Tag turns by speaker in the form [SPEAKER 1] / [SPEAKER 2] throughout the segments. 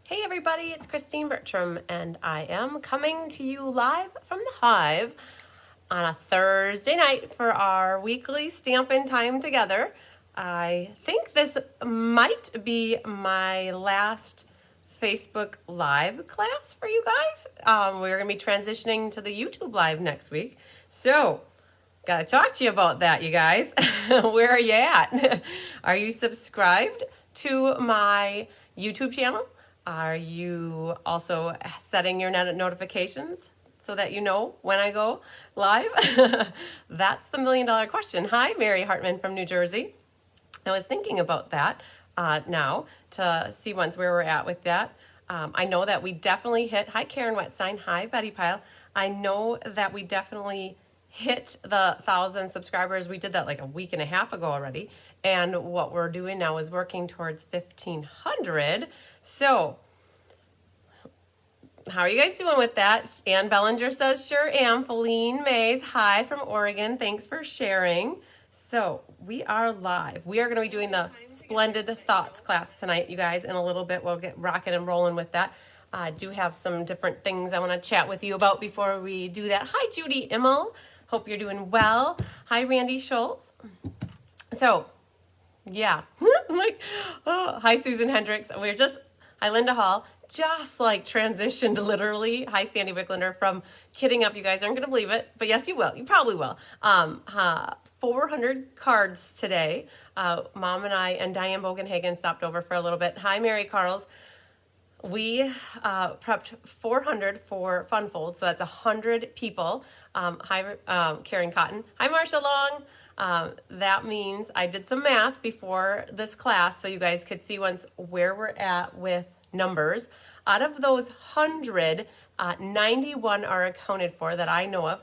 [SPEAKER 1] Hey everybody, it's Christine Bertram, and I am coming to you live from the Hive on a Thursday night for our weekly Stampin' Time together. I think this might be my last Facebook Live class for you guys. We're going to be transitioning to the YouTube Live next week. So, gotta talk to you about that, you guys. Where are you at? Are you subscribed to my YouTube channel? Are you also setting your notifications so that you know when I go live? That's the million-dollar question. Hi, Mary Hartman from New Jersey. I was thinking about that now to see once where we're at with that. I know that we definitely hit, hi Karen Wetstein, hi Betty Pyle. I know that we definitely hit the 1,000 subscribers. We did that like a week and a half ago already. And what we're doing now is working towards 1,500. So, how are you guys doing with that? Ann Bellinger says, sure am. Feline Mays, hi from Oregon. Thanks for sharing. So, we are live. We are going to be doing the Splendid Thoughts class tonight, you guys. In a little bit, we'll get rocking and rolling with that. I do have some different things I want to chat with you about before we do that. Hi, Judy Immel. Hope you're doing well. Hi, Randy Schultz. So, yeah. Hi, Susan Hendricks. Hi, Linda Hall. Just like transitioned literally. Hi, Sandy Wicklander from Kidding Up. You guys aren't going to believe it, but yes, you will. You probably will. 400 cards today. Mom and I and Diane Bogenhagen stopped over for a little bit. Hi, Mary Carls. We prepped 400 for Fun Fold, so that's 100 people. Hi, Karen Cotton. Hi, Marcia Long. That means I did some math before this class so you guys could see once where we're at with numbers. Out of those 100, 91 are accounted for that I know of.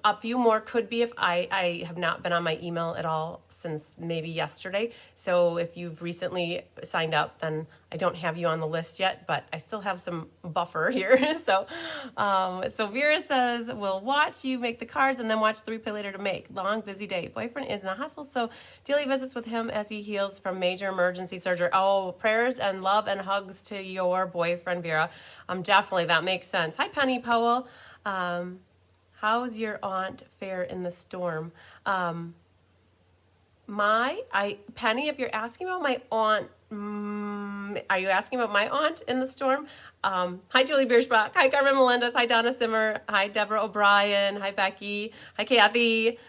[SPEAKER 1] A few more could be if I have not been on my email at all since maybe yesterday. So if you've recently signed up, then I don't have you on the list yet, but I still have some buffer here. So Vera says, we'll watch you make the cards and then watch the replay later to make. Long, busy day. Boyfriend is in the hospital, so daily visits with him as he heals from major emergency surgery. Oh, prayers and love and hugs to your boyfriend, Vera. Definitely, that makes sense. Hi, Penny Powell. How's your aunt fare in the storm? Penny, if you're asking about my aunt, are you asking about my aunt in the storm? Hi, Julie Bierschbach. Hi, Carmen Melendez. Hi, Donna Simmer. Hi, Deborah O'Brien. Hi, Becky. Hi, Kathy.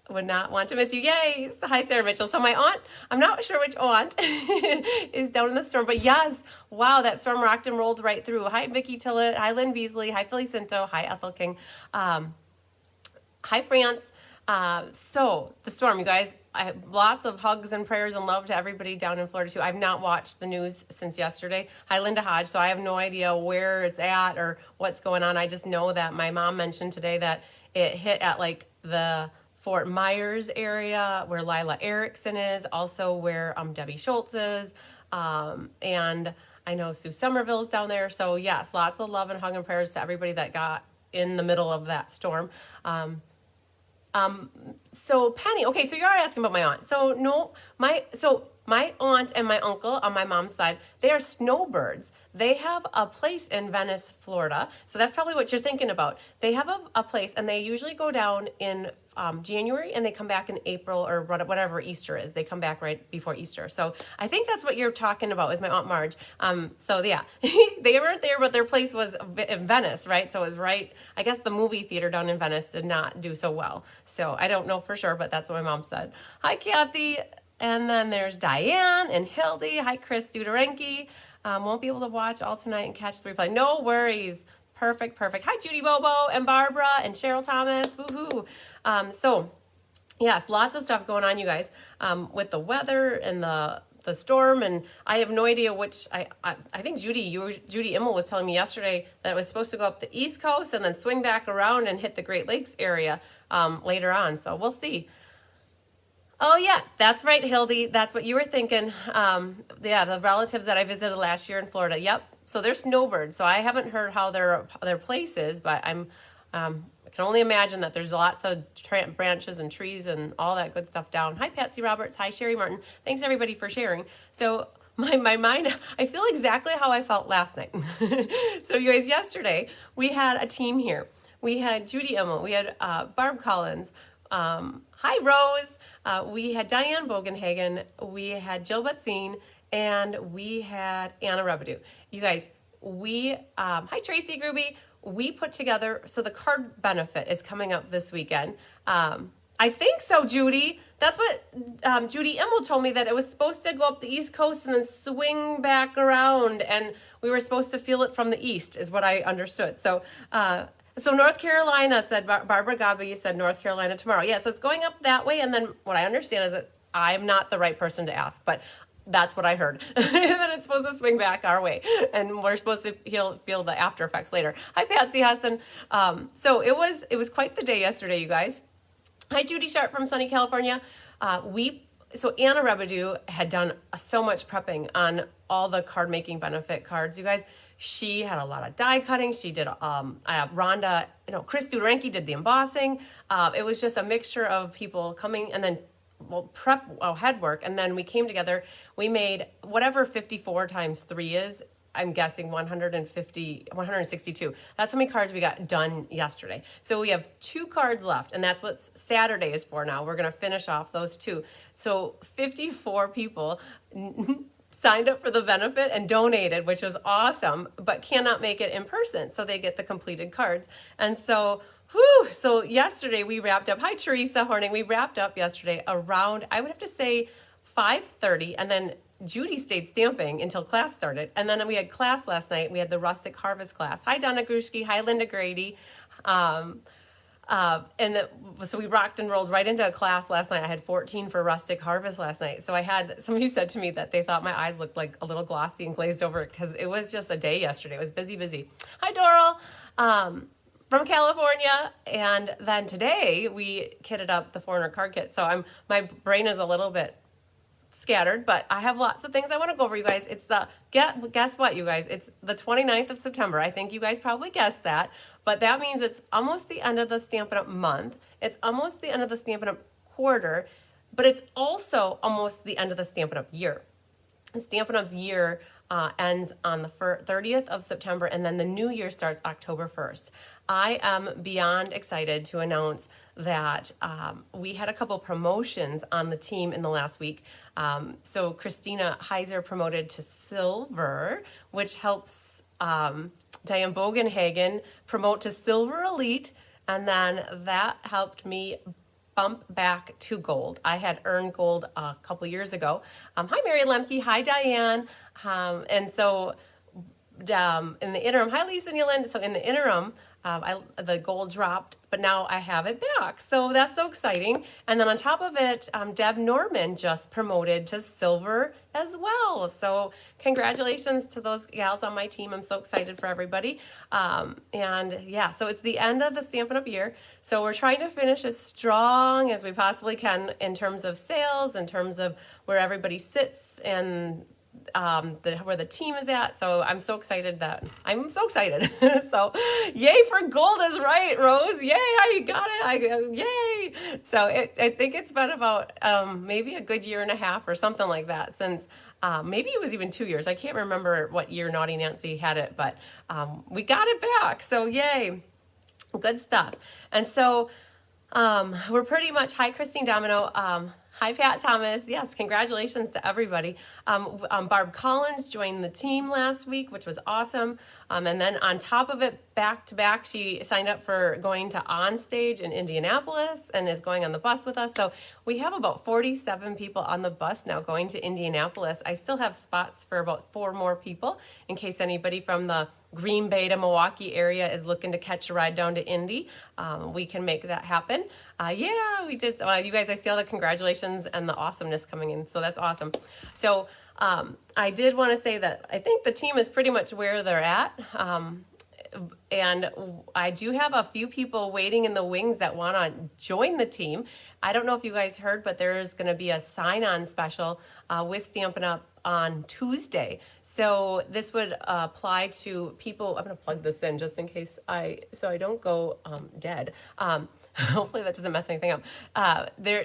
[SPEAKER 1] Would not want to miss you. Yay. Hi, Sarah Mitchell. So my aunt, I'm not sure which aunt is down in the storm, but yes, wow, that storm rocked and rolled right through. Hi, Vicki Tillett. Hi, Lynn Beasley. Hi, Philly Cinto. Hi, Ethel King. Hi, France. So the storm, you guys, I have lots of hugs and prayers and love to everybody down in Florida too. I've not watched the news since yesterday. Hi, Linda Hodge. So I have no idea where it's at or what's going on. I just know that my mom mentioned today that it hit at like the Fort Myers area where Lila Erickson is, also where Debbie Schultz is, and I know Sue Somerville's down there. So yes, lots of love and hug and prayers to everybody that got in the middle of that storm. So Penny, okay, so you are asking about my aunt. So no, my aunt and my uncle on my mom's side, they are snowbirds. They have a place in Venice, Florida. So that's probably what you're thinking about. They have a place and they usually go down in January and they come back in April or whatever Easter is. They come back right before Easter. So I think that's what you're talking about is my Aunt Marge. So yeah, they weren't there, but their place was in Venice, right? So it was right, I guess the movie theater down in Venice did not do so well. So I don't know for sure, but that's what my mom said. Hi, Kathy. And then there's Diane and Hildy. Hi, Chris Dudarenki. Won't be able to watch all tonight and catch the replay. No worries. Perfect. Hi, Judy Bobo and Barbara and Cheryl Thomas. Woohoo. So, yes, lots of stuff going on, you guys, with the weather and the storm. And I have no idea which, I think Judy Immel was telling me yesterday that it was supposed to go up the East Coast and then swing back around and hit the Great Lakes area later on. So we'll see. Oh, yeah, that's right, Hildy. That's what you were thinking. Yeah, the relatives that I visited last year in Florida. Yep. So they're snowbirds. So I haven't heard how their place is, but I can only imagine that there's lots of branches and trees and all that good stuff down. Hi, Patsy Roberts. Hi, Sherry Martin. Thanks, everybody, for sharing. So my mind, I feel exactly how I felt last night. So you guys, yesterday we had a team here. We had Judy Immel, we had Barb Collins, hi Rose, we had Diane Bogenhagen, we had Jill Butzine, and we had Anna Rebedu. You guys, hi Tracy Gruby, we put together, so the card benefit is coming up this weekend. I think so, Judy. That's what Judy Immel told me, that it was supposed to go up the East Coast and then swing back around, and we were supposed to feel it from the east, is what I understood. So, North Carolina said, Barbara Gabi said North Carolina tomorrow. Yeah, so it's going up that way, and then what I understand is that I'm not the right person to ask, but that's what I heard, that it's supposed to swing back our way, and we're supposed to feel the after effects later. Hi, Patsy Hudson. So it was quite the day yesterday, you guys. Hi, Judy Sharp from sunny California. So Anna Rebedu had done so much prepping on all the card making benefit cards, you guys. She had a lot of die cutting. She did, Rhonda, Chris Duranke did the embossing. It was just a mixture of people coming, and then head work. And then we came together, we made whatever 54 times 3 is, I'm guessing 162. That's how many cards we got done yesterday. So we have 2 cards left, and that's what Saturday is for now. We're going to finish off those 2. So 54 people signed up for the benefit and donated, which was awesome, but cannot make it in person. So they get the completed cards. And so, so yesterday we wrapped up. Hi, Teresa Horning. We wrapped up yesterday around, I would have to say 5:30, and then Judy stayed stamping until class started. And then we had class last night. We had the Rustic Harvest class. Hi, Donna Grushke. Hi, Linda Grady. So we rocked and rolled right into a class last night. I had 14 for Rustic Harvest last night. So somebody said to me that they thought my eyes looked like a little glossy and glazed over because it was just a day yesterday. It was busy. Hi, Doral. From California. And then today we kitted up the foreigner card kit. So my brain is a little bit scattered, but I have lots of things I want to go over, you guys. It's guess what, you guys? It's the 29th of September. I think you guys probably guessed that, but that means it's almost the end of the Stampin' Up month. It's almost the end of the Stampin' Up quarter, but it's also almost the end of the Stampin' Up year. Stampin' Up's year ends on the 30th of September, and then the new year starts October 1st. I am beyond excited to announce that we had a couple promotions on the team in the last week. So Christina Heiser promoted to silver, which helps Diane Bogenhagen promote to silver elite, and then that helped me bump back to gold. I had earned gold a couple years ago. Hi, Mary Lemke. Hi, Diane. And so in the interim, hi, Lisa Nealand. So in the interim, the gold dropped, but now I have it back. So that's so exciting. And then on top of it, Deb Norman just promoted to silver as well. So congratulations to those gals on my team. I'm so excited for everybody. And yeah, so it's the end of the Stampin' Up year. So we're trying to finish as strong as we possibly can in terms of sales, in terms of where everybody sits, and where the team is at. So I'm so excited. So yay for gold is right, Rose. Yay, I got it. Yay. So I think it's been about maybe a good year and a half or something like that since maybe it was even 2 years. I can't remember what year Naughty Nancy had it, but we got it back. So yay. Good stuff. And so we're pretty much, hi, Christine Domino. Hi, Pat Thomas. Yes, congratulations to everybody. Barb Collins joined the team last week, which was awesome. And then on top of it, back to back, she signed up for going to On Stage in Indianapolis and is going on the bus with us. So we have about 47 people on the bus now going to Indianapolis. I still have spots for about 4 more people in case anybody from the Green Bay to Milwaukee area is looking to catch a ride down to Indy. We can make that happen. Yeah, we did. You guys, I see all the congratulations and the awesomeness coming in. So that's awesome. So I did want to say that I think the team is pretty much where they're at. And I do have a few people waiting in the wings that want to join the team. I don't know if you guys heard, but there's going to be a sign-on special with Stampin' Up! On Tuesday. So this would apply to people. I'm going to plug this in just in case I don't go dead. Hopefully that doesn't mess anything up.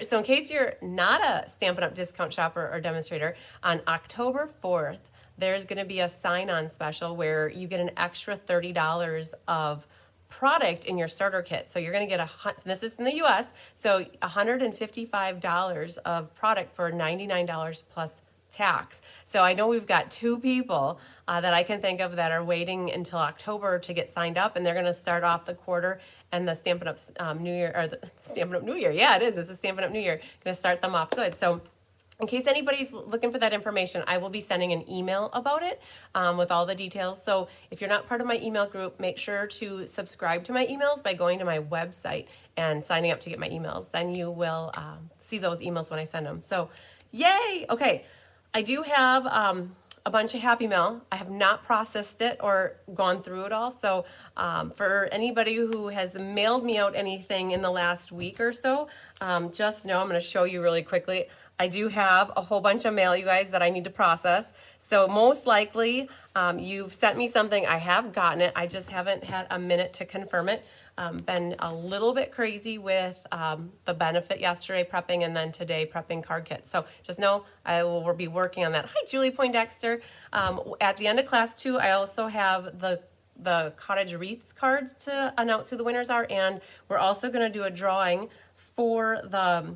[SPEAKER 1] So in case you're not a Stampin' Up! Discount shopper or demonstrator, on October 4th, there's going to be a sign-on special where you get an extra $30 of product in your starter kit. So you're going to get this is in the US, so $155 of product for $99 plus tax. So I know we've got 2 people that I can think of that are waiting until October to get signed up, and they're going to start off the quarter and the Stampin' Up New Year, or the Stampin' Up New Year. Yeah, it is. It's a Stampin' Up New Year. Going to start them off good. So in case anybody's looking for that information, I will be sending an email about it with all the details. So if you're not part of my email group, make sure to subscribe to my emails by going to my website and signing up to get my emails. Then you will see those emails when I send them. So yay! Okay, I do have a bunch of Happy Mail. I have not processed it or gone through it all. So for anybody who has mailed me out anything in the last week or so, just know I'm going to show you really quickly. I do have a whole bunch of mail, you guys, that I need to process. So most likely you've sent me something. I have gotten it. I just haven't had a minute to confirm it. Been a little bit crazy with the benefit yesterday prepping, and then today prepping card kits. So just know I will be working on that. Hi, Julie Poindexter. At the end of class 2, I also have the cottage wreaths cards to announce who the winners are, and we're also going to do a drawing for the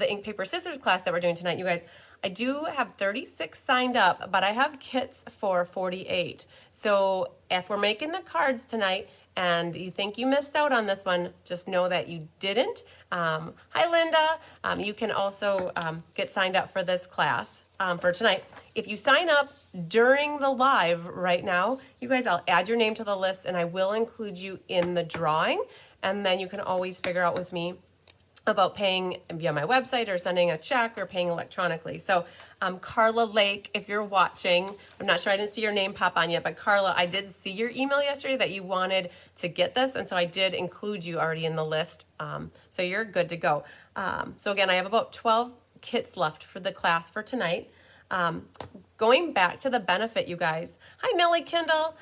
[SPEAKER 1] ink, paper, scissors class that we're doing tonight, you guys. I do have 36 signed up, but I have kits for 48. So if we're making the cards tonight and you think you missed out on this one, just know that you didn't. Hi, Linda. You can also get signed up for this class for tonight. If you sign up during the live right now, you guys, I'll add your name to the list and I will include you in the drawing. And then you can always figure out with me about paying via my website or sending a check or paying electronically. So Carla Lake, if you're watching, I'm not sure, I didn't see your name pop on yet, but Carla, I did see your email yesterday that you wanted to get this, and so I did include you already in the list. So you're good to go. So again, I have about 12 kits left for the class for tonight. Going back to the benefit, you guys. Hi, Millie Kindle.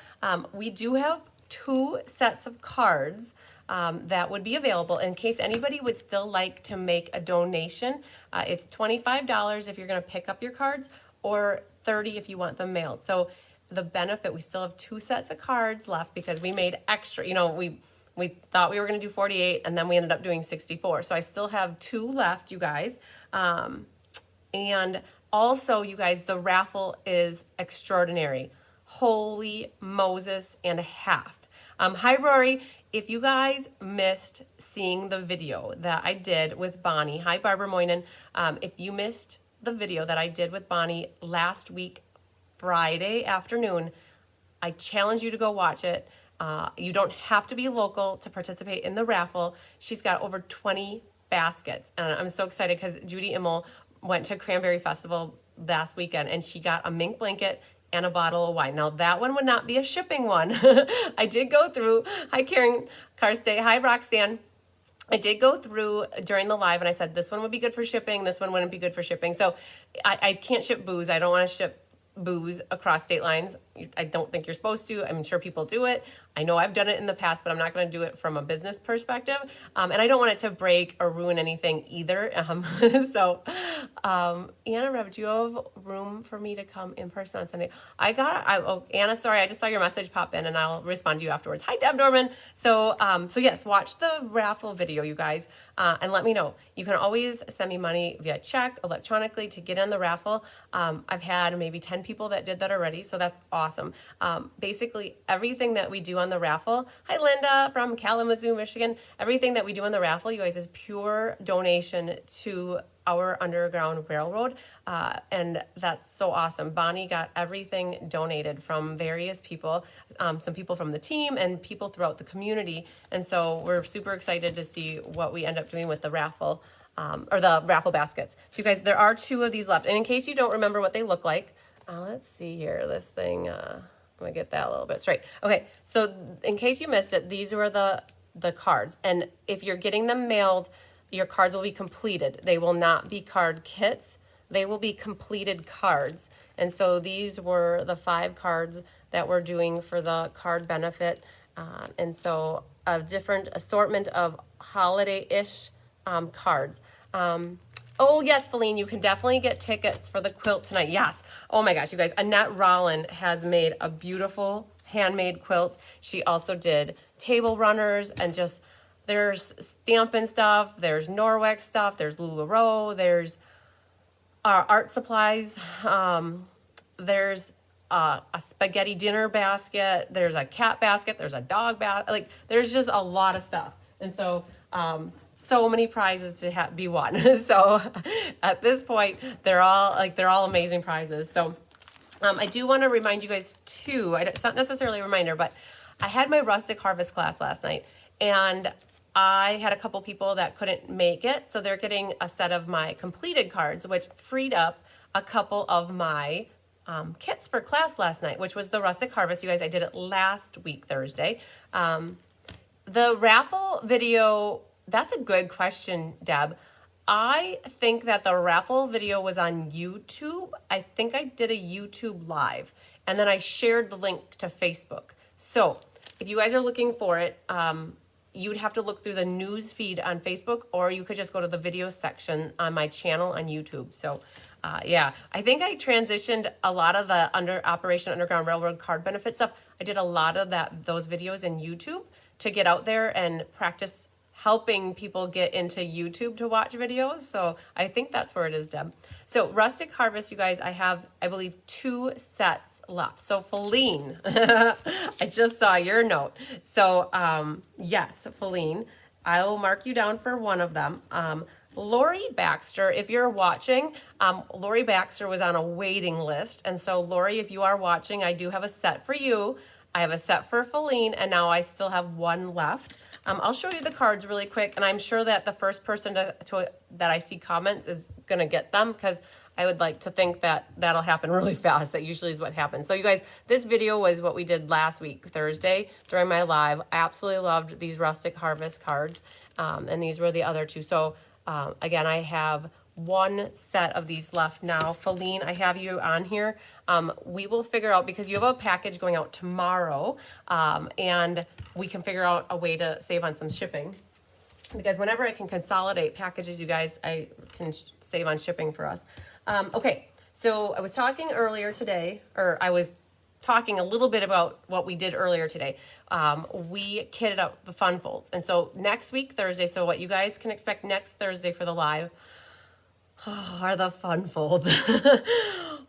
[SPEAKER 1] We do have 2 sets of cards that would be available in case anybody would still like to make a donation. It's $25 if you're going to pick up your cards, or $30 if you want them mailed. So the benefit, we still have 2 sets of cards left because we made extra. You know, we thought we were going to do 48 and then we ended up doing 64. So I still have 2 left, you guys. And also, you guys, the raffle is extraordinary. Holy Moses and a half. Hi, Rory. If you guys missed seeing the video that I did with Bonnie, hi, Barbara Moynan. If you missed the video that I did with Bonnie last week, Friday afternoon, I challenge you to go watch it. You don't have to be local to participate in the raffle. She's got over 20 baskets. And I'm so excited because Judy Immel went to Cranberry Festival last weekend and she got a mink blanket and a bottle of wine. Now that one would not be a shipping one. I did go through, hi Karen Karstay, hi Roxanne. I did go through during the live and I said, this one would be good for shipping, this one wouldn't be good for shipping. So I can't ship booze. I don't want to ship booze across state lines. I don't think you're supposed to. I'm sure people do it. I know I've done it in the past, but I'm not going to do it from a business perspective. And I don't want it to break or ruin anything either. So, Anna Rev, do you have room for me to come in person on Sunday? Anna, sorry, I just saw your message pop in and I'll respond to you afterwards. Hi, Deb Dorman. So yes, watch the raffle video, you guys, and let me know. You can always send me money via check, electronically to get in the raffle. I've had maybe 10 people that did that already, so that's awesome. Basically, everything that we do on the raffle, hi Linda from Kalamazoo, Michigan, everything that we do on the raffle, you guys, is pure donation to our Underground Railroad, and that's so awesome. Bonnie got everything donated from various people, some people from the team and people throughout the community, and so we're super excited to see what we end up doing with the raffle, or the raffle baskets. So you guys, there are 2 of these left, and in case you don't remember what they look like, let's see here, this thing, I'm gonna get that a little bit straight. Okay, so in case you missed it, these were the cards, and if you're getting them mailed, your cards will be completed. They will not be card kits. They will be completed cards. And so these were the 5 cards that we're doing for the card benefit. And so a different assortment of holiday-ish cards. Oh, yes, Feline, you can definitely get tickets for the quilt tonight. Yes. Oh, my gosh, you guys. Annette Rollin has made a beautiful handmade quilt. She also did table runners and just, there's Stampin' stuff, there's Norwex stuff, there's LuLaRoe, there's art supplies, there's a spaghetti dinner basket, there's a cat basket, there's a dog basket, like there's just a lot of stuff. And so, so many prizes to be won. So at this point, they're all amazing prizes. So I do want to remind you guys too, it's not necessarily a reminder, but I had my Rustic Harvest class last night, and I had a couple people that couldn't make it, so they're getting a set of my completed cards, which freed up a couple of my kits for class last night, which was the Rustic Harvest. You guys, I did it last week, Thursday. The raffle video, that's a good question, Deb. I think that the raffle video was on YouTube. I think I did a YouTube live, and then I shared the link to Facebook. So if you guys are looking for it, you'd have to look through the news feed on Facebook, or you could just go to the video section on my channel on YouTube. So yeah, I think I transitioned a lot of the Operation Underground Railroad card benefit stuff. I did a lot of those videos in YouTube to get out there and practice helping people get into YouTube to watch videos. So I think that's where it is, Deb. So Rustic Harvest, you guys, I have, I believe, 2 sets left. So Feline, I just saw your note. So yes, Feline, I will mark you down for one of them. Lori Baxter, if you're watching, Lori Baxter was on a waiting list. And so Lori, if you are watching, I do have a set for you. I have a set for Feline, and now I still have one left. I'll show you the cards really quick, and I'm sure that the first person that I see comments is going to get them, because I would like to think that that'll happen really fast. That usually is what happens. So you guys, this video was what we did last week, Thursday, during my live. I absolutely loved these Rustic Harvest cards, and these were the other 2. So again, I have one set of these left now. Feline, I have you on here. We will figure out, because you have a package going out tomorrow, and we can figure out a way to save on some shipping. Because whenever I can consolidate packages, you guys, I can save on shipping for us. Okay, so I was talking earlier today, or I was talking a little bit about what we did earlier today. We kitted up the fun folds. And so next week, Thursday, so what you guys can expect next Thursday for the live are the fun folds.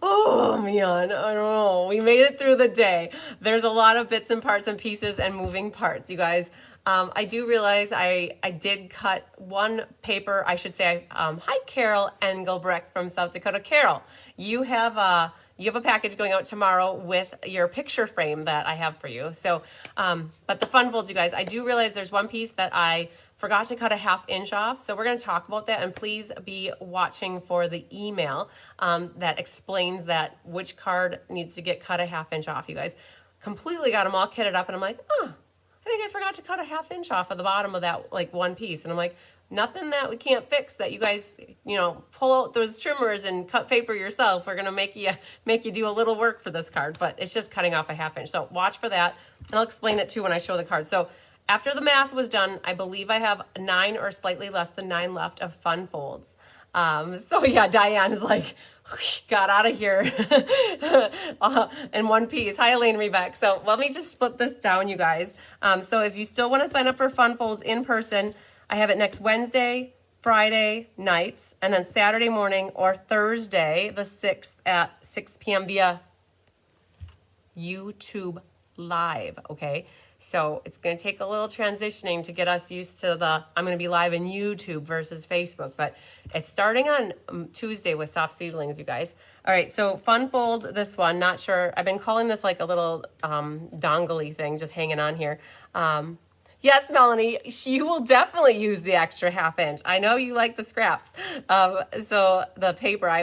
[SPEAKER 1] Oh man, I don't know. We made it through the day. There's a lot of bits and parts and pieces and moving parts, you guys. I do realize I did cut one paper. I should say, hi, Carol Engelbrecht from South Dakota. Carol, you have a package going out tomorrow with your picture frame that I have for you. So, but the fun folds, you guys, I do realize there's one piece that I forgot to cut a 1/2 inch off. So we're going to talk about that, and please be watching for the email that explains that which card needs to get cut a 1/2 inch off, you guys. Completely got them all kitted up, and I'm like, oh, I think I forgot to cut a 1/2 inch off of the bottom of that, like, one piece. And I'm like, nothing that we can't fix, that you guys, pull out those trimmers and cut paper yourself. We're going to make you do a little work for this card, but it's just cutting off a 1/2 inch. So watch for that, and I'll explain it too when I show the card. So after the math was done, I believe I have 9 or slightly less than 9 left of fun folds. So yeah, Diane is like, got out of here in one piece. Hi, Elaine Rebeck. So let me just split this down, you guys. So if you still want to sign up for fun folds in person, I have it next Wednesday, Friday nights, and then Saturday morning or Thursday, the 6th at 6 p.m. via YouTube Live, okay? So it's going to take a little transitioning to get us used to I'm going to be live in YouTube versus Facebook, but it's starting on Tuesday with Soft Seedlings, you guys. All right, so fun fold, this one, not sure. I've been calling this like a little dongle-y thing just hanging on here. Yes, Melanie, you will definitely use the extra 1/2 inch. I know you like the scraps. So the paper, I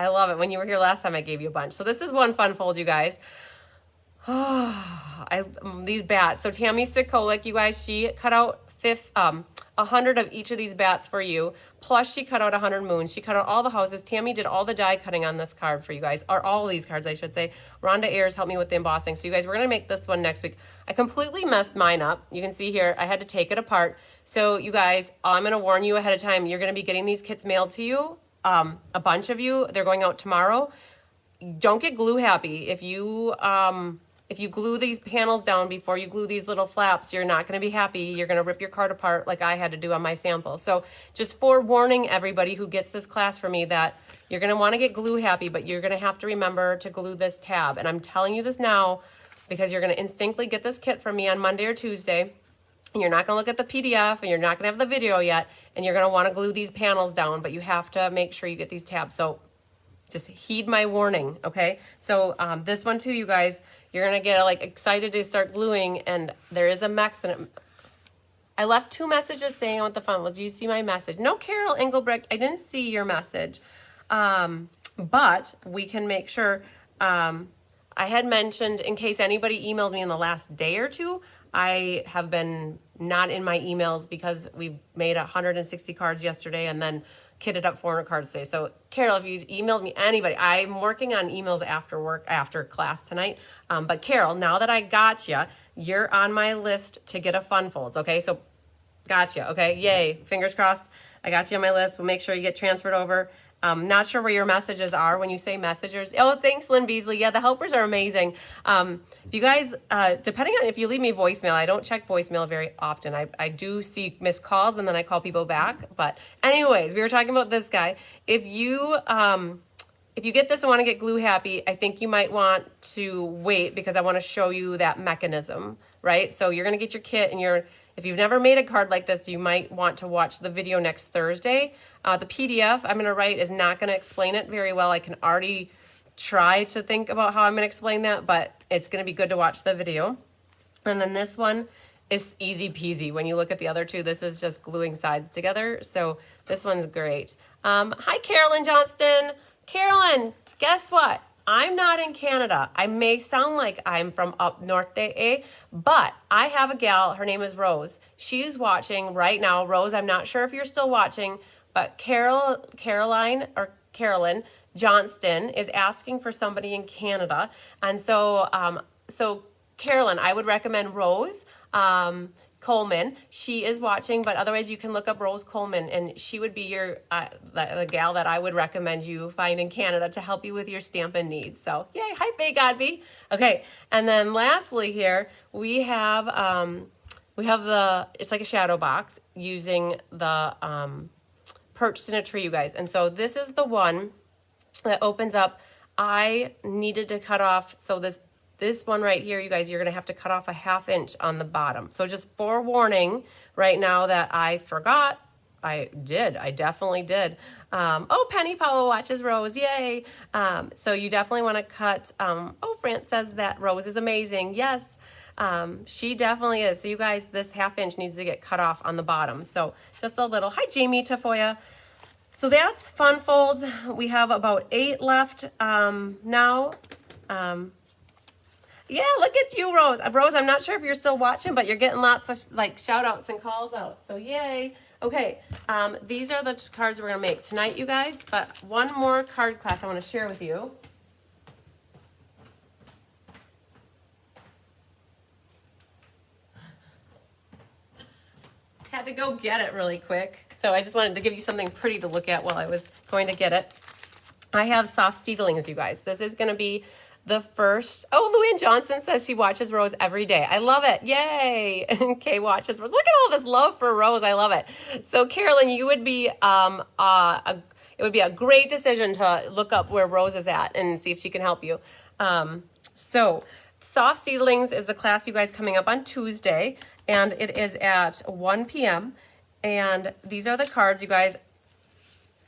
[SPEAKER 1] love it. When you were here last time, I gave you a bunch. So this is one fun fold, you guys. These bats. So Tammy Sikolik, you guys, she cut out 100 of each of these bats for you. Plus she cut out 100 moons. She cut out all the houses. Tammy did all the die cutting on this card for you guys, or all of these cards, I should say. Rhonda Ayers helped me with the embossing. So you guys, we're going to make this one next week. I completely messed mine up. You can see here, I had to take it apart. So you guys, I'm going to warn you ahead of time. You're going to be getting these kits mailed to you. A bunch of you, they're going out tomorrow. Don't get glue happy. If you glue these panels down before you glue these little flaps, you're not going to be happy. You're going to rip your card apart like I had to do on my sample. So just forewarning everybody who gets this class from me that you're going to want to get glue happy, but you're going to have to remember to glue this tab. And I'm telling you this now because you're going to instinctively get this kit from me on Monday or Tuesday. And you're not going to look at the PDF and you're not going to have the video yet. And you're going to want to glue these panels down, but you have to make sure you get these tabs. So just heed my warning, okay? So this one too, you guys, you're going to get like excited to start gluing, and there is a mix in it. I left 2 messages saying I want the fun. Was you see my message? No, Carol Engelbrecht, I didn't see your message. But we can make sure, I had mentioned in case anybody emailed me in the last day or two, I have been not in my emails because we made 160 cards yesterday and then kitted up 400 cards today. So Carol, if you emailed me, anybody, I'm working on emails after work, after class tonight. But Carol, now that I got you, you're on my list to get a Fun Folds. Okay, so gotcha. Okay, yay, fingers crossed. I got you on my list. We'll make sure you get transferred over. Not sure where your messages are when you say messengers. Oh, thanks, Lynn Beasley. Yeah, the helpers are amazing. You guys, depending on if you leave me voicemail, I don't check voicemail very often. I do see missed calls and then I call people back. But anyways, we were talking about this guy. If you get this and want to get glue happy, I think you might want to wait because I want to show you that mechanism, right? So you're going to get your kit and if you've never made a card like this, you might want to watch the video next Thursday. The PDF I'm going to write is not going to explain it very well. I can already try to think about how I'm going to explain that, but it's going to be good to watch the video. And then this one is easy peasy. When you look at the other two, this is just gluing sides together. So this one's great. Hi, Carolyn Johnston. Carolyn, guess what? I'm not in Canada. I may sound like I'm from up north, but I have a gal. Her name is Rose. She's watching right now. Rose, I'm not sure if you're still watching, but Carolyn Johnston is asking for somebody in Canada. And so, Carolyn, I would recommend Rose Coleman. She is watching, but otherwise you can look up Rose Coleman, and she would be your the gal that I would recommend you find in Canada to help you with your Stampin' needs. So, yay! Hi, Faye Godby. Okay, and then lastly here we have it's like a shadow box using the Perched in a Tree, you guys. And so this is the one that opens up. I needed to cut off, so this one right here, you guys, you're going to have to cut off a 1/2 inch on the bottom. So just forewarning right now that I forgot. I definitely did. Oh, Penny Powell watches Rose, yay. So you definitely want to cut, France says that Rose is amazing. Yes, she definitely is. So you guys, this 1/2 inch needs to get cut off on the bottom. So just a little, hi Jamie Tafoya. So that's Fun Folds. We have about 8 left now. Yeah, look at you, Rose. Rose, I'm not sure if you're still watching, but you're getting lots of like shout outs and calls out. So yay. Okay, these are the cards we're gonna make tonight, you guys. But one more card class I want to share with you. Had to go get it really quick. So I just wanted to give you something pretty to look at while I was going to get it. I have soft seedlings, you guys. This is going to be the first. Oh, Luann Johnson says she watches Rose every day. I love it. Yay. Kay watches Rose. Look at all this love for Rose. I love it. So Carolyn, you would be it would be a great decision to look up where Rose is at and see if she can help you. So soft seedlings is the class, you guys, coming up on Tuesday. And it is at 1 p.m. And these are the cards, you guys.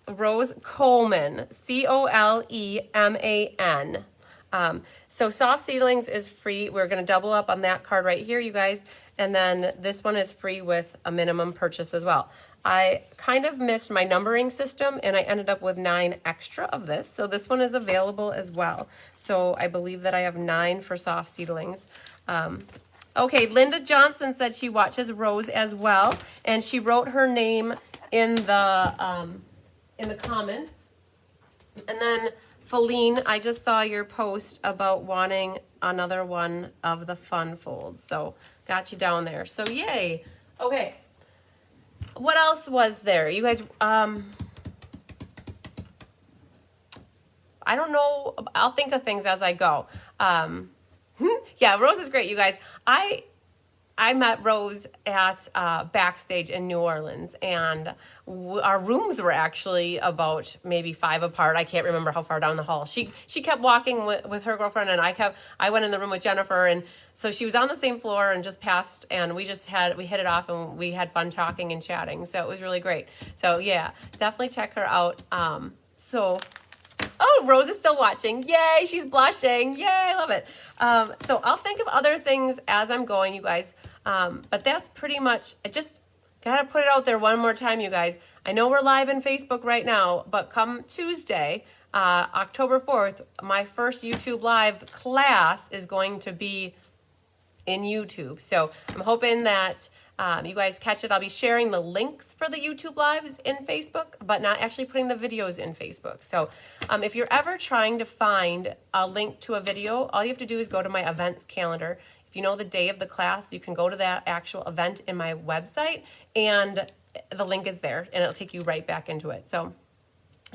[SPEAKER 1] Rose Coleman, Coleman. So soft seedlings is free. We're going to double up on that card right here, you guys. And then this one is free with a minimum purchase as well. I kind of missed my numbering system and I ended up with 9 extra of this. So this one is available as well. So I believe that I have 9 for soft seedlings. Okay, Linda Johnson said she watches Rose as well, and she wrote her name in the comments. And then Feline, I just saw your post about wanting another one of the fun folds, so got you down there. So yay. Okay. What else was there? You guys, I don't know. I'll think of things as I go. Yeah, Rose is great, you guys. I met Rose at Backstage in New Orleans, and our rooms were actually about maybe 5 apart. I can't remember how far down the hall. She kept walking with her girlfriend, and I went in the room with Jennifer, and so she was on the same floor and just passed, and we hit it off, and we had fun talking and chatting. So it was really great. So yeah, definitely check her out. Oh, Rose is still watching. Yay, she's blushing. Yay, I love it. So I'll think of other things as I'm going, you guys. But that's pretty much, I just got to put it out there one more time, you guys. I know we're live in Facebook right now, but come Tuesday, October 4th, my first YouTube Live class is going to be in YouTube. So I'm hoping that you guys catch it. I'll be sharing the links for the YouTube Lives in Facebook, but not actually putting the videos in Facebook. So if you're ever trying to find a link to a video, all you have to do is go to my events calendar. If you know the day of the class, you can go to that actual event in my website, and the link is there, and it'll take you right back into it. So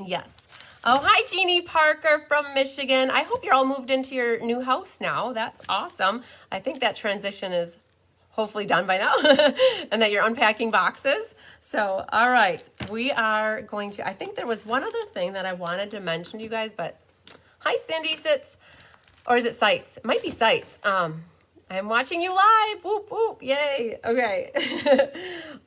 [SPEAKER 1] yes. Oh, hi, Jeannie Parker from Michigan. I hope you're all moved into your new house now. That's awesome. I think that transition is hopefully done by now and that you're unpacking boxes. So, all right, we are going to, I think there was one other thing that I wanted to mention to you guys, but hi, Cindy Sits, or is it Sites? It might be Sites. I'm watching you live. Whoop, whoop, yay. Okay.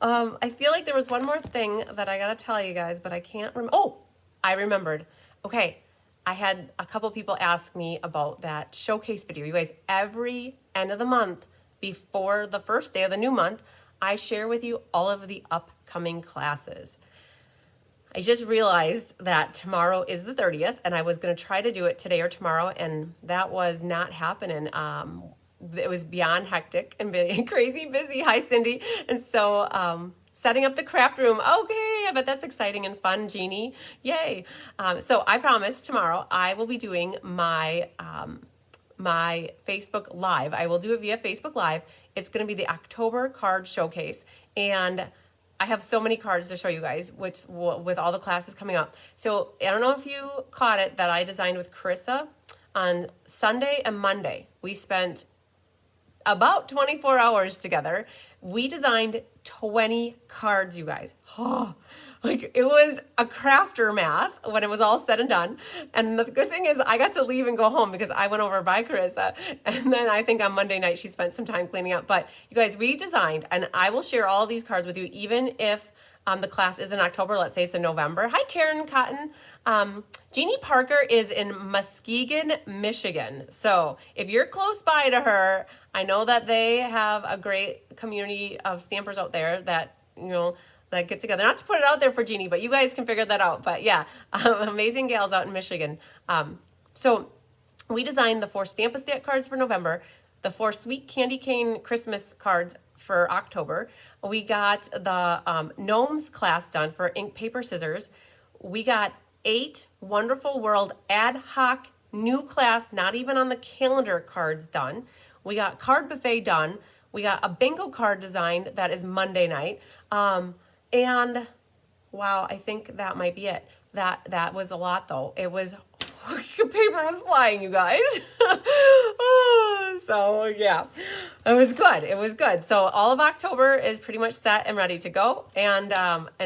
[SPEAKER 1] I feel like there was one more thing that I got to tell you guys, but I can't remember. Oh, I remembered. Okay. I had a couple people ask me about that showcase video. You guys, every end of the month, before the first day of the new month, I share with you all of the upcoming classes. I just realized that tomorrow is the 30th, and I was going to try to do it today or tomorrow, and that was not happening. It was beyond hectic and crazy busy. Hi, Cindy. And so setting up the craft room. Okay, I bet that's exciting and fun, Jeannie. Yay. So I promise tomorrow I will be doing my my Facebook Live. I will do it via Facebook Live. It's going to be the October card showcase, and I have so many cards to show you guys, with all the classes coming up. So I don't know if you caught it that I designed with Carissa on Sunday and Monday. We spent about 24 hours together. We designed 20 cards, you guys. Oh, like it was a crafter math when it was all said and done. And the good thing is I got to leave and go home because I went over by Carissa. And then I think on Monday night she spent some time cleaning up. But you guys, we designed, and I will share all these cards with you, even if the class is in October. Let's say it's in November. Hi, Karen Cotton. Jeannie Parker is in Muskegon, Michigan. So if you're close by to her, I know that they have a great community of stampers out there that, you know, that get together. Not to put it out there for Jeannie, but you guys can figure that out. But yeah, amazing gals out in Michigan. So we designed the 4 Stamp-A-Stat cards for November, the 4 Sweet Candy Cane Christmas cards for October. We got the Gnomes class done for ink, paper, scissors. We got 8 Wonderful World ad hoc new class, not even on the calendar cards done. We got Card Buffet done. We got a bingo card designed that is Monday night. And wow, I think that might be it. That was a lot though. It was, paper was flying, you guys. So yeah, it was good. It was good. So all of October is pretty much set and ready to go. And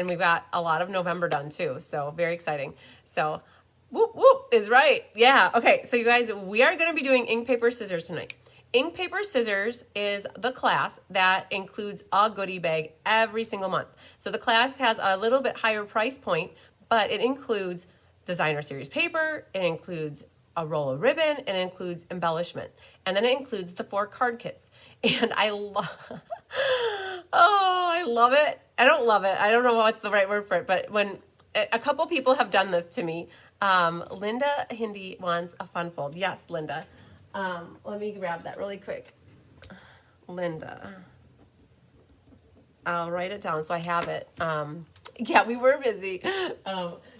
[SPEAKER 1] we've got a lot of November done too. So very exciting. So whoop, whoop is right. Yeah. Okay. So you guys, we are going to be doing ink, paper, scissors tonight. Ink, paper, scissors is the class that includes a goodie bag every single month. So the class has a little bit higher price point, but it includes designer series paper, it includes a roll of ribbon, and it includes embellishment. And then it includes the 4 card kits. And I love, oh, I love it. I don't love it. I don't know what's the right word for it, but when a couple people have done this to me, Linda Hindi wants a fun fold. Yes, Linda. Let me grab that really quick. Linda. I'll write it down so I have it. Yeah, we were busy.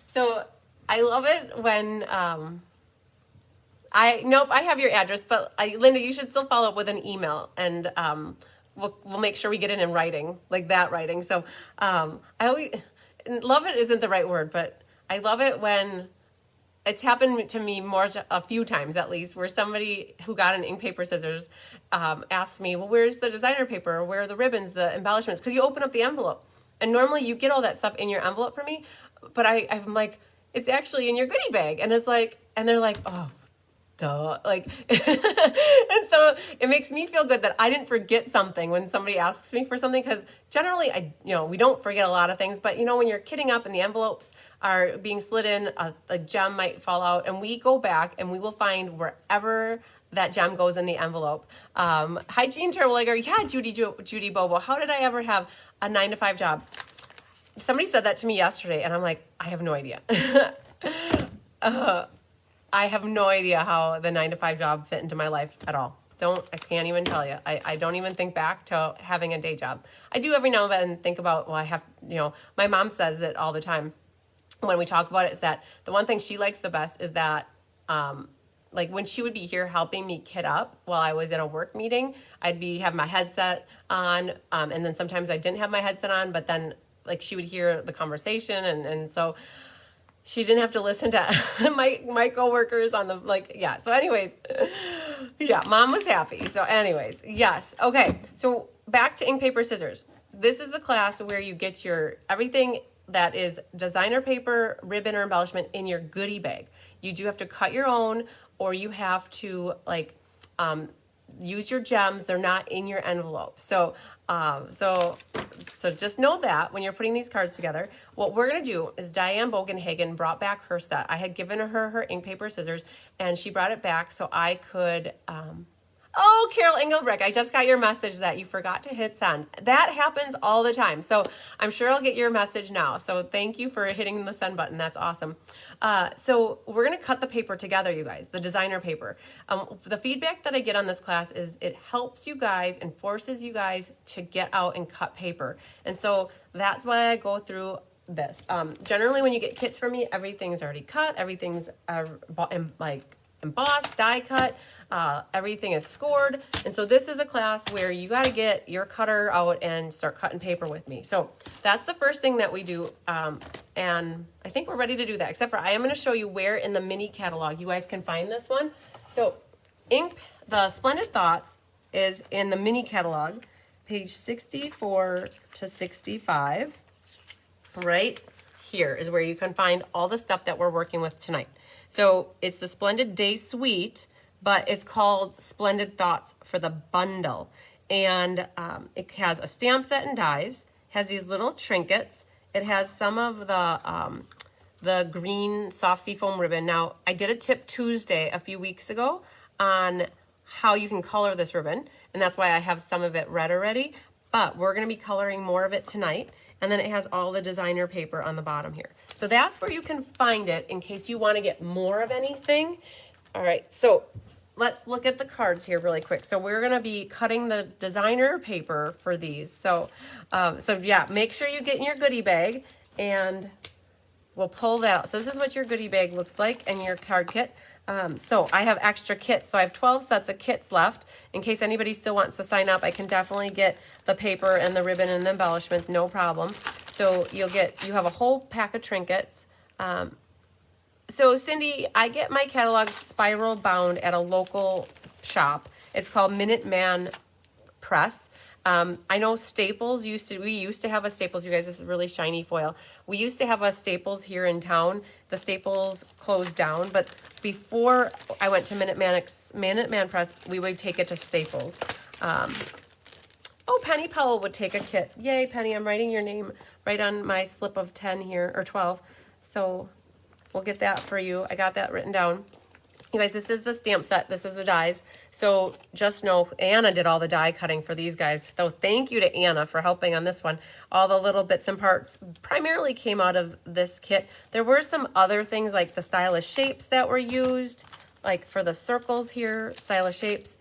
[SPEAKER 1] So I love it when I have your address, but Linda, you should still follow up with an email, and we'll make sure we get it in writing, like that writing. So I always love it isn't the right word, but I love it when it's happened to me a few times at least, where somebody who got an ink, paper, scissors asked me, well, where's the designer paper? Where are the ribbons, the embellishments? Because you open up the envelope, and normally you get all that stuff in your envelope for me, but I'm like, it's actually in your goodie bag. And it's like, and they're like, oh, duh. Like, and so it makes me feel good that I didn't forget something when somebody asks me for something, because generally we don't forget a lot of things, but when you're kidding up and the envelopes are being slid in, a gem might fall out, and we go back and we will find wherever that gem goes in the envelope. Hi, Jean Turbolegger. Yeah, Judy Bobo. How did I ever have a 9-to-5 job? Somebody said that to me yesterday, and I'm like, I have no idea. I have no idea how the 9-to-5 job fit into my life at all. I can't even tell you. I don't even think back to having a day job. I do every now and then think about, well, I have, my mom says it all the time when we talk about it, is that the one thing she likes the best is that, like when she would be here helping me kit up while I was in a work meeting, I'd have my headset on, and then sometimes I didn't have my headset on, but then like she would hear the conversation, and so she didn't have to listen to my coworkers on the, so anyways, yeah, mom was happy. So anyways, yes. Okay. So back to ink, paper, scissors. This is the class where you get your everything that is designer paper, ribbon, or embellishment in your goodie bag. You do have to cut your own, or you have to use your gems. They're not in your envelope. So just know that when you're putting these cards together, what we're going to do is Diane Bogenhagen brought back her set. I had given her ink, paper, scissors, and she brought it back so I could, oh, Carol Engelbrecht, I just got your message that you forgot to hit send. That happens all the time. So I'm sure I'll get your message now. So thank you for hitting the send button. That's awesome. So we're going to cut the paper together, you guys, the designer paper. The feedback that I get on this class is it helps you guys and forces you guys to get out and cut paper. And so that's why I go through this. Generally, when you get kits from me, everything's already cut. Everything's embossed, die cut. Everything is scored. And so this is a class where you got to get your cutter out and start cutting paper with me. So that's the first thing that we do. And I think we're ready to do that, except for I am going to show you where in the mini catalog you guys can find this one. So the Splendid Thoughts is in the mini catalog, page 64 to 65. Right here is where you can find all the stuff that we're working with tonight. So it's the Splendid Day Suite, but it's called Splendid Thoughts for the bundle. And it has a stamp set and dies, has these little trinkets. It has some of the green soft seafoam ribbon. Now, I did a tip Tuesday a few weeks ago on how you can color this ribbon, and that's why I have some of it red already, but we're gonna be coloring more of it tonight. And then it has all the designer paper on the bottom here. So that's where you can find it in case you want to get more of anything. All right, so let's look at the cards here really quick. So we're going to be cutting the designer paper for these. So yeah, make sure you get in your goodie bag, and we'll pull that out. So this is what your goodie bag looks like and your card kit. So I have extra kits. So I have 12 sets of kits left. In case anybody still wants to sign up, I can definitely get the paper and the ribbon and the embellishments, no problem. So you have a whole pack of trinkets. So Cindy, I get my catalog spiral bound at a local shop. It's called Minuteman Press. I know Staples we used to have a Staples, you guys, this is really shiny foil. We used to have a Staples here in town. The Staples closed down, but before I went to Minuteman Press, we would take it to Staples. Oh, Penny Powell would take a kit. Yay, Penny, I'm writing your name right on my slip of 10 here, or 12. So we'll get that for you. I got that written down. You guys, this is the stamp set. This is the dies. So just know Anna did all the die cutting for these guys. So thank you to Anna for helping on this one. All the little bits and parts primarily came out of this kit. There were some other things like the stylish shapes that were used, like for the circles here, stylish shapes.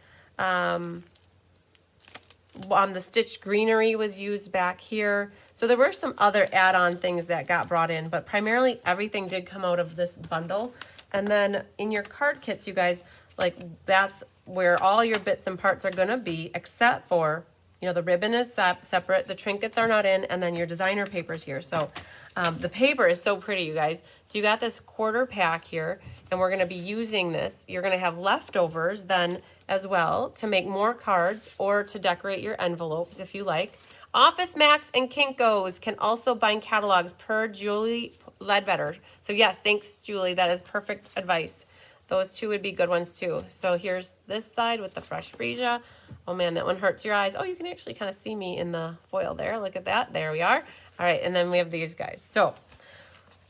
[SPEAKER 1] The stitched greenery was used back here. So there were some other add-on things that got brought in, but primarily everything did come out of this bundle. And then in your card kits, you guys, like that's where all your bits and parts are gonna be, except for, you know, the ribbon is separate, the trinkets are not in, and then your designer paper's here. So the paper is so pretty, you guys. So you got this quarter pack here, and we're gonna be using this. You're gonna have leftovers then as well to make more cards or to decorate your envelopes if you like. Office Max and Kinko's can also bind catalogs per Julie Ledbetter. So yes, thanks Julie, that is perfect advice. Those two would be good ones too. So here's this side with the fresh freesia. Oh man, that one hurts your eyes. Oh, you can actually kind of see me in the foil there. Look at that, there we are. All right, and then we have these guys. So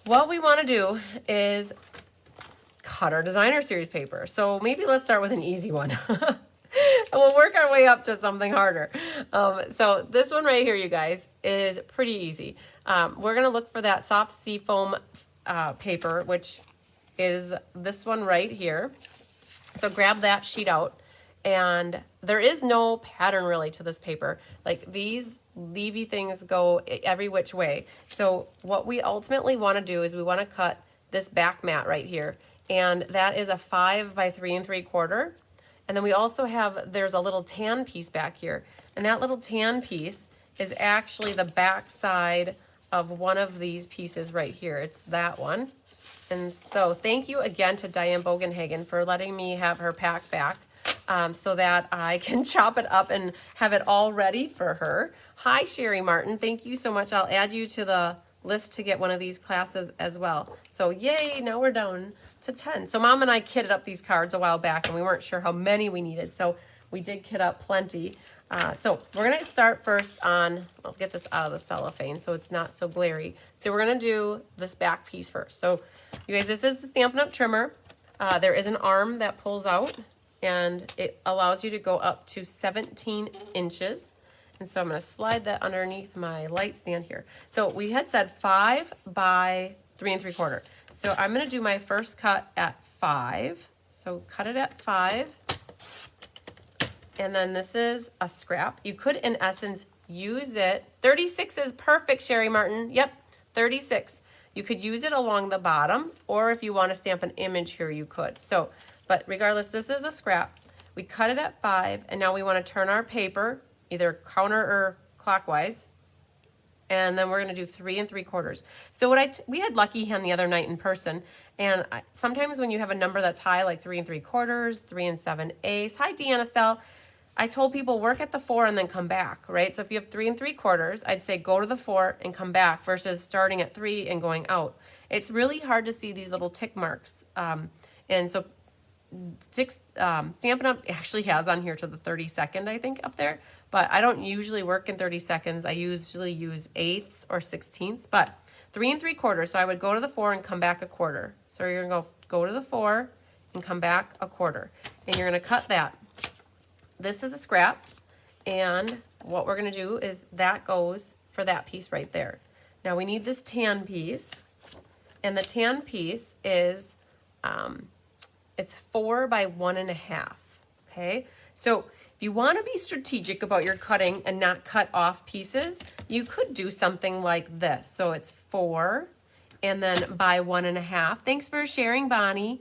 [SPEAKER 1] what we wanna do is cut our designer series paper. So maybe let's start with an easy one. And we'll work our way up to something harder. So this one right here, you guys, is pretty easy. We're gonna look for that soft seafoam paper, which is this one right here. So grab that sheet out, and there is no pattern really to this paper. Like these leafy things go every which way. So what we ultimately wanna do is we wanna cut this back mat right here, and that is a 5 by 3 3/4. And then we also have, there's a little tan piece back here. And that little tan piece is actually the back side of one of these pieces right here. It's that one. And so thank you again to Diane Bogenhagen for letting me have her pack back so that I can chop it up and have it all ready for her. Hi, Sherry Martin. Thank you so much. I'll add you to the list to get one of these classes as well. So yay, now we're down to 10. So Mom and I kitted up these cards a while back, and we weren't sure how many we needed, so we did kit up plenty. So we're gonna start first on, I'll get this out of the cellophane so it's not so glary. So we're gonna do this back piece first. So you guys, this is the Stampin' Up Trimmer. There is an arm that pulls out, and it allows you to go up to 17 inches. And so I'm gonna slide that underneath my light stand here. So we had said 5 by 3 3/4. So I'm gonna do my first cut at 5. So cut it at 5. And then this is a scrap. You could, in essence, use it. 36 is perfect, Sherry Martin. Yep, 36. You could use it along the bottom, or if you want to stamp an image here, you could. So, but regardless, this is a scrap. We cut it at 5, and now we want to turn our paper either counter or clockwise. And then we're gonna do 3 3/4. So we had Lucky Hen the other night in person, and sometimes when you have a number that's high, like 3 3/4, 3 7/8. Hi, Deanna Stell. I told people work at the 4 and then come back, right? So if you have 3 3/4, I'd say go to the 4 and come back versus starting at 3 and going out. It's really hard to see these little tick marks, and so Stampin' Up actually has on here to the 32nd, I think, up there. But I don't usually work in 30 seconds. I usually use 8ths or 16ths, but 3 3/4. So I would go to the 4 and come back a quarter. So you're gonna go to the 4 and come back a quarter. And you're gonna cut that. This is a scrap. And what we're gonna do is that goes for that piece right there. Now we need this tan piece. And the tan piece is, it's 4 by 1.5, okay? So if you want to be strategic about your cutting and not cut off pieces, you could do something like this. So it's 4 and then by 1.5. Thanks for sharing, Bonnie.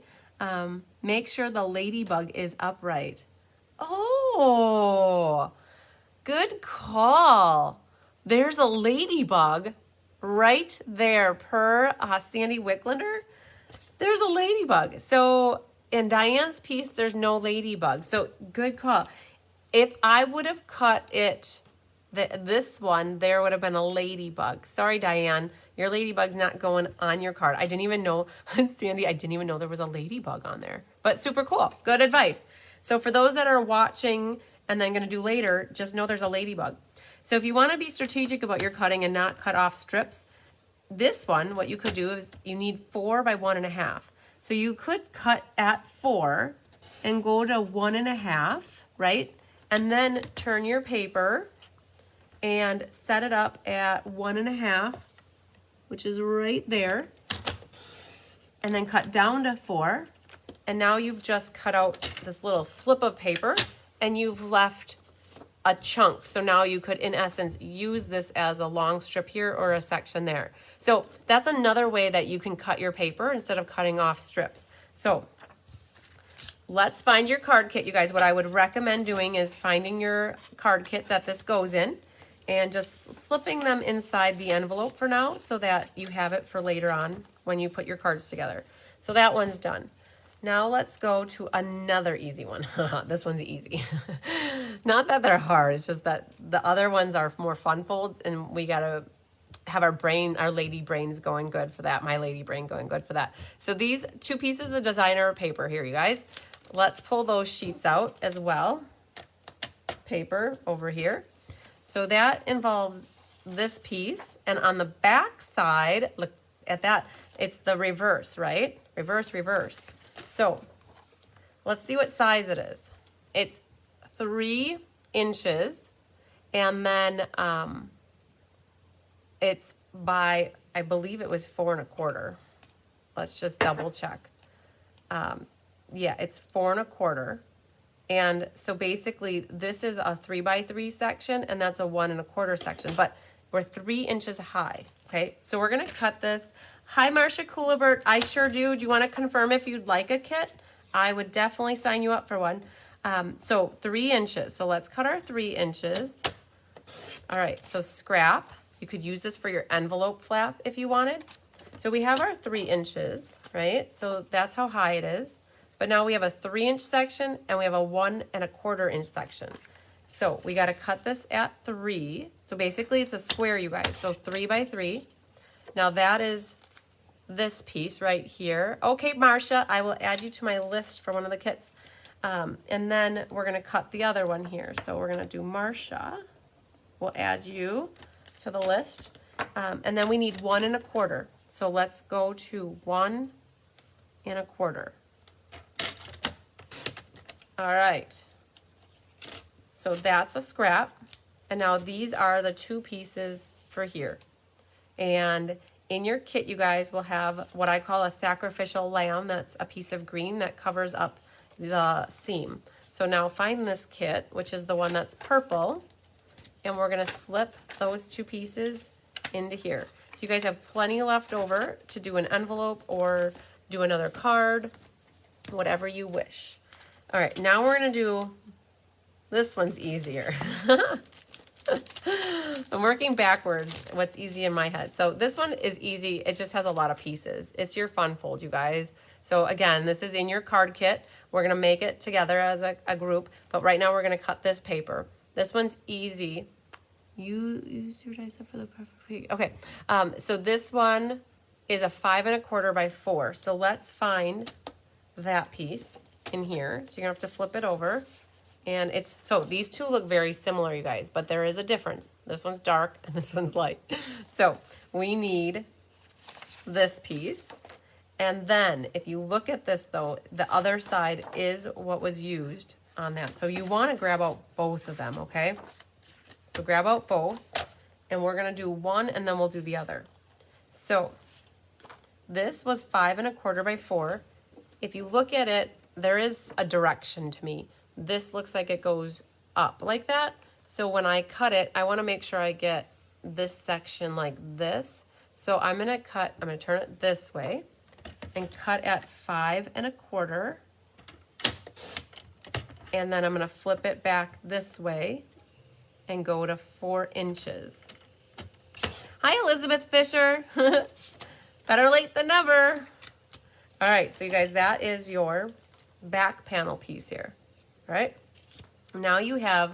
[SPEAKER 1] Make sure the ladybug is upright. Oh, good call. There's a ladybug right there per Sandy Wicklander. There's a ladybug. So in Diane's piece, there's no ladybug. So good call. If I would have cut it, this one, there would have been a ladybug. Sorry, Diane, your ladybug's not going on your card. I didn't even know, Sandy, I didn't even know there was a ladybug on there. But super cool, good advice. So for those that are watching and then gonna do later, just know there's a ladybug. So if you wanna be strategic about your cutting and not cut off strips, this one, what you could do is you need 4 by 1.5. So you could cut at 4 and go to 1.5, right? And then turn your paper and set it up at 1.5, which is right there. And then cut down to 4. And now you've just cut out this little slip of paper and you've left a chunk. So now you could, in essence, use this as a long strip here or a section there. So that's another way that you can cut your paper instead of cutting off strips. So let's find your card kit, you guys. What I would recommend doing is finding your card kit that this goes in and just slipping them inside the envelope for now so that you have it for later on when you put your cards together. So that one's done. Now let's go to another easy one. This one's easy. Not that they're hard, it's just that the other ones are more fun folds and we gotta have our lady brains going good for that, my lady brain going good for that. So these 2 pieces of designer paper here, you guys, let's pull those sheets out as well. Paper over here. So that involves this piece, and on the back side, look at that, it's the reverse, right? Reverse, reverse. So let's see what size it is. It's 3 inches, and then it's by, I believe it was 4 1/4. Let's just double check. Yeah, it's 4 1/4. And so basically this is a 3 by 3 section and that's a 1 1/4 section, but we're 3 inches high. Okay, so we're gonna cut this. Hi, Marcia Coolibert. I sure do. Do you want to confirm if you'd like a kit? I would definitely sign you up for one. So 3 inches. So let's cut our 3 inches. All right, so scrap. You could use this for your envelope flap if you wanted. So we have our 3 inches, right? So that's how high it is. But now we have a 3 inch section and we have a 1 1/4 inch section. So we got to cut this at 3. So basically it's a square, you guys. So 3 by 3. Now that is this piece right here. Okay, Marcia, I will add you to my list for one of the kits. And then we're going to cut the other one here. So we're going to do Marcia. We'll add you to the list. And then we need 1 1/4. So let's go to 1 1/4. All right. So that's a scrap. And now these are the 2 pieces for here. And in your kit, you guys will have what I call a sacrificial lamb. That's a piece of green that covers up the seam. So now find this kit, which is the one that's purple, and we're gonna slip those 2 pieces into here. So you guys have plenty left over to do an envelope or do another card, whatever you wish. All right, now we're gonna do, this one's easier. I'm working backwards, what's easy in my head. So this one is easy, it just has a lot of pieces. It's your fun fold, you guys. So again, this is in your card kit. We're gonna make it together as a group, but right now we're gonna cut this paper. This one's easy. Use your dice for the perfect. Okay, so this one is a 5 1/4 by 4. So let's find that piece in here. So you're gonna have to flip it over. And it's, so these 2 look very similar, you guys, but there is a difference. This one's dark and this one's light. So we need this piece. And then if you look at this though, the other side is what was used on that. So you want to grab out both of them, okay? So grab out both and we're going to do one and then we'll do the other. So this was 5 1/4 by 4. If you look at it, there is a direction to me. This looks like it goes up like that. So when I cut it, I want to make sure I get this section like this. So I'm going to turn it this way and cut at 5 1/4. And then I'm going to flip it back this way and go to 4 inches. Hi, Elizabeth Fisher. Better late than never. All right, so you guys, that is your back panel piece here. All right, now you have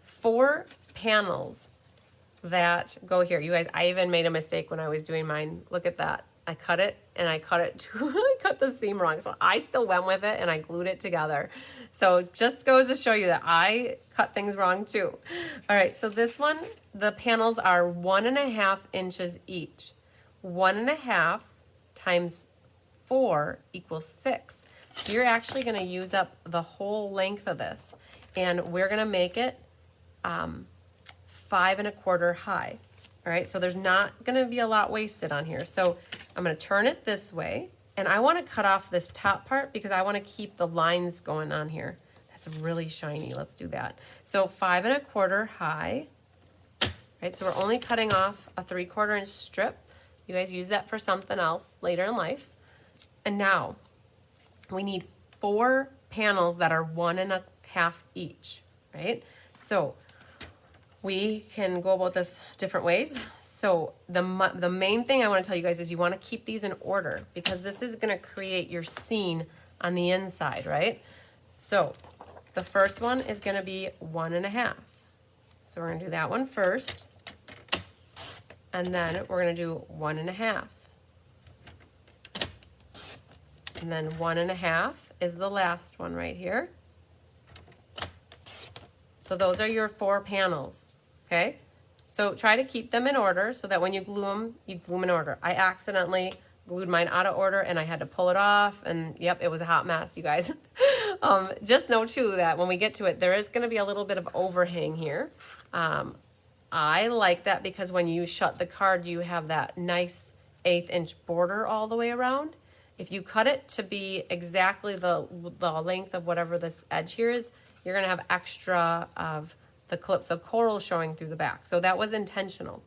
[SPEAKER 1] 4 panels that go here. You guys, I even made a mistake when I was doing mine. Look at that. I cut it and I cut it too. I cut the seam wrong. So I still went with it and I glued it together. So it just goes to show you that I cut things wrong too. All right, so this one, the panels are 1 1/2 inches each. 1 1/2 times 4 equals 6. So you're actually going to use up the whole length of this. And we're going to make it 5 1/4 high. All right, so there's not going to be a lot wasted on here. So I'm going to turn it this way. And I want to cut off this top part because I want to keep the lines going on here. That's really shiny. Let's do that. So 5 1/4 high, right? So we're only cutting off a 3/4 inch strip. You guys use that for something else later in life. And now we need 4 panels that are 1 1/2 each, right? So we can go about this different ways. So the main thing I want to tell you guys is you want to keep these in order because this is going to create your scene on the inside, right? So the first one is going to be 1 1/2. So we're going to do that one first. And then we're going to do 1 1/2. And then 1 1/2 is the last one right here. So those are your 4 panels, okay? So try to keep them in order so that when you glue them in order. I accidentally glued mine out of order and I had to pull it off, and yep, it was a hot mess, you guys. Just know too that when we get to it, there is gonna be a little bit of overhang here. I like that because when you shut the card, you have that nice 1/8 inch border all the way around. If you cut it to be exactly the length of whatever this edge here is, you're gonna have extra of the clips of coral showing through the back. So that was intentional.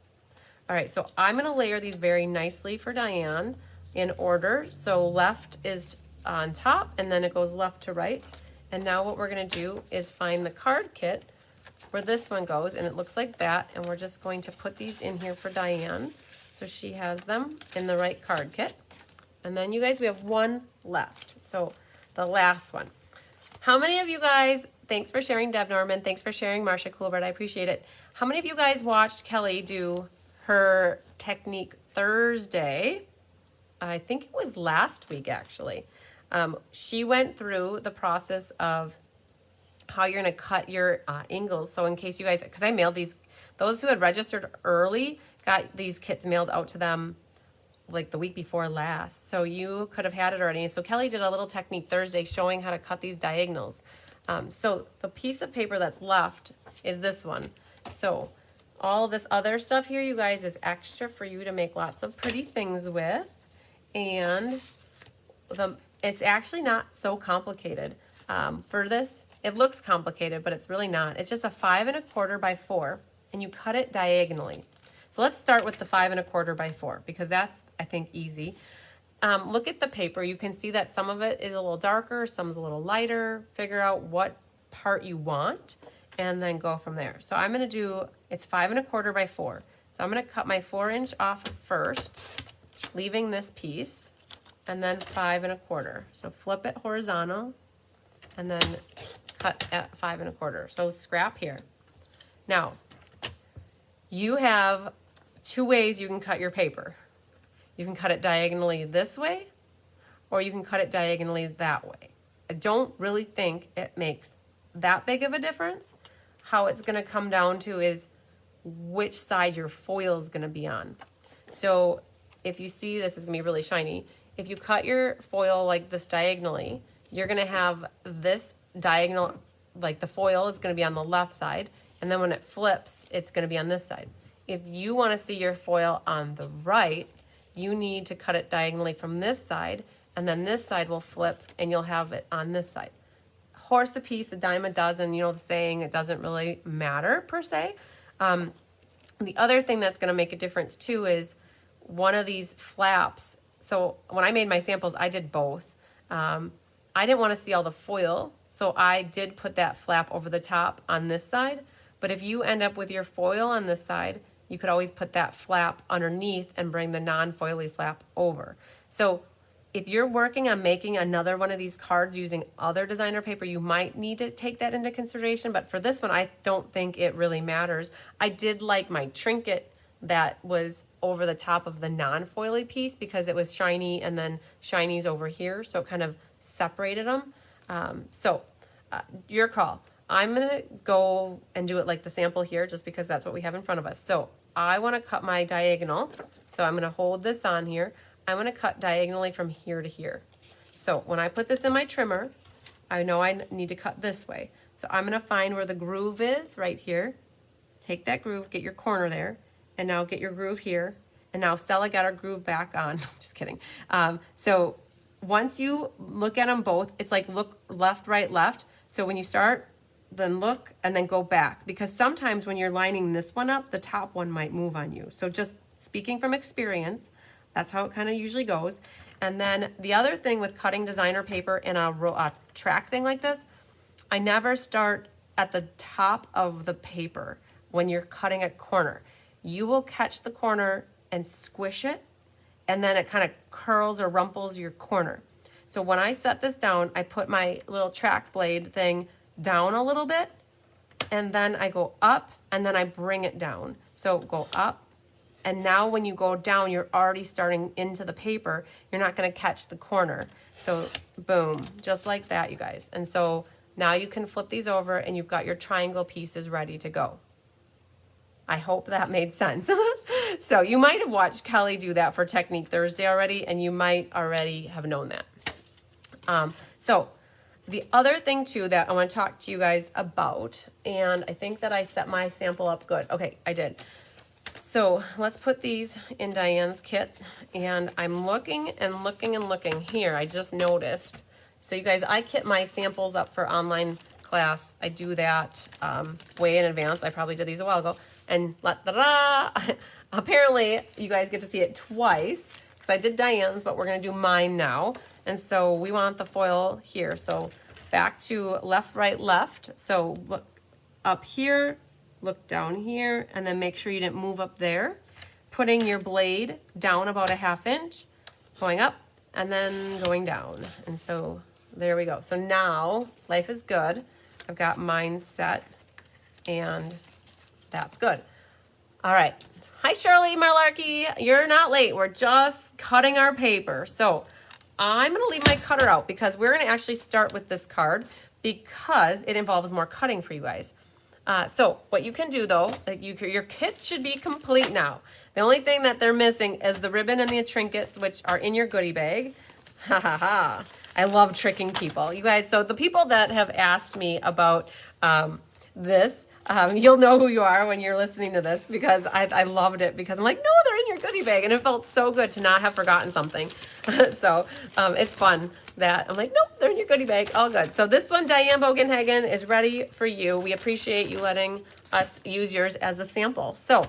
[SPEAKER 1] All right, so I'm gonna layer these very nicely for Diane in order. So left is on top and then it goes left to right. And now what we're gonna do is find the card kit where this one goes, and it looks like that. And we're just going to put these in here for Diane so she has them in the right card kit. And then you guys, we have 1 left. So the last one. How many of you guys, thanks for sharing, Deb Norman, thanks for sharing, Marcia Coolbert, I appreciate it. How many of you guys watched Kelly do her Technique Thursday? I think it was last week, actually. She went through the process of how you're gonna cut your ingles. So in case you guys, because I mailed these, those who had registered early got these kits mailed out to them like the week before last. So you could have had it already. So Kelly did a little Technique Thursday showing how to cut these diagonals. So the piece of paper that's left is this one. So all this other stuff here, you guys, is extra for you to make lots of pretty things with. And it's actually not so complicated. For this, it looks complicated, but it's really not. It's just a 5 1/4 by 4, and you cut it diagonally. So let's start with the 5 1/4 by 4 because that's, I think, easy. Look at the paper. You can see that some of it is a little darker, some's a little lighter. Figure out what part you want and then go from there. So I'm going to do, it's 5 1/4 by 4. So I'm going to cut my 4 inch off first, leaving this piece, and then 5 1/4. So flip it horizontal and then cut at 5 1/4. So scrap here. Now, you have 2 ways you can cut your paper. You can cut it diagonally this way, or you can cut it diagonally that way. I don't really think it makes that big of a difference. How it's gonna come down to is which side your foil is gonna be on. So if you see, this is gonna be really shiny. If you cut your foil like this diagonally, you're gonna have this diagonal, like the foil is gonna be on the left side, and then when it flips, it's gonna be on this side. If you wanna see your foil on the right, you need to cut it diagonally from this side, and then this side will flip and you'll have it on this side. Horse a piece, a dime a dozen, you know the saying, it doesn't really matter per se. The other thing that's gonna make a difference too is one of these flaps. So when I made my samples, I did both. I didn't wanna see all the foil, so I did put that flap over the top on this side. But if you end up with your foil on this side, you could always put that flap underneath and bring the non-foily flap over. So if you're working on making another one of these cards using other designer paper, you might need to take that into consideration. But for this one, I don't think it really matters. I did like my trinket that was over the top of the non-foily piece because it was shiny and then shiny's over here. So it kind of separated them. Your call. I'm gonna go and do it like the sample here just because that's what we have in front of us. So I wanna cut my diagonal. So I'm gonna hold this on here. I'm gonna cut diagonally from here to here. So when I put this in my trimmer, I know I need to cut this way. So I'm gonna find where the groove is right here. Take that groove, get your corner there, and now get your groove here. And now Stella got her groove back on. Just kidding. So once you look at them both, it's like look left, right, left. So when you start, then look and then go back, because sometimes when you're lining this one up, the top one might move on you. So just speaking from experience, that's how it kind of usually goes. And then the other thing with cutting designer paper in a track thing like this, I never start at the top of the paper when you're cutting a corner. You will catch the corner and squish it, and then it kind of curls or rumples your corner. So when I set this down, I put my little track blade thing down a little bit, and then I go up, and then I bring it down. So go up, and now when you go down, you're already starting into the paper. You're not gonna catch the corner. So boom, just like that, you guys. And so now you can flip these over and you've got your triangle pieces ready to go. I hope that made sense. So you might have watched Kelly do that for Technique Thursday already, and you might already have known that. So the other thing too that I want to talk to you guys about, and I think that I set my sample up good. Okay, I did. So let's put these in Diane's kit, and I'm looking and looking and looking here. I just noticed. So you guys, I kit my samples up for online class. I do that way in advance. I probably did these a while ago. And apparently you guys get to see it twice, because I did Diane's, but we're going to do mine now. And so we want the foil here. So back to left, right, left. So look up here, look down here, and then make sure you didn't move up there. Putting your blade down about a 1/2 inch, going up, and then going down. And so there we go. So now life is good. I've got mine set, and that's good. All right. Hi, Shirley Malarkey. You're not late. We're just cutting our paper. So I'm going to leave my cutter out, because we're going to actually start with this card, because it involves more cutting for you guys. So what you can do though, your kits should be complete now. The only thing that they're missing is the ribbon and the trinkets, which are in your goodie bag. Ha ha ha. I love tricking people. You guys, so the people that have asked me about this, you'll know who you are when you're listening to this, because I loved it, because I'm like, no, they're in your goodie bag. And it felt so good to not have forgotten something. So it's fun that I'm like, nope, they're in your goodie bag. All good. So this one, Diane Bogenhagen, is ready for you. We appreciate you letting us use yours as a sample. So,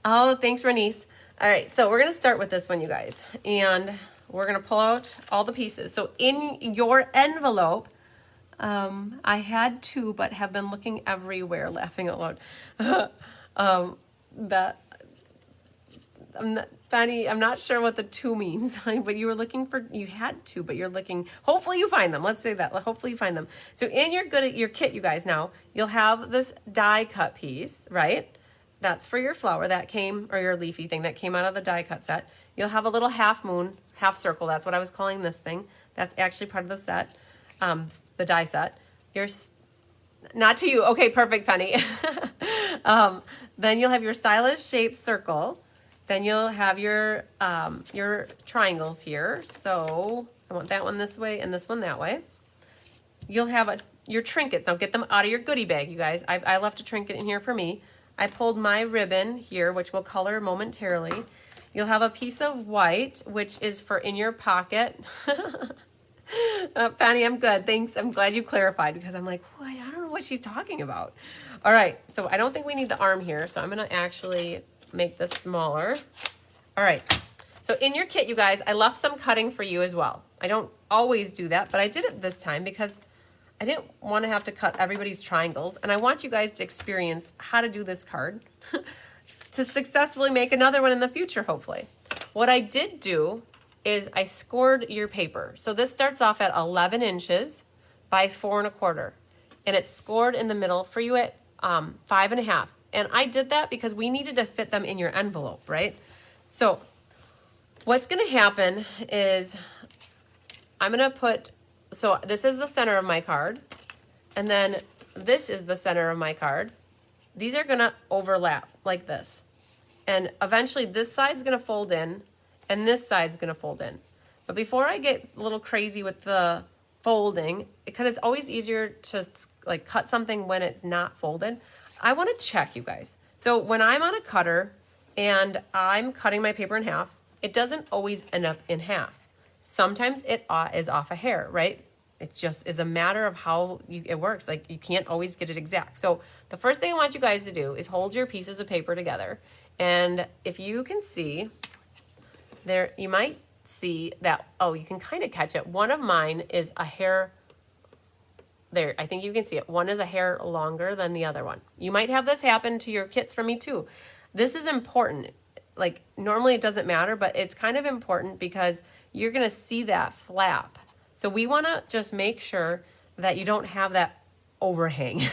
[SPEAKER 1] oh, thanks, Renice. All right, so we're going to start with this one, you guys. And we're going to pull out all the pieces. So in your envelope, I had 2, but have been looking everywhere, laughing out loud. Fanny, I'm not sure what the 2 means, but you were looking for, you had 2, but you're looking, hopefully you find them. Let's say that, hopefully you find them. So in your kit, you guys, now, you'll have this die cut piece, right? That's for your flower that came, or your leafy thing that came out of the die cut set. You'll have a little half moon, half circle. That's what I was calling this thing. That's actually part of the set. The die set. Not to you. Okay, perfect, Penny. Then you'll have your stylish shaped circle. Then you'll have your triangles here. So I want that one this way and this one that way. You'll have your trinkets. Now get them out of your goodie bag, you guys. I left a trinket in here for me. I pulled my ribbon here, which will color momentarily. You'll have a piece of white, which is for in your pocket. Fanny, I'm good. Thanks. I'm glad you clarified, because I'm like, I don't know what she's talking about. All right. So I don't think we need the arm here. So I'm going to actually make this smaller. All right. So in your kit, you guys, I left some cutting for you as well. I don't always do that, but I did it this time because I didn't want to have to cut everybody's triangles. And I want you guys to experience how to do this card to successfully make another one in the future, hopefully. What I did do is I scored your paper. So this starts off at 11 inches by 4 1/4. And it's scored in the middle for you at 5 1/2. And I did that because we needed to fit them in your envelope, right? So what's gonna happen is I'm gonna put, so this is the center of my card. And then this is the center of my card. These are gonna overlap like this. And eventually this side's gonna fold in and this side's gonna fold in. But before I get a little crazy with the folding, because it's always easier to like cut something when it's not folded, I wanna check, you guys. So when I'm on a cutter and I'm cutting my paper in half, it doesn't always end up in half. Sometimes it is off a hair, right? It just is a matter of how it works. Like you can't always get it exact. So the first thing I want you guys to do is hold your pieces of paper together. And if you can see there, you might see that, oh, you can kind of catch it. One of mine is a hair there. I think you can see it. One is a hair longer than the other one. You might have this happen to your kits for me too. This is important. Like normally it doesn't matter, but it's kind of important because you're going to see that flap. So we want to just make sure that you don't have that overhang.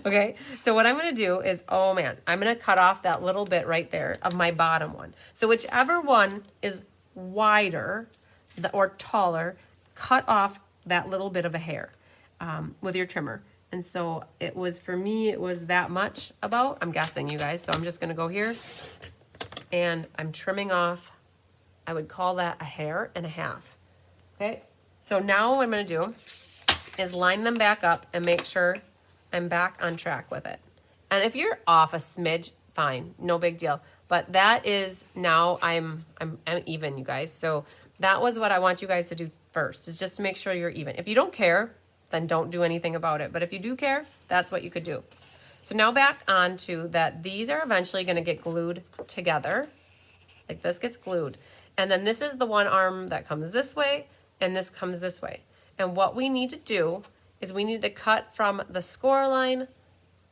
[SPEAKER 1] Okay. So what I'm going to do is, oh man, I'm going to cut off that little bit right there of my bottom one. So whichever one is wider or taller, cut off that little bit of a hair with your trimmer. And so it was, for me, it was that much about, I'm guessing you guys. So I'm just going to go here and I'm trimming off, I would call that a hair and a half. Okay. So now what I'm going to do is line them back up and make sure I'm back on track with it. And if you're off a smidge, fine, no big deal. But that is, now I'm even, you guys. So that was what I want you guys to do first, is just to make sure you're even. If you don't care, then don't do anything about it. But if you do care, that's what you could do. So now back on to that, these are eventually going to get glued together. Like this gets glued. And then this is the one arm that comes this way, and this comes this way. And what we need to do is we need to cut from the score line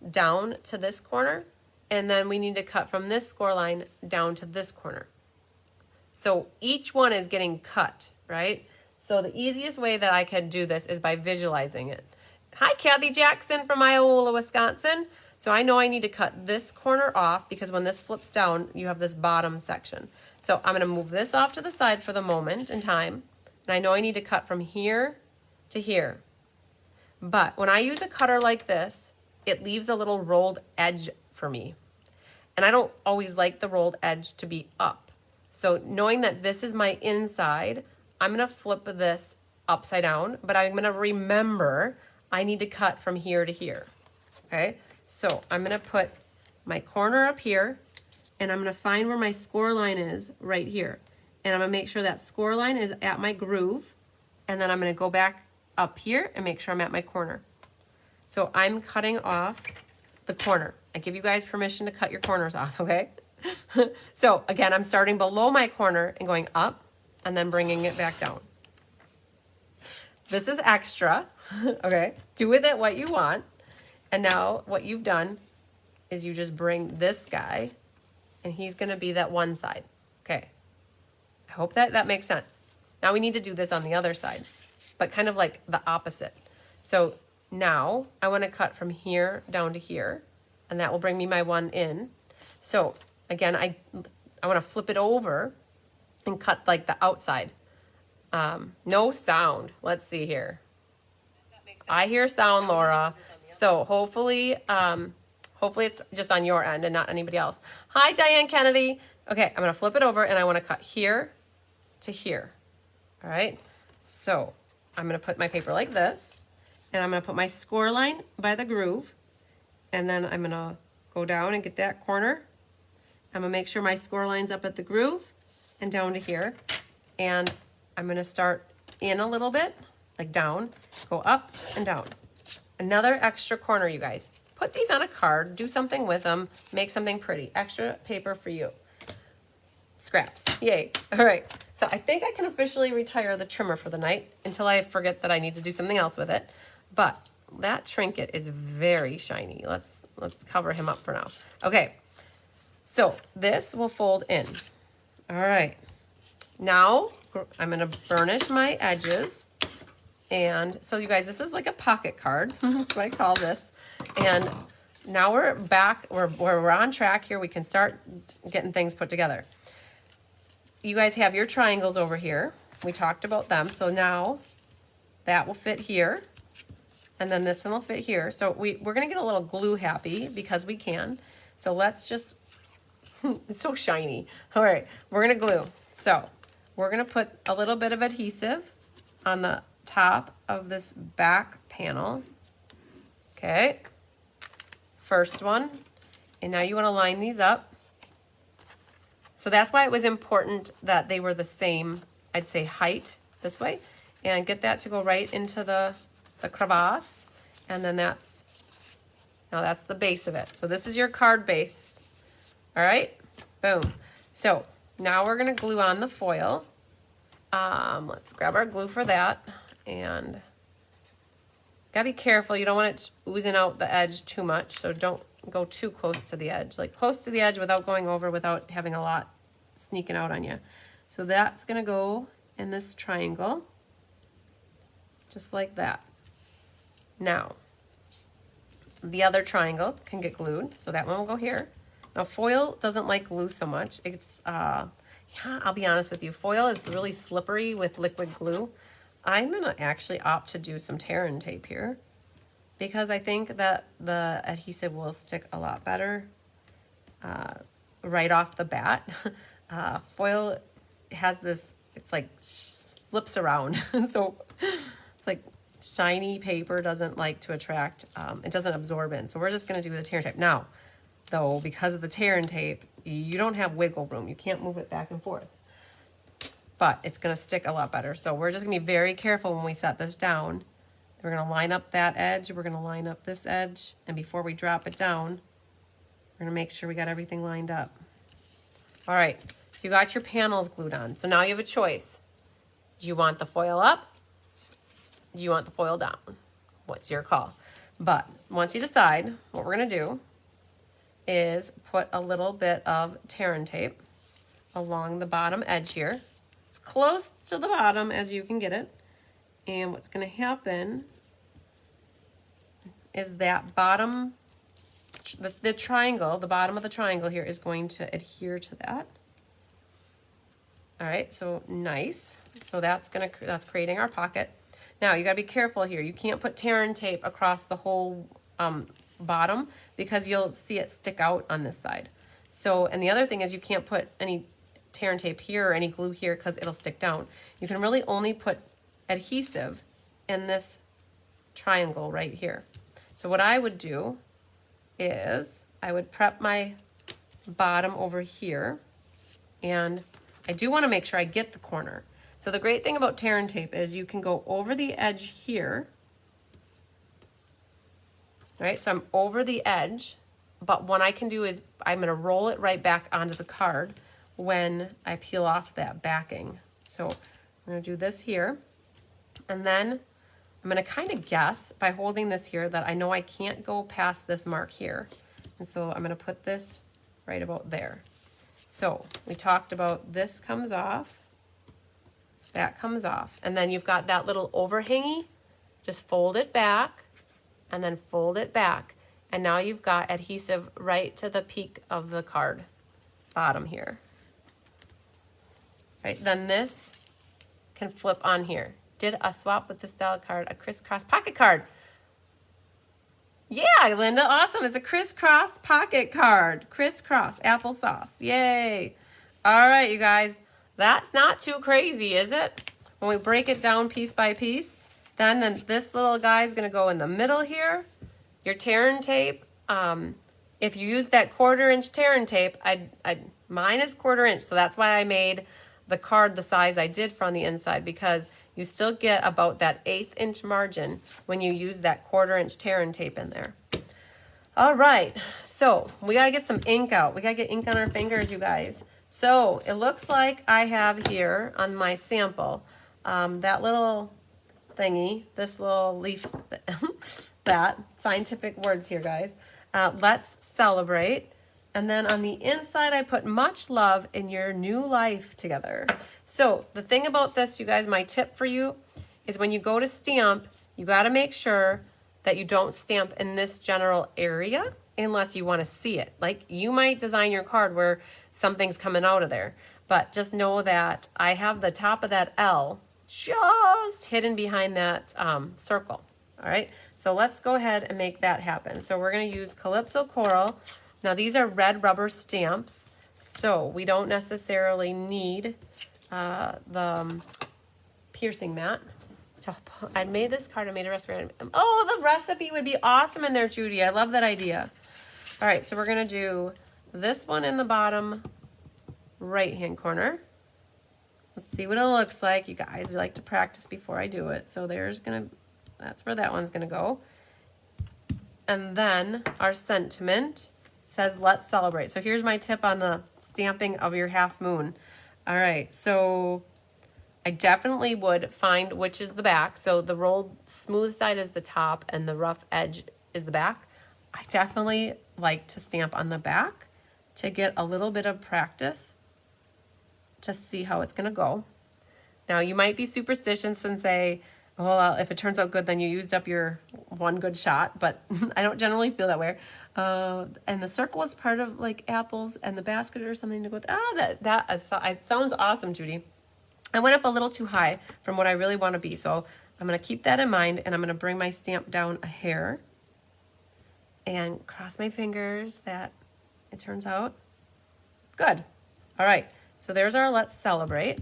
[SPEAKER 1] down to this corner, and then we need to cut from this score line down to this corner. So each one is getting cut, right? So the easiest way that I can do this is by visualizing it. Hi, Kathy Jackson from Iowa, Wisconsin. So I know I need to cut this corner off because when this flips down, you have this bottom section. So I'm going to move this off to the side for the moment in time. And I know I need to cut from here to here. But when I use a cutter like this, it leaves a little rolled edge for me. And I don't always like the rolled edge to be up. So knowing that this is my inside, I'm going to flip this upside down, but I'm going to remember I need to cut from here to here. Okay? So I'm going to put my corner up here, and I'm going to find where my score line is right here. And I'm going to make sure that score line is at my groove, and then I'm going to go back up here and make sure I'm at my corner. So I'm cutting off the corner. I give you guys permission to cut your corners off, okay? So again, I'm starting below my corner and going up and then bringing it back down. This is extra, okay? Do with it what you want. And now what you've done is you just bring this guy, and he's going to be that one side. Okay. I hope that makes sense. Now we need to do this on the other side, but kind of like the opposite. So now I want to cut from here down to here, and that will bring me my one in. So again, I want to flip it over and cut like the outside. No sound. Let's see here. I hear sound, Laura. So hopefully it's just on your end and not anybody else. Hi, Diane Kennedy. Okay, I'm going to flip it over, and I want to cut here to here. All right. So I'm going to put my paper like this, and I'm going to put my score line by the groove, and then I'm going to go down and get that corner. I'm going to make sure my score line's up at the groove and down to here. And I'm going to start in a little bit, like down, go up and down. Another extra corner, you guys. Put these on a card, do something with them, make something pretty. Extra paper for you. Scraps. Yay. All right. So I think I can officially retire the trimmer for the night until I forget that I need to do something else with it. But that trinket is very shiny. Let's cover him up for now. Okay. So this will fold in. All right. Now I'm going to burnish my edges. And so you guys, this is like a pocket card. That's what I call this. And now we're back. We're on track here. We can start getting things put together. You guys have your triangles over here. We talked about them. So now that will fit here. And then this one will fit here. So we're going to get a little glue happy because we can. So let's just, it's so shiny. All right, we're going to glue. So we're going to put a little bit of adhesive on the top of this back panel. Okay. First one. And now you want to line these up. So that's why it was important that they were the same, I'd say, height this way. and get that to go right into the crevasse. And then now that's the base of it. So this is your card base. All right, boom. So now we're gonna glue on the foil. Let's grab our glue for that, and gotta be careful. You don't want it oozing out the edge too much, so don't go too close to the edge. Like close to the edge without going over, without having a lot sneaking out on you. So that's gonna go in this triangle, just like that. Now, the other triangle can get glued, so that one will go here. Now, foil doesn't like glue so much. It's, yeah, I'll be honest with you, foil is really slippery with liquid glue. I'm gonna actually opt to do some tear and tape here, because I think that the adhesive will stick a lot better right off the bat. Foil has this, it's like slips around. So it's like shiny paper doesn't like to attract, it doesn't absorb in. So we're just gonna do the tear and tape. Now, though, because of the tear and tape, you don't have wiggle room. You can't move it back and forth. But it's gonna stick a lot better. So we're just gonna be very careful when we set this down. We're gonna line up that edge, we're gonna line up this edge, and before we drop it down, we're gonna make sure we got everything lined up. All right, so you got your panels glued on. So now you have a choice. Do you want the foil up? Do you want the foil down? What's your call? But once you decide, what we're gonna do is put a little bit of tear and tape along the bottom edge here, as close to the bottom as you can get it. And what's going to happen is that bottom, the triangle, the bottom of the triangle here is going to adhere to that. All right, so nice. So that's creating our pocket. Now you got to be careful here. You can't put tear and tape across the whole bottom, because you'll see it stick out on this side. So, and the other thing is you can't put any tear and tape here or any glue here, because it'll stick down. You can really only put adhesive in this triangle right here. So what I would do is I would prep my bottom over here, and I do want to make sure I get the corner. So the great thing about tear and tape is you can go over the edge here. All right, so I'm over the edge, but what I can do is I'm going to roll it right back onto the card when I peel off that backing. So I'm going to do this here, and then I'm going to kind of guess by holding this here that I know I can't go past this mark here. And so I'm going to put this right about there. So we talked about this comes off, that comes off, and then you've got that little overhangy. Just fold it back and then fold it back. And now you've got adhesive right to the peak of the card bottom here. Right, then this can flip on here. Did a swap with the style card, a crisscross pocket card. Yeah, Linda, awesome. It's a crisscross pocket card. Crisscross, applesauce, yay. All right, you guys, that's not too crazy, is it? When we break it down piece by piece, then this little guy is gonna go in the middle here. Your tear and tape, if you use that 1/4 inch tear and tape, mine is 1/4 inch, so that's why I made the card the size I did from the inside, because you still get about that 1/8 inch margin when you use that 1/4 inch tear and tape in there. All right, so we gotta get some ink out. We gotta get ink on our fingers, you guys. So it looks like I have here on my sample, that little thingy, this little leaf, that, scientific words here, guys. Let's celebrate. And then on the inside, I put much love in your new life together. So the thing about this, you guys, my tip for you is when you go to stamp, you got to make sure that you don't stamp in this general area unless you want to see it. Like, you might design your card where something's coming out of there, but just know that I have the top of that L just hidden behind that circle. All right, so let's go ahead and make that happen. So we're going to use Calypso Coral. Now these are red rubber stamps, so we don't necessarily need the piercing mat. I made this card, I made a recipe. Oh, the recipe would be awesome in there, Judy. I love that idea. All right, so we're gonna do this one in the bottom right-hand corner. Let's see what it looks like. You guys like to practice before I do it. So that's where that one's gonna go. And then our sentiment says, let's celebrate. So here's my tip on the stamping of your half moon. All right, so I definitely would find which is the back. So the rolled smooth side is the top and the rough edge is the back. I definitely like to stamp on the back to get a little bit of practice to see how it's gonna go. Now you might be superstitious and say, well, if it turns out good, then you used up your one good shot, but I don't generally feel that way. And the circle is part of like apples and the basket or something to go with. It sounds awesome, Judy. I went up a little too high from what I really want to be. So I'm going to keep that in mind, and I'm going to bring my stamp down a hair and cross my fingers that it turns out good. All right. So there's our let's celebrate.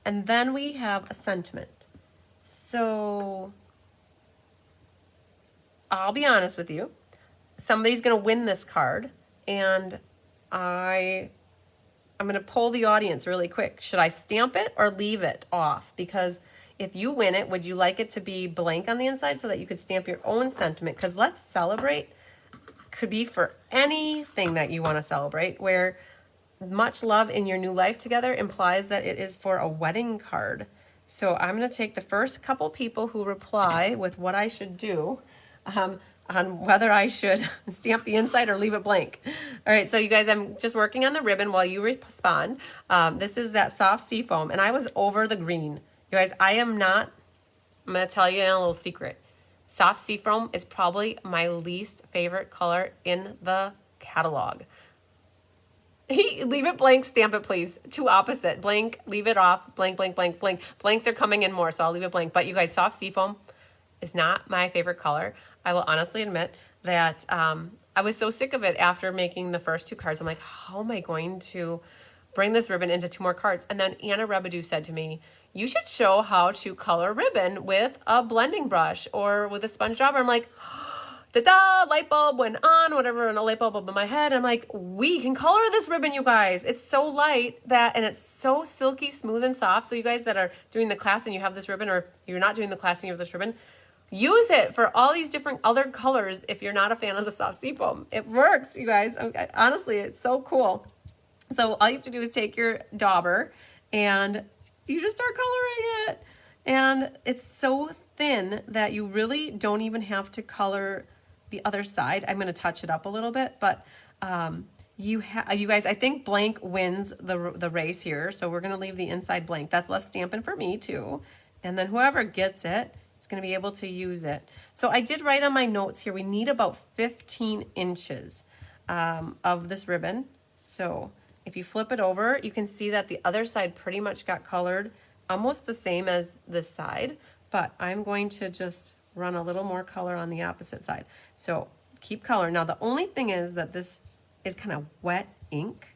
[SPEAKER 1] And then we have a sentiment. So I'll be honest with you. Somebody's going to win this card, and I'm going to poll the audience really quick. Should I stamp it or leave it off? Because if you win it, would you like it to be blank on the inside so that you could stamp your own sentiment? Because let's celebrate could be for anything that you want to celebrate, where much love in your new life together implies that it is for a wedding card. So I'm going to take the first couple people who reply with what I should do on whether I should stamp the inside or leave it blank. All right, so you guys, I'm just working on the ribbon while you respond. This is that soft sea foam, and I was over the green. You guys, I'm going to tell you a little secret. Soft sea foam is probably my least favorite color in the catalog. Leave it blank, stamp it, please. Two opposite. Blank, leave it off. Blank, blank, blank, blank. Blanks are coming in more, so I'll leave it blank. But you guys, soft sea foam is not my favorite color. I will honestly admit that I was so sick of it after making the first two cards. I'm like, how am I going to bring this ribbon into two more cards? And then Anna Rebedu said to me, you should show how to color ribbon with a blending brush or with a sponge dauber. I'm like, da-da, light bulb went on, whatever, and a light bulb up in my head. I'm like, we can color this ribbon, you guys. It's so light and it's so silky, smooth, and soft. So you guys that are doing the class and you have this ribbon, or you're not doing the class and you have this ribbon, use it for all these different other colors if you're not a fan of the soft sea foam. It works, you guys. Honestly, it's so cool. So all you have to do is take your dauber and you just start coloring it. And it's so thin that you really don't even have to color the other side. I'm going to touch it up a little bit, but you guys, I think blank wins the race here. So we're going to leave the inside blank. That's less stamping for me too. And then whoever gets it, going to be able to use it. So I did write on my notes here, we need about 15 inches of this ribbon. So if you flip it over, you can see that the other side pretty much got colored almost the same as this side, but I'm going to just run a little more color on the opposite side. So keep color. Now the only thing is that this is kind of wet ink.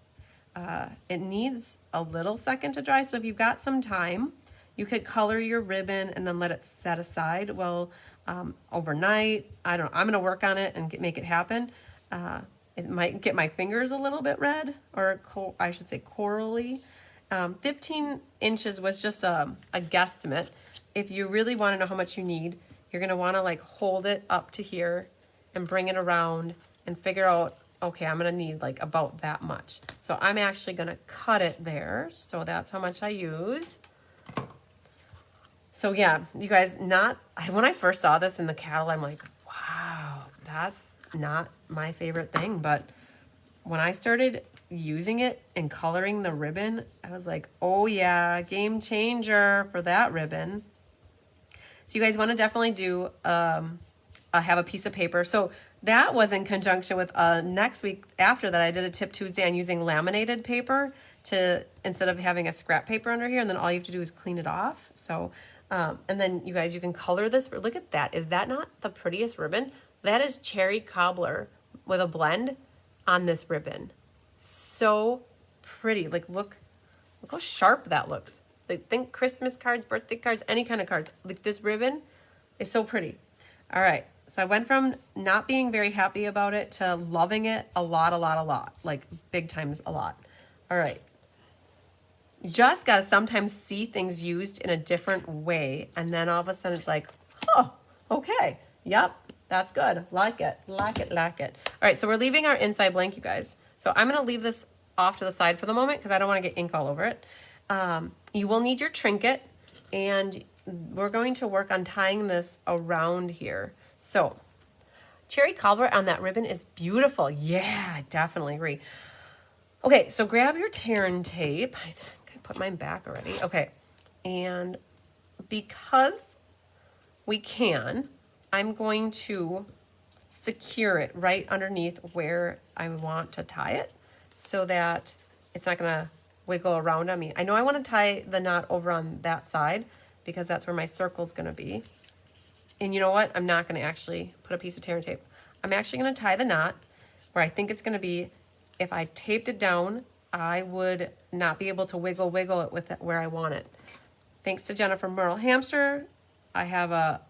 [SPEAKER 1] It needs a little second to dry. So if you've got some time, you could color your ribbon and then let it set aside. Well, overnight, I don't know. I'm going to work on it and make it happen. It might get my fingers a little bit red, or I should say corally. 15 inches was just a guesstimate. If you really want to know how much you need, you're going to want to like hold it up to here and bring it around and figure out, okay, I'm going to need like about that much. So I'm actually going to cut it there. So that's how much I use. So yeah, you guys, when I first saw this in the catalog, I'm like, wow, that's not my favorite thing. But when I started using it and coloring the ribbon, I was like, oh yeah, game changer for that ribbon. So you guys want to definitely do, have a piece of paper. So that was in conjunction with next week after that, I did a Tip Tuesday on using laminated paper instead of having a scrap paper under here. And then all you have to do is clean it off. So and then you guys, you can color this. Look at that. Is that not the prettiest ribbon? That is cherry cobbler with a blend on this ribbon. So pretty. Like look how sharp that looks. Like think Christmas cards, birthday cards, any kind of cards. Like this ribbon is so pretty. All right. So I went from not being very happy about it to loving it a lot. Like big times a lot. All right. just got to sometimes see things used in a different way. And then all of a sudden it's like, oh, okay. Yep, that's good. Like it, like it, like it. All right, so we're leaving our inside blank, you guys. So I'm going to leave this off to the side for the moment because I don't want to get ink all over it. You will need your trinket, and we're going to work on tying this around here. So cherry collar on that ribbon is beautiful. Yeah, I definitely agree. Okay, so grab your tear and tape. I think I put mine back already. Okay, and because we can, I'm going to secure it right underneath where I want to tie it so that it's not gonna wiggle around on me. I know I want to tie the knot over on that side because that's where my circle's gonna be. And you know what? I'm not gonna actually put a piece of tear and tape. I'm actually gonna tie the knot where I think it's gonna be. If I taped it down, I would not be able to wiggle it with it where I want it. Thanks to Jennifer Merle Hamster, I have a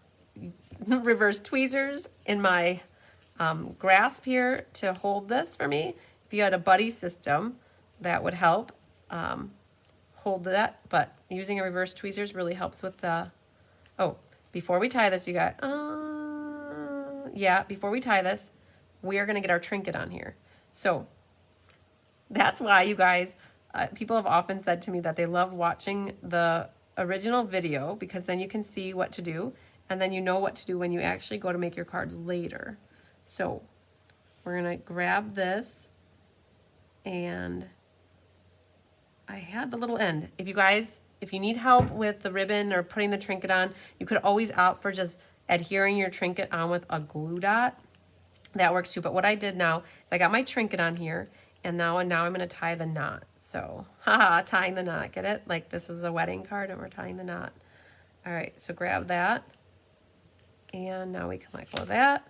[SPEAKER 1] reverse tweezers in my grasp here to hold this for me. If you had a buddy system, that would help hold that, but using a reverse tweezers really helps with the, oh, before we tie this, you got, yeah, before we tie this, we are gonna get our trinket on here. So that's why, you guys, people have often said to me that they love watching the original video because then you can see what to do, and then you know what to do when you actually go to make your cards later. So we're gonna grab this, and I had the little end. If you need help with the ribbon or putting the trinket on, you could always opt for just adhering your trinket on with a glue dot. That works too. But what I did now is I got my trinket on here, and now I'm gonna tie the knot. So, haha, tying the knot, get it? Like this is a wedding card and we're tying the knot. All right, so grab that. And now we can let go of that.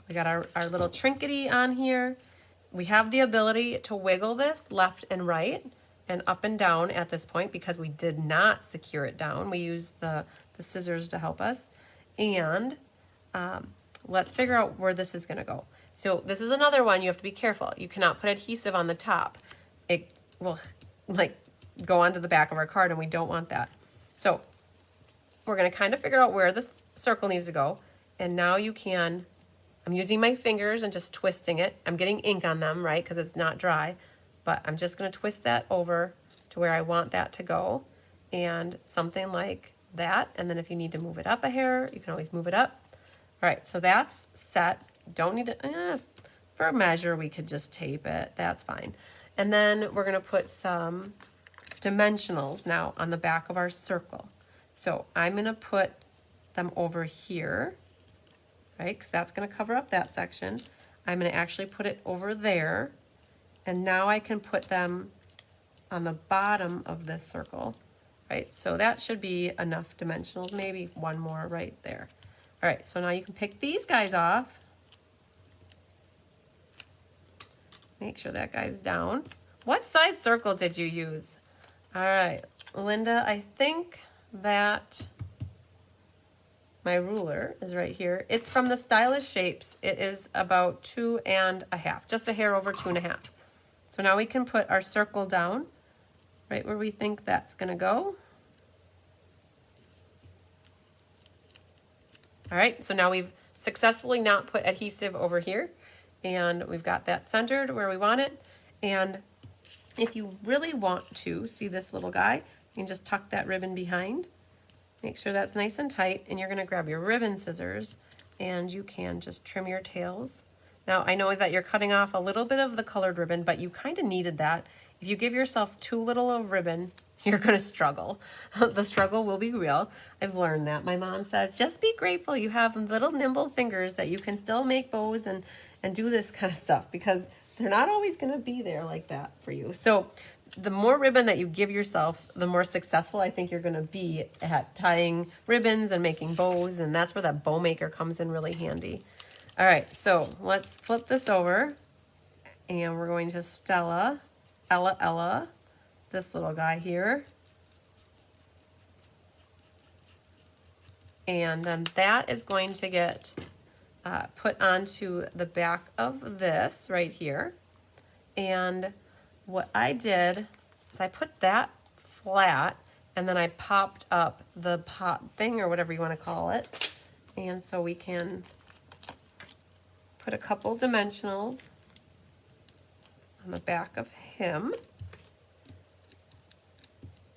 [SPEAKER 1] We got our little trinkety on here. We have the ability to wiggle this left and right and up and down at this point because we did not secure it down. We used the scissors to help us. And let's figure out where this is gonna go. So this is another one you have to be careful. You cannot put adhesive on the top. It will like go onto the back of our card, and we don't want that. So we're gonna kind of figure out where this circle needs to go. And now you can, I'm using my fingers and just twisting it. I'm getting ink on them, right? Because it's not dry, but I'm just gonna twist that over to where I want that to go. And something like that. And then if you need to move it up a hair, you can always move it up. All right, so that's set. Don't need to, for a measure, we could just tape it. That's fine. And then we're gonna put some dimensionals now on the back of our circle. So I'm gonna put them over here, right? Because that's gonna cover up that section. I'm gonna actually put it over there. And now I can put them on the bottom of this circle, right? So that should be enough dimensionals, maybe one more right there. All right, so now you can pick these guys off. Make sure that guy's down. What size circle did you use? All right, Linda, I think that my ruler is right here. It's from the Stylish Shapes. It is about 2.5, just a hair over 2.5. So now we can put our circle down right where we think that's gonna go. All right, so now we've successfully not put adhesive over here, and we've got that centered where we want it. And if you really want to see this little guy, you can just tuck that ribbon behind. Make sure that's nice and tight, and you're gonna grab your ribbon scissors, and you can just trim your tails. Now, I know that you're cutting off a little bit of the colored ribbon, but you kind of needed that. If you give yourself too little of ribbon, you're gonna struggle. The struggle will be real. I've learned that. My mom says, just be grateful you have little nimble fingers that you can still make bows and do this kind of stuff, because they're not always gonna be there like that for you. So the more ribbon that you give yourself, the more successful I think you're gonna be at tying ribbons and making bows, and that's where that bow maker comes in really handy. All right, so let's flip this over, and we're going to Ella, this little guy here. And then that is going to get put onto the back of this right here. And what I did So I put that flat, and then I popped up the pot thing, or whatever you want to call it. And so we can put a couple dimensionals on the back of him.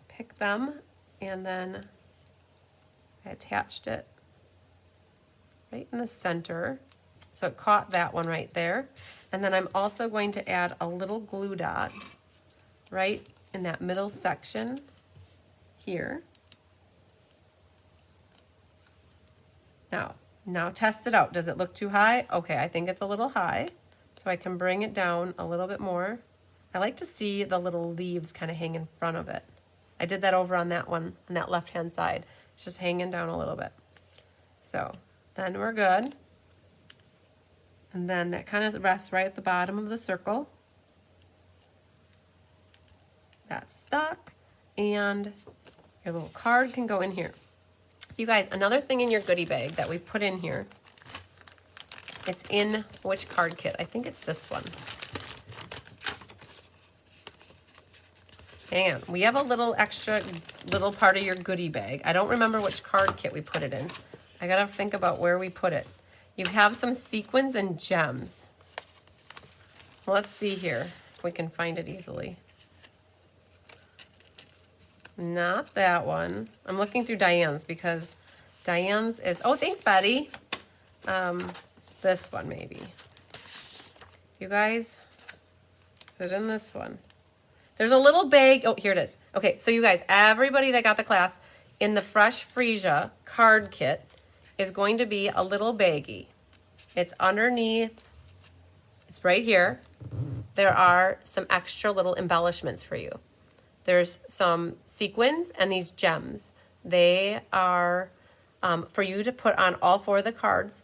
[SPEAKER 1] Pick them, and then I attached it right in the center. So it caught that one right there. And then I'm also going to add a little glue dot right in that middle section here. Now test it out. Does it look too high? Okay, I think it's a little high. So I can bring it down a little bit more. I like to see the little leaves kind of hang in front of it. I did that over on that one, on that left-hand side. It's just hanging down a little bit. So then we're good. And then that kind of rests right at the bottom of the circle. That's stuck. And your little card can go in here. So you guys, another thing in your goodie bag that we put in here, it's in which card kit? I think it's this one. Hang on, we have a little extra little part of your goodie bag. I don't remember which card kit we put it in. I gotta think about where we put it. You have some sequins and gems. Let's see here if we can find it easily. Not that one. I'm looking through Diane's because Diane's is, oh, thanks, Betty. This one maybe. You guys, is it in this one? There's a little bag. Oh, here it is. Okay, so you guys, everybody that got the class, in the Fresh Freesia card kit is going to be a little baggie. It's underneath. It's right here. There are some extra little embellishments for you. There's some sequins and these gems. They are for you to put on all 4 of the cards.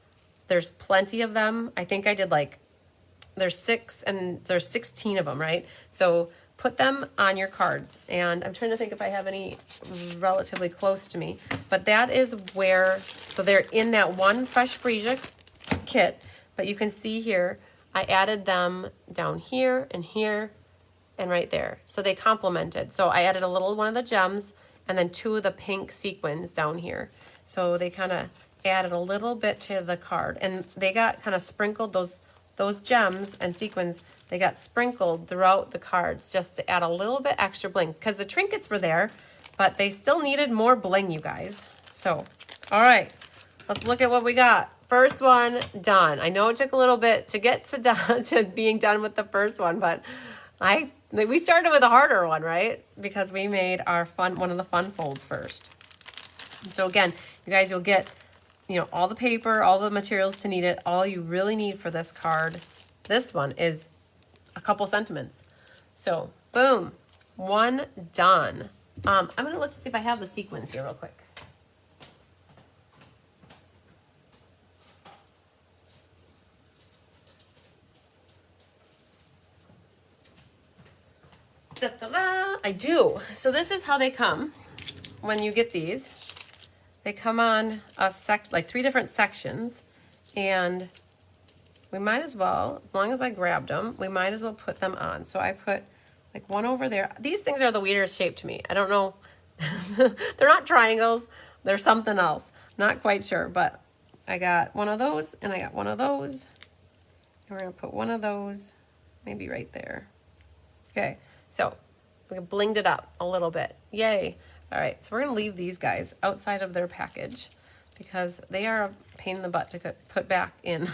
[SPEAKER 1] There's plenty of them. I think I did like, there's 6 and there's 16 of them, right? So put them on your cards. And I'm trying to think if I have any relatively close to me. But that is where, so they're in that one Fresh Freesia kit. But you can see here, I added them down here and right there. So they complemented. So I added a little one of the gems and then 2 of the pink sequins down here. So they kind of added a little bit to the card. And they got kind of sprinkled, those gems and sequins, they got sprinkled throughout the cards just to add a little bit extra bling. Because the trinkets were there, but they still needed more bling, you guys. So, all right, let's look at what we got. First one done. I know it took a little bit to get to being done with the first one, but we started with a harder one, right? Because we made our one of the fun folds first. So again, you guys, you'll get, all the paper, all the materials to need it. All you really need for this card, this one, is a couple sentiments. So boom, one done. I'm gonna look to see if I have the sequins here real quick. Da-da-da. I do. So this is how they come when you get these. They come on like 3 different sections, and we might as well, as long as I grabbed them, we might as well put them on. So I put like one over there. These things are the weirdest shape to me. I don't know. They're not triangles. They're something else. Not quite sure, but I got one of those and I got one of those. And we're gonna put one of those maybe right there. Okay, so we blinged it up a little bit. Yay. All right, so we're gonna leave these guys outside of their package because they are a pain in the butt to put back in.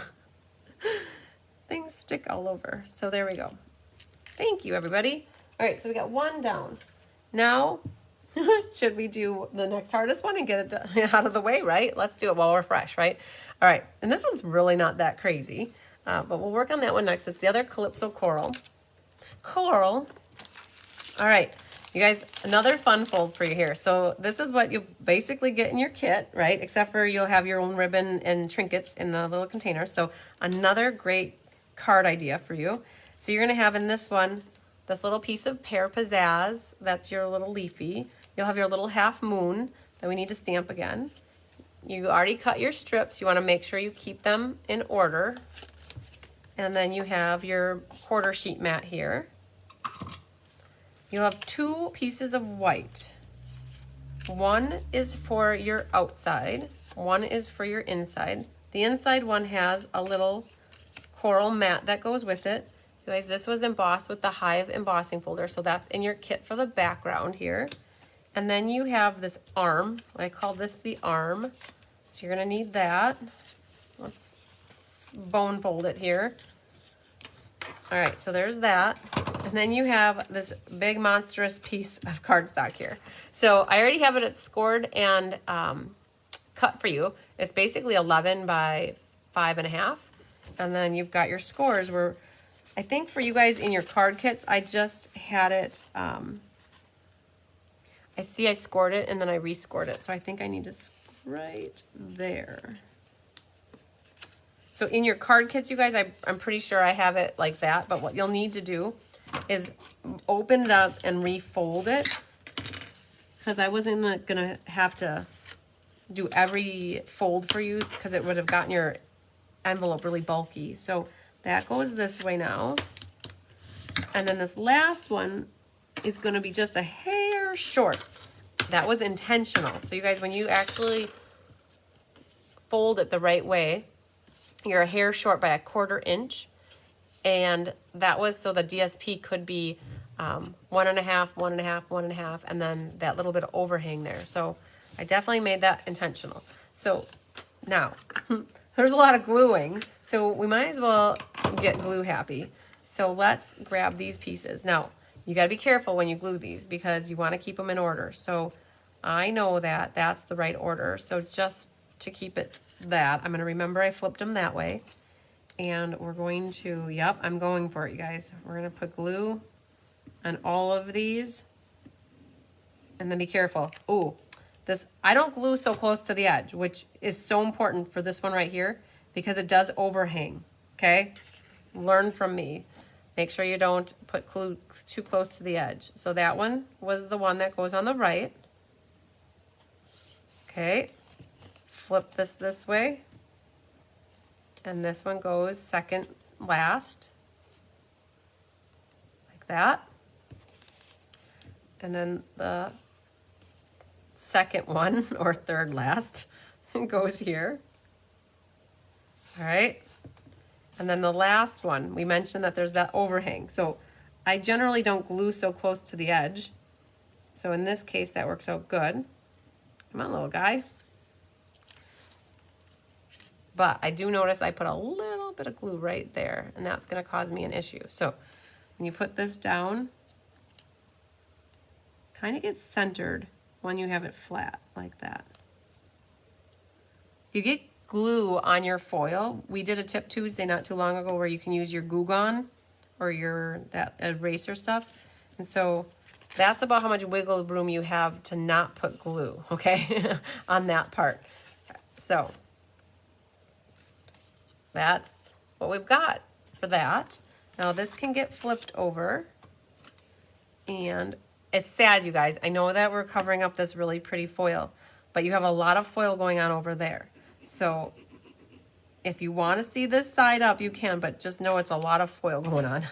[SPEAKER 1] Things stick all over. So there we go. Thank you, everybody. All right, so we got one down. Now, should we do the next hardest one and get it out of the way, right? Let's do it while we're fresh, right? All right, and this one's really not that crazy, but we'll work on that one next. It's the other Calypso Coral. Coral. All right, you guys, another fun fold for you here. So this is what you basically get in your kit, right? Except for you'll have your own ribbon and trinkets in the little container. So another great card idea for you. So you're gonna have in this one, this little piece of pear pizzazz. That's your little leafy. You'll have your little half moon that we need to stamp again. You already cut your strips. You wanna make sure you keep them in order. And then you have your quarter sheet mat here. you'll have 2 pieces of white. One is for your outside, one is for your inside. The inside one has a little coral mat that goes with it. You guys, this was embossed with the Hive embossing folder, so that's in your kit for the background here. And then you have this arm. I call this the arm. So you're gonna need that. Let's bone fold it here. All right, so there's that. And then you have this big monstrous piece of cardstock here. So I already have it scored and cut for you. It's basically 11 by 5.5. And then you've got your scores where I think for you guys in your card kits, I just had it, I see I scored it and then I rescored it. So I think I need to right there. So in your card kits, you guys, I'm pretty sure I have it like that, but what you'll need to do is open it up and refold it, because I wasn't gonna have to do every fold for you because it would have gotten your envelope really bulky. So that goes this way now. And then this last one is gonna be just a hair short. That was intentional. So you guys, when you actually fold it the right way, you're a hair short by 1/4 inch. And that was so the DSP could be 1.5, 1.5, 1.5, and then that little bit of overhang there. So I definitely made that intentional. So now, there's a lot of gluing, so we might as well get glue happy. So let's grab these pieces. Now, you gotta be careful when you glue these because you wanna keep them in order. So I know that that's the right order. So just to keep it that, I'm gonna remember I flipped them that way. And we're going to, yep, I'm going for it, you guys. We're gonna put glue on all of these. And then be careful. Ooh, this, I don't glue so close to the edge, which is so important for this one right here because it does overhang, okay? Learn from me. Make sure you don't put glue too close to the edge. So that one was the one that goes on the right. Okay, flip this way. And this one goes second last, like that. And then the second one, or third last, goes here. All right. And then the last one, we mentioned that there's that overhang. So I generally don't glue so close to the edge. So in this case, that works out good. Come on, little guy. But I do notice I put a little bit of glue right there, and that's gonna cause me an issue. So when you put this down, kind of gets centered when you have it flat like that. If you get glue on your foil, we did a Tip Tuesday not too long ago where you can use your Goo Gone or that eraser stuff. And so that's about how much wiggle room you have to not put glue, okay, on that part. So that's what we've got for that. Now this can get flipped over, and it's sad, you guys. I know that we're covering up this really pretty foil, but you have a lot of foil going on over there. So if you want to see this side up, you can, but just know it's a lot of foil going on.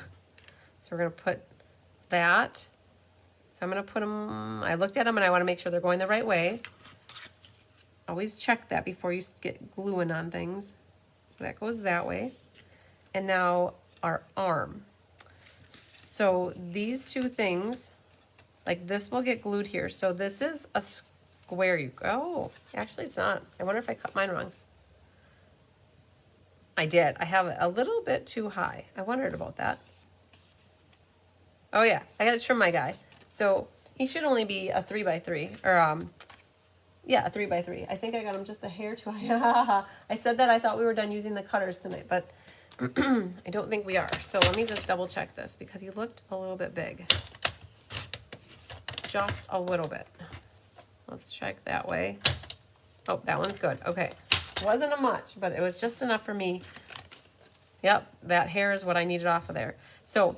[SPEAKER 1] So we're going to put that. So I'm going to put them, I looked at them and I want to make sure they're going the right way. Always check that before you get gluing on things. So that goes that way. And now our arm. So these two things, like this will get glued here. So this is a square. Oh, actually it's not. I wonder if I cut mine wrong. I did. I have it a little bit too high. I wondered about that. Oh yeah, I gotta trim my guy. So he should only be a 3x3, or yeah, a 3x3. I think I got him just a hair too high. I said that I thought we were done using the cutters tonight, but I don't think we are. So let me just double check this because he looked a little bit big. Just a little bit. Let's check that way. Oh, that one's good. Okay. Wasn't a much, but it was just enough for me. Yep, that hair is what I needed off of there. So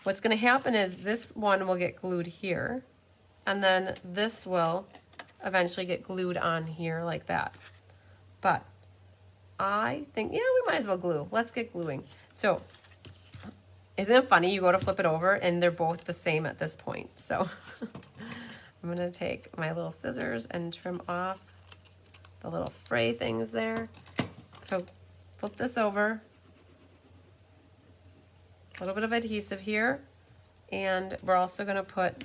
[SPEAKER 1] what's going to happen is this one will get glued here, and then this will eventually get glued on here like that. But I think, yeah, we might as well glue. Let's get gluing. So Isn't it funny? You go to flip it over and they're both the same at this point. So I'm gonna take my little scissors and trim off the little fray things there. So flip this over. A little bit of adhesive here. And we're also gonna put,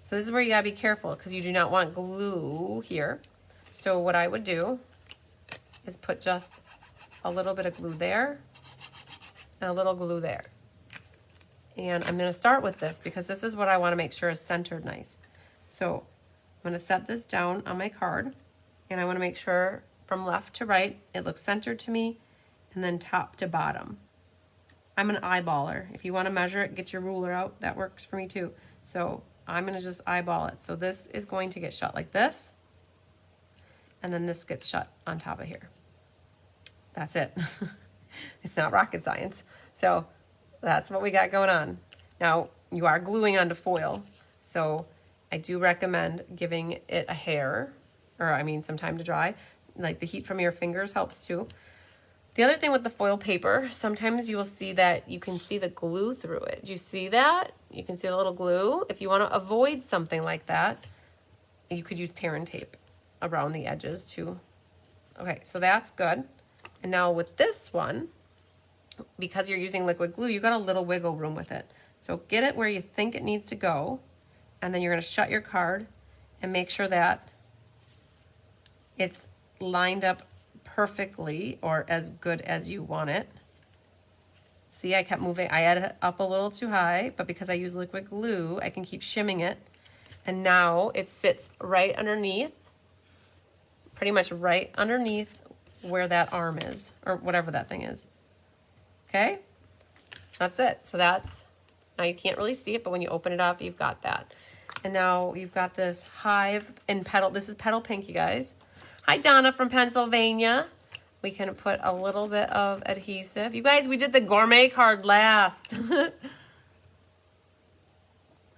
[SPEAKER 1] so this is where you gotta be careful because you do not want glue here. So what I would do is put just a little bit of glue there and a little glue there. And I'm gonna start with this because this is what I wanna make sure is centered nice. So I'm gonna set this down on my card and I wanna make sure from left to right, it looks centered to me and then top to bottom. I'm an eyeballer. If you wanna measure it, get your ruler out, that works for me too. So I'm gonna just eyeball it. So this is going to get shut like this and then this gets shut on top of here. That's it. It's not rocket science. So that's what we got going on. Now, you are gluing onto foil, so I do recommend giving it a hair, or I mean some time to dry. Like the heat from your fingers helps too. The other thing with the foil paper, sometimes you will see that you can see the glue through it. Do you see that? You can see the little glue. If you want to avoid something like that, you could use tear and tape around the edges too. Okay, so that's good. And now with this one, because you're using liquid glue, you got a little wiggle room with it. So get it where you think it needs to go, and then you're gonna shut your card and make sure that it's lined up perfectly or as good as you want it. See, I kept moving, I had it up a little too high, but because I use liquid glue, I can keep shimming it. And now it sits right underneath, pretty much right underneath where that arm is, or whatever that thing is. Okay, that's it. So that's, now you can't really see it, but when you open it up, you've got that. And now you've got this hive and petal. This is petal pink, you guys. Hi, Donna from Pennsylvania. We can put a little bit of adhesive. You guys, we did the gourmet card last.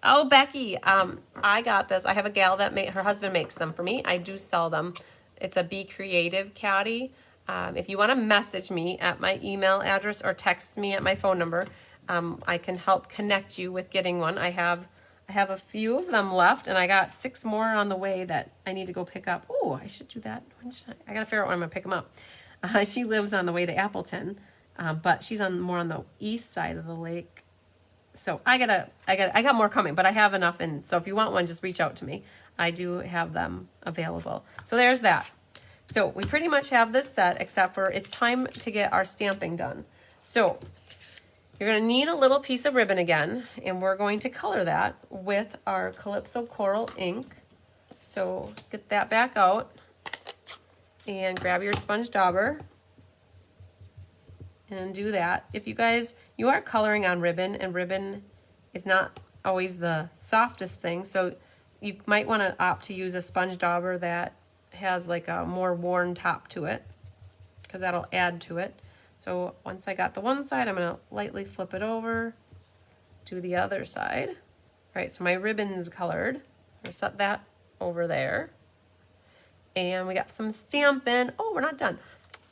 [SPEAKER 1] Oh, Becky, I got this. I have a gal that her husband makes them for me. I do sell them. It's a Be Creative caddy. If you want to message me at my email address or text me at my phone number, I can help connect you with getting one. I have a few of them left, and I got 6 more on the way that I need to go pick up. Oh, I should do that. I got to figure out when I'm going to pick them up. She lives on the way to Appleton, but she's more on the east side of the lake. So I got more coming, but I have enough. And so if you want one, just reach out to me. I do have them available. So there's that. So we pretty much have this set, except for it's time to get our stamping done. So you're going to need a little piece of ribbon again, and we're going to color that with our Calypso Coral ink. So get that back out and grab your sponge dauber and do that. If you guys, you are coloring on ribbon, and ribbon is not always the softest thing, so you might want to opt to use a sponge dauber that has like a more worn top to it, because that'll add to it. So once I got the one side, I'm going to lightly flip it over to the other side. All right, so my ribbon's colored. I'm going to set that over there. And we got some Stampin'. Oh, we're not done.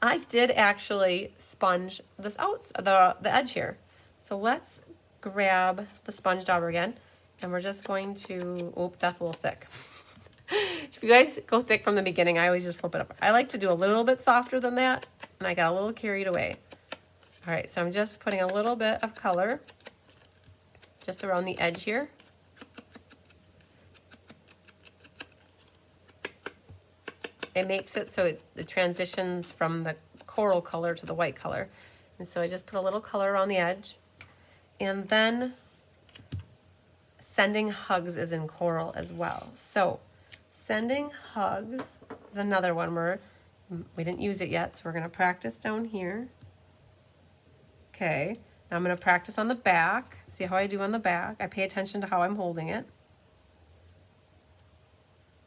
[SPEAKER 1] I did actually sponge this out, the edge here. So let's grab the sponge dauber again, and we're just going to, oh, that's a little thick. If you guys go thick from the beginning, I always just flip it up. I like to do a little bit softer than that, and I got a little carried away. All right, so I'm just putting a little bit of color just around the edge here. It makes it so it transitions from the coral color to the white color. And so I just put a little color around the edge. And then Sending Hugs is in coral as well. So Sending Hugs is another one where we didn't use it yet, so we're going to practice down here. Okay, now I'm going to practice on the back. See how I do on the back. I pay attention to how I'm holding it.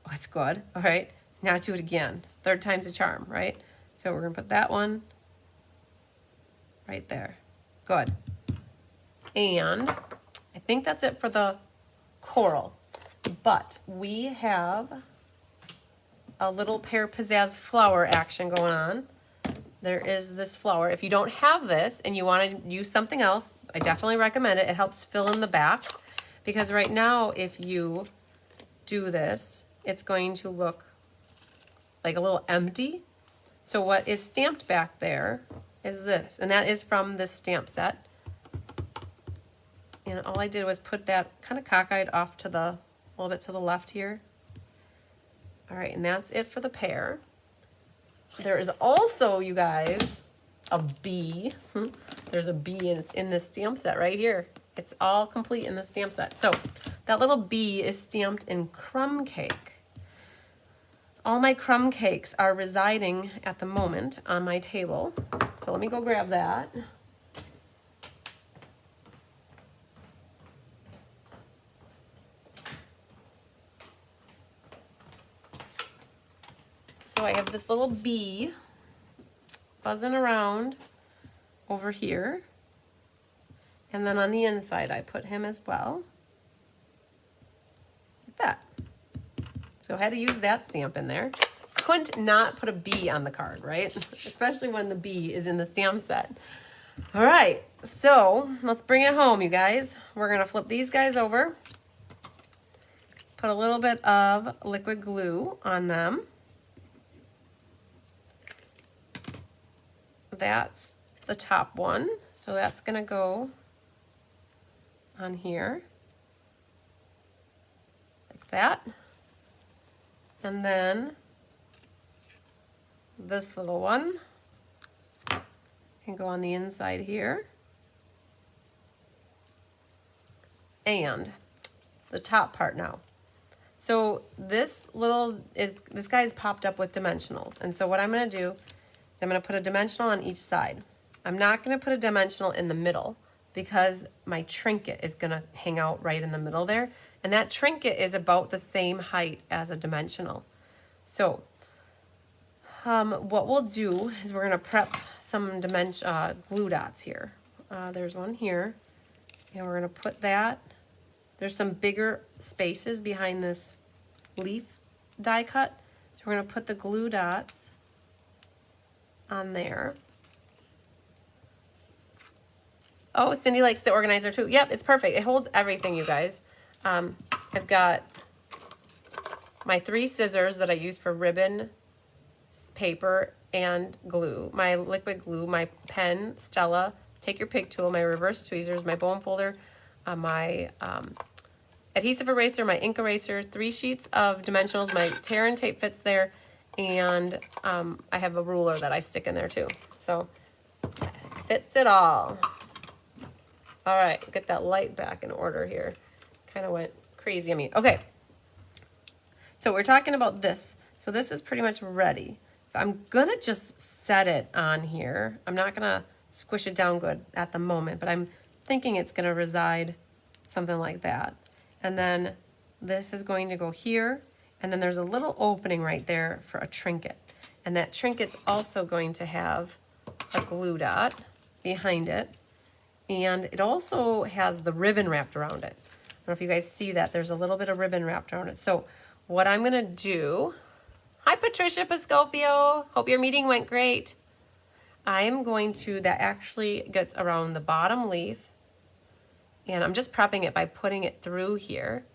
[SPEAKER 1] Oh, it's good. All right, now do it again. 3rd time's a charm, right? So we're going to put that one right there. Good. And I think that's it for the coral. But we have a little Pear Pizzazz flower action going on. There is this flower. If you don't have this and you want to use something else, I definitely recommend it. It helps fill in the back, because right now if you do this, it's going to look like a little empty. So what is stamped back there is this, and that is from this stamp set. And all I did was put that kind of cockeyed off to a little bit to the left here. All right, and that's it for the pear. There is also, you guys, a bee. There's a bee, and it's in this stamp set right here. It's all complete in the stamp set. So that little bee is stamped in crumb cake. All my crumb cakes are residing at the moment on my table. So let me go grab that. So I have this little bee buzzing around over here. And then on the inside, I put him as well. Like that. So I had to use that stamp in there. Couldn't not put a bee on the card, right? Especially when the bee is in the stamp set. All right, so let's bring it home, you guys. We're gonna flip these guys over. Put a little bit of liquid glue on them. That's the top one. So that's gonna go on here. Like that. And then this little one can go on the inside here. And the top part now. So this guy's popped up with dimensionals. And so what I'm gonna do is I'm gonna put a dimensional on each side. I'm not gonna put a dimensional in the middle because my trinket is gonna hang out right in the middle there. And that trinket is about the same height as a dimensional. So what we'll do is we're gonna prep some glue dots here. There's one here, and we're gonna put that. There's some bigger spaces behind this leaf die cut. So we're gonna put the glue dots on there. Oh, Cindy likes the organizer too. Yep, it's perfect. It holds everything, you guys. I've got my 3 scissors that I use for ribbon, paper, and glue. My liquid glue, my pen, Stella, take your pick tool, my reverse tweezers, my bone folder, my adhesive eraser, my ink eraser, 3 sheets of dimensionals, my tear and tape fits there, and I have a ruler that I stick in there too. So fits it all. All right, get that light back in order here. Kind of went crazy on me. Okay, so we're talking about this. So this is pretty much ready. So I'm gonna just set it on here. I'm not gonna squish it down good at the moment, but I'm thinking it's gonna reside something like that. And then this is going to go here, and then there's a little opening right there for a trinket. And that trinket's also going to have a glue dot behind it. And it also has the ribbon wrapped around it. I don't know if you guys see that. There's a little bit of ribbon wrapped around it. So what I'm gonna do, hi Patricia Piscopio, hope your meeting went great. I am going to, that actually gets around the bottom leaf, and I'm just prepping it by putting it through here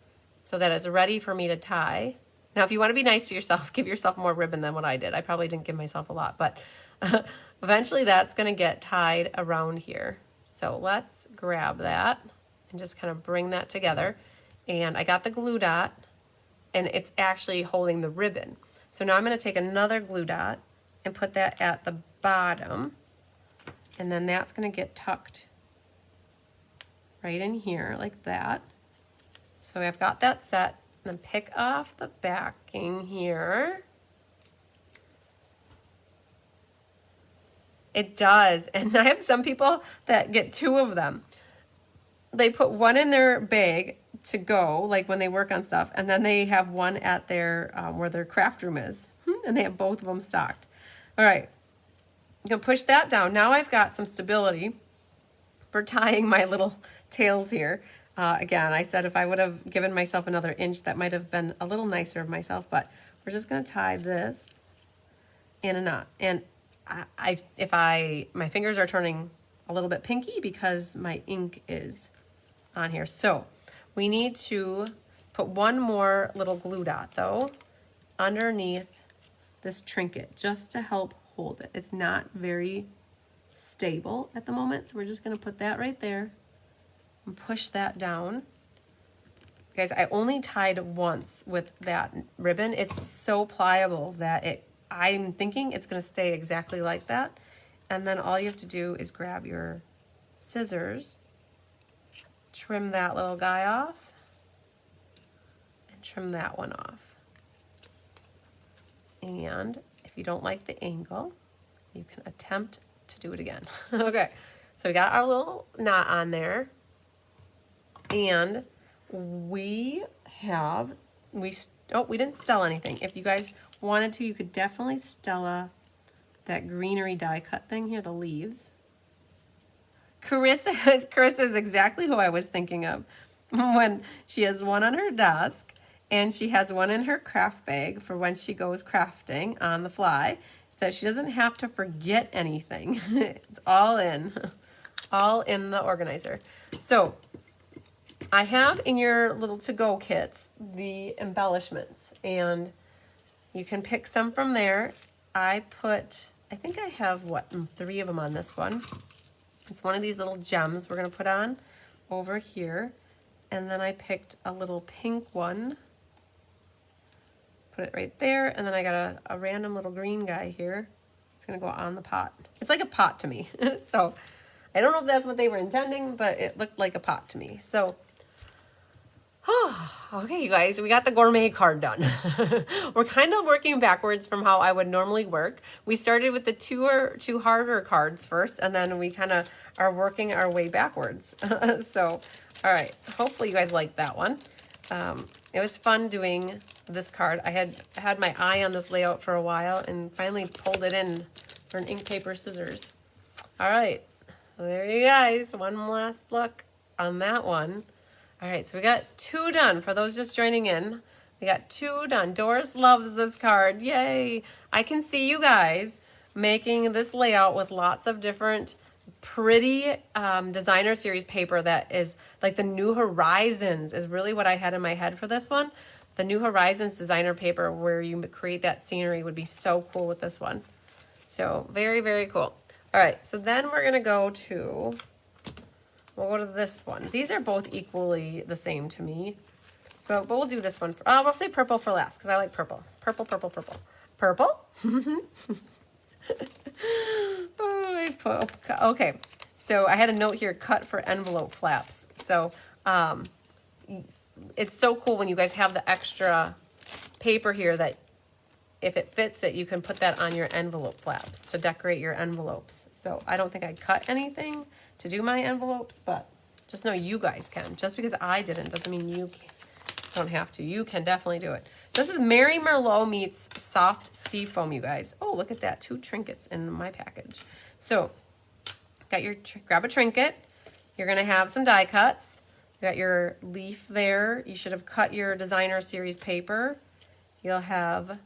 [SPEAKER 1] so that it's ready for me to tie. Now, if you wanna be nice to yourself, give yourself more ribbon than what I did. I probably didn't give myself a lot, but eventually that's gonna get tied around here. So let's grab that and just kind of bring that together. And I got the glue dot, and it's actually holding the ribbon. So now I'm gonna take another glue dot and put that at the bottom, and then that's gonna get tucked right in here like that. So I've got that set, and then pick off the backing here. It does, and I have some people that get 2 of them. They put one in their bag to go, like when they work on stuff, and then they have one at their, where their craft room is, and they have both of them stocked. All right, I'm gonna push that down. Now I've got some stability for tying my little tails here. Again, I said if I would have given myself another inch, that might have been a little nicer of myself, but we're just gonna tie this in a knot. And my fingers are turning a little bit pinky because my ink is on here. So we need to put one more little glue dot though underneath this trinket just to help hold it. It's not very stable at the moment, so we're just going to put that right there and push that down. Guys, I only tied once with that ribbon. It's so pliable that I'm thinking it's going to stay exactly like that. And then all you have to do is grab your scissors, trim that little guy off, and trim that one off. And if you don't like the angle, you can attempt to do it again. Okay, so we got our little knot on there, and we didn't Stella anything. If you guys wanted to, you could definitely Stella that greenery die cut thing here, the leaves. Carissa is exactly who I was thinking of when she has one on her desk and she has one in her craft bag for when she goes crafting on the fly, so she doesn't have to forget anything. It's all in the organizer. So I have in your little to-go kits the embellishments, and you can pick some from there. I think I have, 3 of them on this one. It's one of these little gems we're going to put on over here. And then I picked a little pink one. Put it right there. And then I got a random little green guy here. It's going to go on the pot. It's like a pot to me. So I don't know if that's what they were intending, but it looked like a pot to me. So, okay, you guys, we got the gourmet card done. We're kind of working backwards from how I would normally work. We started with the two harder cards first, and then we kind of are working our way backwards. So, all right, hopefully you guys like that one. It was fun doing this card. I had my eye on this layout for a while and finally pulled it in for an ink, paper, scissors. All right, there you guys. One last look on that one. All right, so we got 2 done. For those just joining in, we got 2 done. Doris loves this card. Yay! I can see you guys making this layout with lots of different pretty designer series paper that is like the New Horizons is really what I had in my head for this one. The New Horizons designer paper where you create that scenery would be so cool with this one. So very, very cool. All right, so then we're gonna go to, we'll go to this one. These are both equally the same to me. So, but we'll do this one. We'll say purple for last because I like purple. Purple, purple, purple. Purple? Okay, so I had a note here, cut for envelope flaps. So it's so cool when you guys have the extra paper here that if it fits it, you can put that on your envelope flaps to decorate your envelopes. So I don't think I cut anything to do my envelopes, but just know you guys can. Just because I didn't doesn't mean you don't have to. You can definitely do it. This is Mary Merlot meets soft sea foam, you guys. Oh, look at that. 2 trinkets in my package. So got your, grab a trinket. You're going to have some die cuts. You got your leaf there. You should have cut your designer series paper. You'll have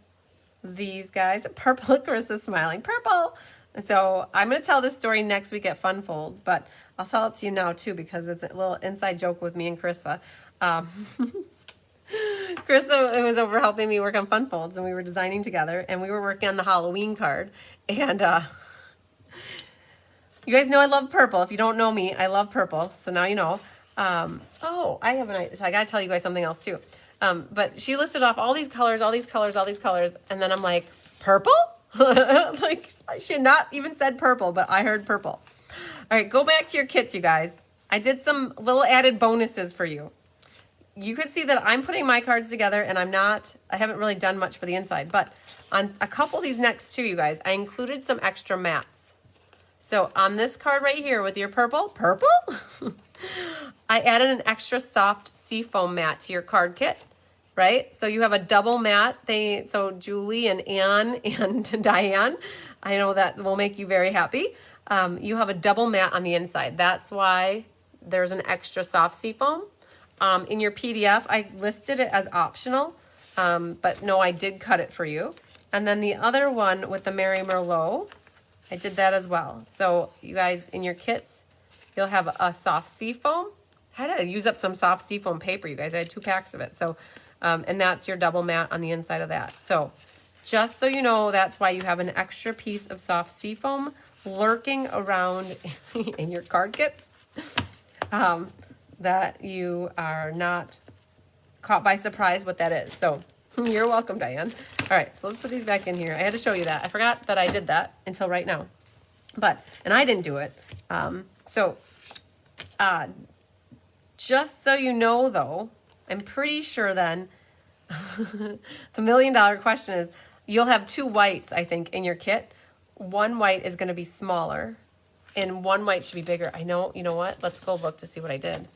[SPEAKER 1] these guys. Purple, Carissa's smiling. Purple! And so I'm going to tell this story next week at Fun Folds, but I'll tell it to you now too because it's a little inside joke with me and Carissa. Carissa was over helping me work on Fun Folds, and we were designing together, and we were working on the Halloween card. And you guys know I love purple. If you don't know me, I love purple. So now you know. Oh, I have an idea. So I got to tell you guys something else too. But she listed off all these colors, all these colors, all these colors, and then I'm like, purple? Like, she had not even said purple, but I heard purple. All right, go back to your kits, you guys. I did some little added bonuses for you. You could see that I'm putting my cards together, and I haven't really done much for the inside, but on a couple of these next two, you guys, I included some extra mats. So on this card right here with your purple, I added an extra soft seafoam mat to your card kit. Right? So you have a double mat. So Julie and Anne and Diane, I know that will make you very happy. You have a double mat on the inside. That's why there's an extra soft seafoam. In your PDF, I listed it as optional, but no, I did cut it for you. And then the other one with the Mary Merlot, I did that as well. So you guys, in your kits, you'll have a soft seafoam. I had to use up some soft seafoam paper, you guys. I had 2 packs of it. So, and that's your double mat on the inside of that. So just so you know, that's why you have an extra piece of soft seafoam lurking around in your card kits, that you are not caught by surprise what that is. So you're welcome, Diane. All right, so let's put these back in here. I had to show you that. I forgot that I did that until right now. And I didn't do it. Just so you know, though, I'm pretty sure then, the $1 million question is, you'll have 2 whites, I think, in your kit. 1 white is going to be smaller, and 1 white should be bigger. I know, you know what? Let's go look to see what I did.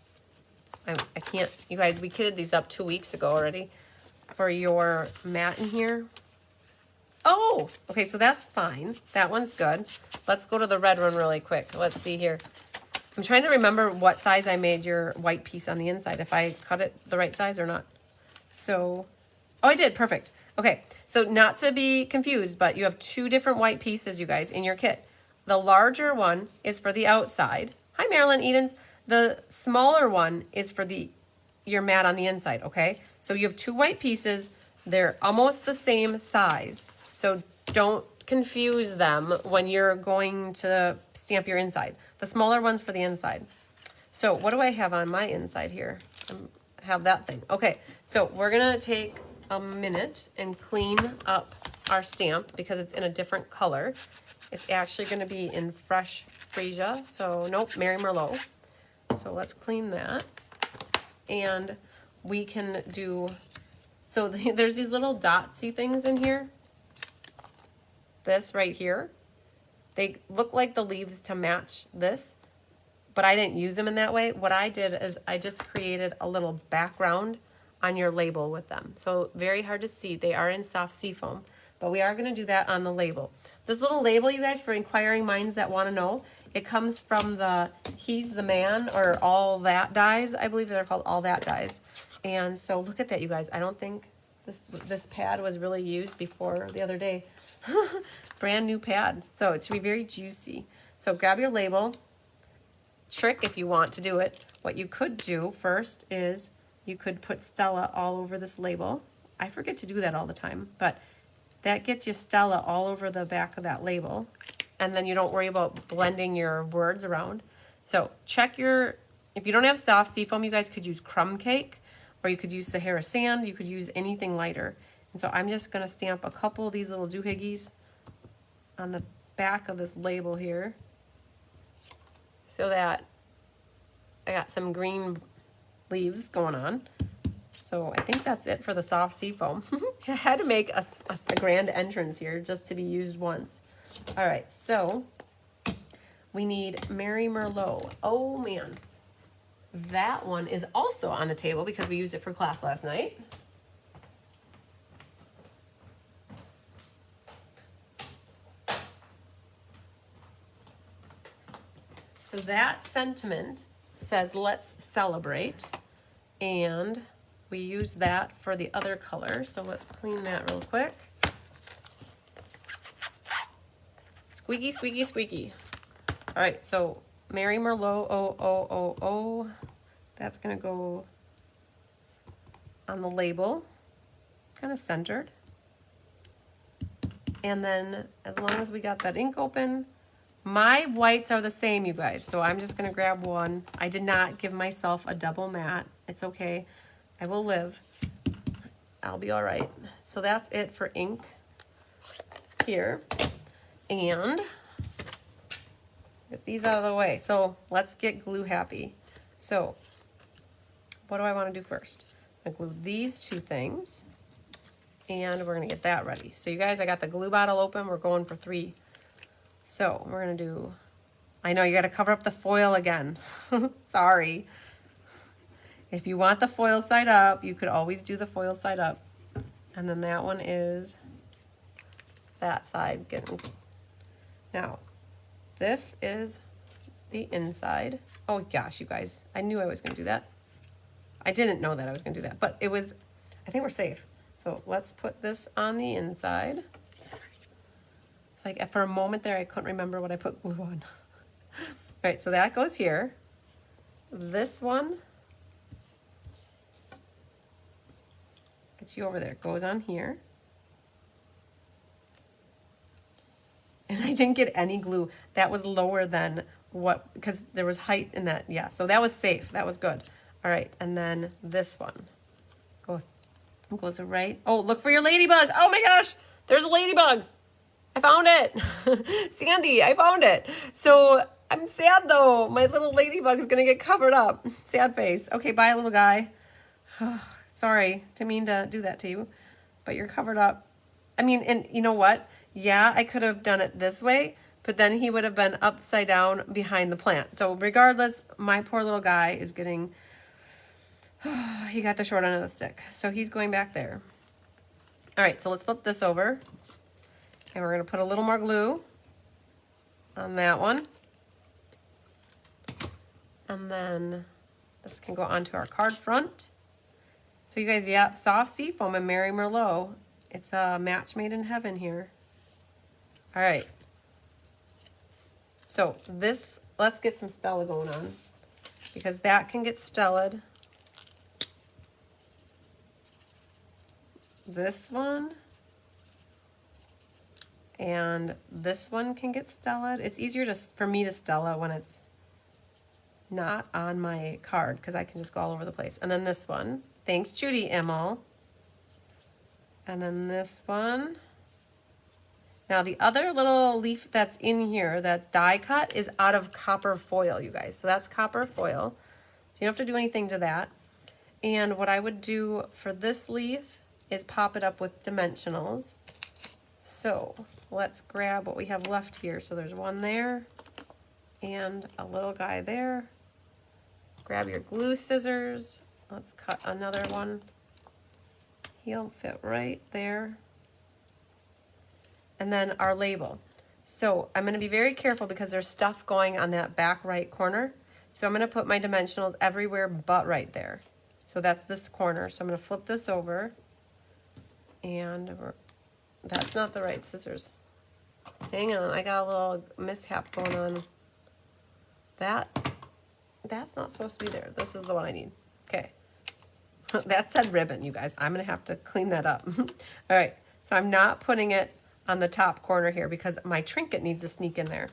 [SPEAKER 1] I can't, you guys, we kitted these up 2 weeks ago already for your mat in here. Oh, okay, so that's fine. That one's good. Let's go to the red one really quick. Let's see here. I'm trying to remember what size I made your white piece on the inside, if I cut it the right size or not. So, oh, I did, perfect. Okay, so not to be confused, but you have 2 different white pieces, you guys, in your kit. The larger one is for the outside. Hi, Marilyn Edens. The smaller one is for your mat on the inside, okay? So you have 2 white pieces. They're almost the same size. So don't confuse them when you're going to stamp your inside. The smaller one's for the inside. So what do I have on my inside here? I have that thing. Okay, so we're gonna take a minute and clean up our stamp because it's in a different color. It's actually gonna be in Fresh Freesia, so nope, Mary Merlot. So let's clean that. And we can do, so there's these little dotsy things in here. This right here. They look like the leaves to match this, but I didn't use them in that way. What I did is I just created a little background on your label with them. So very hard to see. They are in soft seafoam, but we are gonna do that on the label. This little label, you guys, for inquiring minds that wanna know, it comes from the He's the Man, or All That Dies. I believe they're called All That Dies. And so look at that, you guys. I don't think this pad was really used before the other day. Brand new pad. So it should be very juicy. So grab your label. Trick if you want to do it. What you could do first is you could put Stella all over this label. I forget to do that all the time, but that gets you Stella all over the back of that label. And then you don't worry about blending your words around. So check if you don't have soft seafoam, you guys could use crumb cake, or you could use Sahara sand. You could use anything lighter. And so I'm just gonna stamp a couple of these little doohickeys on the back of this label here, so that I got some green leaves going on. So I think that's it for the soft seafoam. I had to make a grand entrance here just to be used once. All right, so we need Mary Merlot. Oh man, that one is also on the table because we used it for class last night. So that sentiment says, let's celebrate. And we use that for the other color. So let's clean that real quick. Squeaky, squeaky, squeaky. All right, so Mary Merlot, oh. That's gonna go on the label, kind of centered. And then as long as we got that ink open, my whites are the same, you guys. So I'm just gonna grab one. I did not give myself a double mat. It's okay, I will live. I'll be all right. So that's it for ink here. And get these out of the way. So let's get glue happy. So what do I want to do first? I'm gonna glue these 2 things, and we're gonna get that ready. So you guys, I got the glue bottle open. We're going for 3. So we're gonna do, I know you gotta cover up the foil again. Sorry. If you want the foil side up, you could always do the foil side up. And then that one is that side getting. Now, this is the inside. Oh gosh, you guys, I knew I was gonna do that. I didn't know that I was gonna do that, but it was, I think we're safe. So let's put this on the inside. It's like for a moment there, I couldn't remember what I put glue on. All right, so that goes here. This one, gets you over there, goes on here. And I didn't get any glue. That was lower than what, because there was height in that. Yeah, so that was safe. That was good. All right, and then this one goes right. Oh, look for your ladybug. Oh my gosh, there's a ladybug. I found it. Sandy, I found it. So I'm sad though. My little ladybug is going to get covered up. Sad face. Okay, bye, little guy. Sorry, didn't mean to do that to you, but you're covered up. I mean, and you know what? Yeah, I could have done it this way, but then he would have been upside down behind the plant. So regardless, my poor little guy is getting, he got the short end of the stick. So he's going back there. All right, so let's flip this over. And we're going to put a little more glue on that one. And then this can go onto our card front. So you guys, yeah, soft seafoam and Mary Merlot. It's a match made in heaven here. All right. So this, let's get some Stella going on, because that can get Stellaed. This one. And this one can get Stellaed. It's easier for me to Stella when it's not on my card, because I can just go all over the place. And then this one. Thanks, Judy Immel. And then this one. Now the other little leaf that's in here that's die cut is out of copper foil, you guys. So that's copper foil. So you don't have to do anything to that. And what I would do for this leaf is pop it up with dimensionals. So let's grab what we have left here. So there's one there and a little guy there. Grab your glue scissors. Let's cut another one. He'll fit right there. And then our label. So I'm going to be very careful because there's stuff going on that back right corner. So I'm going to put my dimensionals everywhere but right there. So that's this corner. So I'm going to flip this over. And that's not the right scissors. Hang on, I got a little mishap going on. That's not supposed to be there. This is the one I need. Okay. That said ribbon, you guys. I'm going to have to clean that up. All right. So I'm not putting it on the top corner here because my trinket needs to sneak in there.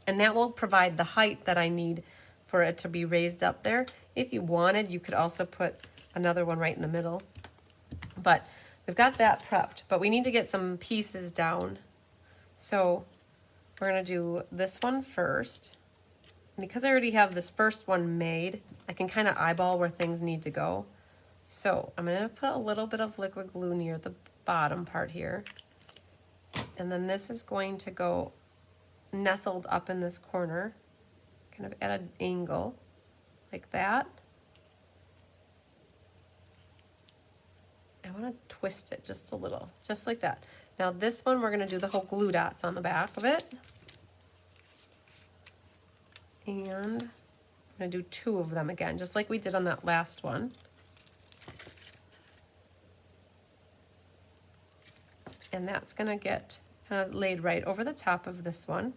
[SPEAKER 1] And that will provide the height that I need for it to be raised up there. If you wanted, you could also put another one right in the middle. But we've got that prepped, but we need to get some pieces down. So we're going to do this one first. And because I already have this first one made, I can kind of eyeball where things need to go. So I'm going to put a little bit of liquid glue near the bottom part here. And then this is going to go nestled up in this corner, kind of at an angle, like that. I want to twist it just a little, just like that. Now this one, we're going to do the whole glue dots on the back of it. And I'm going to do 2 of them again, just like we did on that last one. And that's going to get kind of laid right over the top of this one.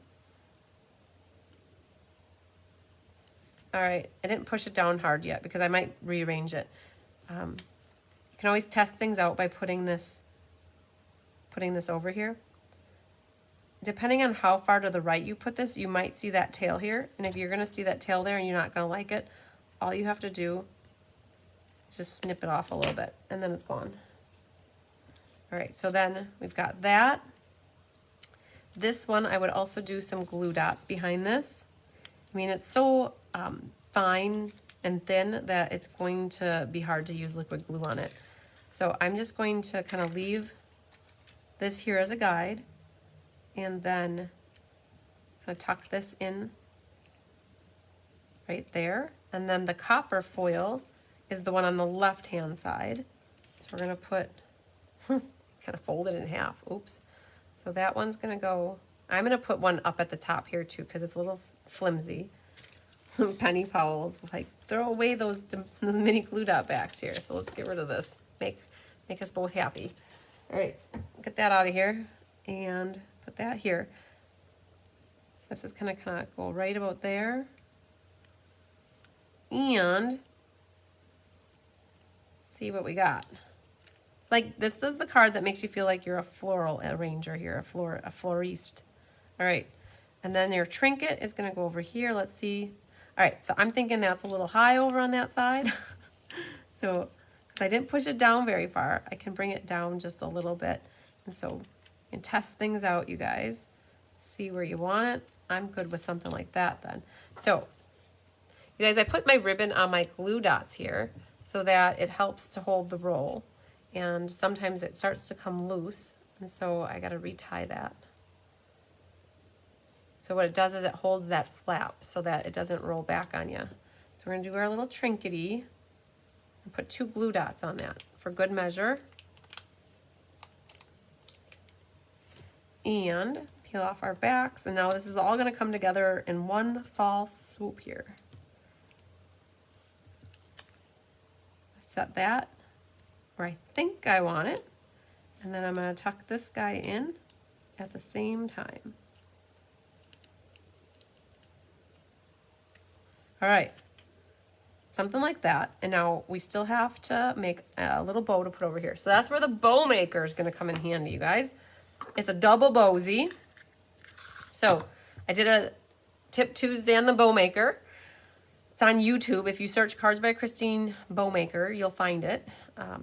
[SPEAKER 1] All right, I didn't push it down hard yet because I might rearrange it. You can always test things out by putting this over here. Depending on how far to the right you put this, you might see that tail here. And if you're going to see that tail there and you're not going to like it, all you have to do is just snip it off a little bit and then it's gone. All right, so then we've got that. This one, I would also do some glue dots behind this. I mean, it's so fine and thin that it's going to be hard to use liquid glue on it. So I'm just going to kind of leave this here as a guide and then kind of tuck this in right there. And then the copper foil is the one on the left-hand side. So we're going to put, kind of fold it in half. Oops. So that one's going to go, I'm going to put one up at the top here too because it's a little flimsy. Penny Powell's like, throw away those mini glue dot backs here. So let's get rid of this. Make us both happy. All right, get that out of here and Put that here. This is gonna kind of go right about there. And see what we got. Like, this is the card that makes you feel like you're a floral arranger here, a florist. All right, and then your trinket is gonna go over here. Let's see. All right, so I'm thinking that's a little high over on that side. So, because I didn't push it down very far, I can bring it down just a little bit. And so you can test things out, you guys. See where you want it. I'm good with something like that then. So, you guys, I put my ribbon on my glue dots here so that it helps to hold the roll. And sometimes it starts to come loose, and so I gotta retie that. So what it does is it holds that flap so that it doesn't roll back on you. So we're gonna do our little trinkety and put 2 glue dots on that for good measure. And peel off our backs, and now this is all gonna come together in one fall swoop here. Set that where I think I want it, and then I'm going to tuck this guy in at the same time. All right, something like that, and now we still have to make a little bow to put over here. So that's where the bow maker is going to come in handy, you guys. It's a double bowsy. So I did a Tip Tuesday on the bow maker. It's on YouTube. If you search Cards by Christine Bowmaker, you'll find it.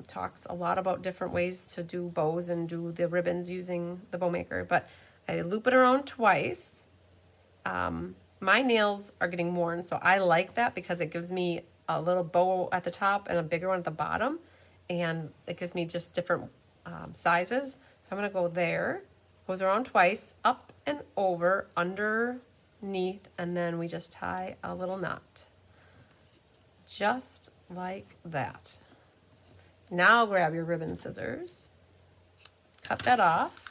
[SPEAKER 1] Talks a lot about different ways to do bows and do the ribbons using the Bowmaker. But I loop it around twice. My nails are getting worn, so I like that because it gives me a little bow at the top and a bigger one at the bottom. And it gives me just different sizes. So I'm going to go there. Goes around twice, up and over, underneath, and then we just tie a little knot. Just like that. Now grab your ribbon scissors, cut that off,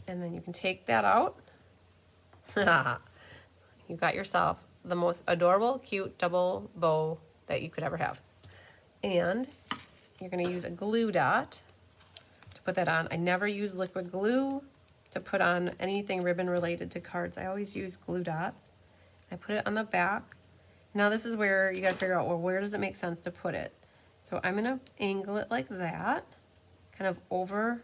[SPEAKER 1] and then you can take that out. You got yourself the most adorable, cute double bow that you could ever have. And you're going to use a glue dot to put that on. I never use liquid glue to put on anything ribbon related to cards. I always use glue dots. I put it on the back. Now this is where you got to figure out, well, where does it make sense to put it? So I'm going to angle it like that, kind of over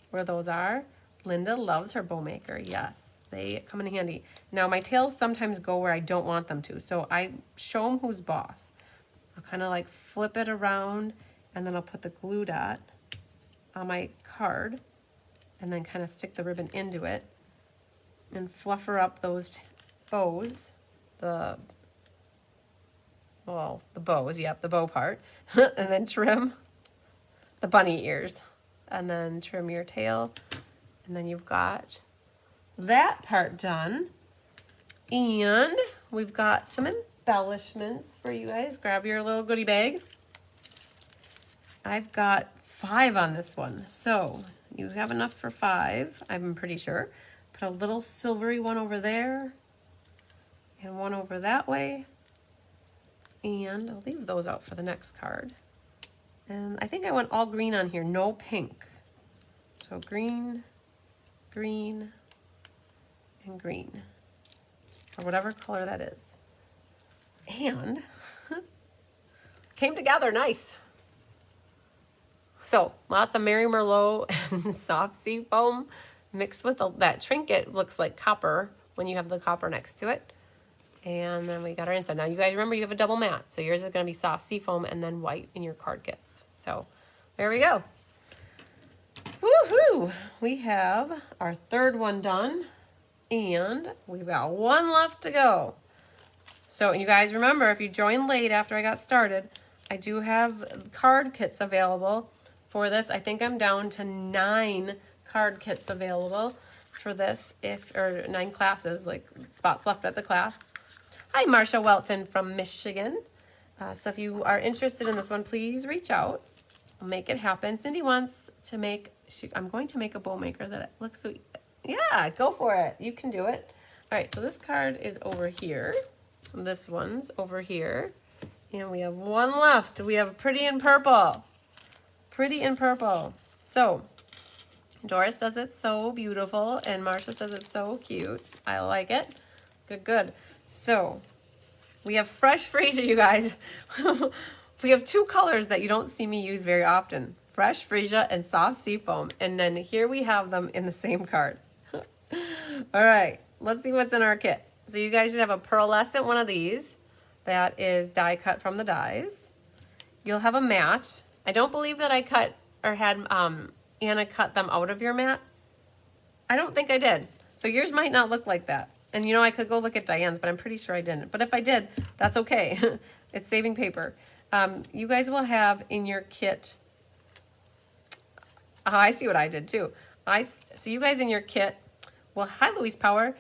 [SPEAKER 1] where those are. Linda loves her bow maker. Yes, they come in handy. Now my tails sometimes go where I don't want them to, so I show them who's boss. I'll kind of like flip it around, and then I'll put the glue dot on my card, and then kind of stick the ribbon into it, and fluffer up those bows, the bows, yep, the bow part, and then trim the bunny ears, and then trim your tail, and then you've got that part done. And we've got some embellishments for you guys. Grab your little goodie bag. I've got 5 on this one, so you have enough for 5, I'm pretty sure. Put a little silvery one over there, and one over that way. And I'll leave those out for the next card. And I think I went all green on here, no pink. So green, green, and green, or whatever color that is. And came together nice. So lots of Mary Merlot and soft sea foam mixed with that trinket. Looks like copper when you have the copper next to it. And then we got our inside. Now you guys remember you have a double mat, so yours is going to be soft sea foam and then white in your card kits. So there we go. Woohoo! We have our 3rd one done, and we've got 1 left to go. So you guys remember, if you joined late after I got started, I do have card kits available for this. I think I'm down to 9 card kits available for this, or 9 classes, like spots left at the class. Hi, Marsha Welton from Michigan. So if you are interested in this one, please reach out. I'll make it happen. Cindy wants to make, I'm going to make a bow maker that looks so, yeah, go for it. You can do it. All right, so this card is over here. This one's over here. And we have 1 left. We have Pretty in Purple. Pretty in Purple. So Doris says it's so beautiful, and Marcia says it's so cute. I like it. Good, good. So we have fresh freesia, you guys. We have two colors that you don't see me use very often. Fresh freesia and soft sea foam. And then here we have them in the same card. All right, let's see what's in our kit. So you guys should have a pearlescent one of these. That is die cut from the dies. You'll have a mat. I don't believe that I cut or had Anna cut them out of your mat. I don't think I did. So yours might not look like that. And you know, I could go look at Diane's, but I'm pretty sure I didn't. But if I did, that's okay. It's saving paper. You guys will have in your kit. Oh, I see what I did too. So you guys in your kit. Well, hi, Louise Power.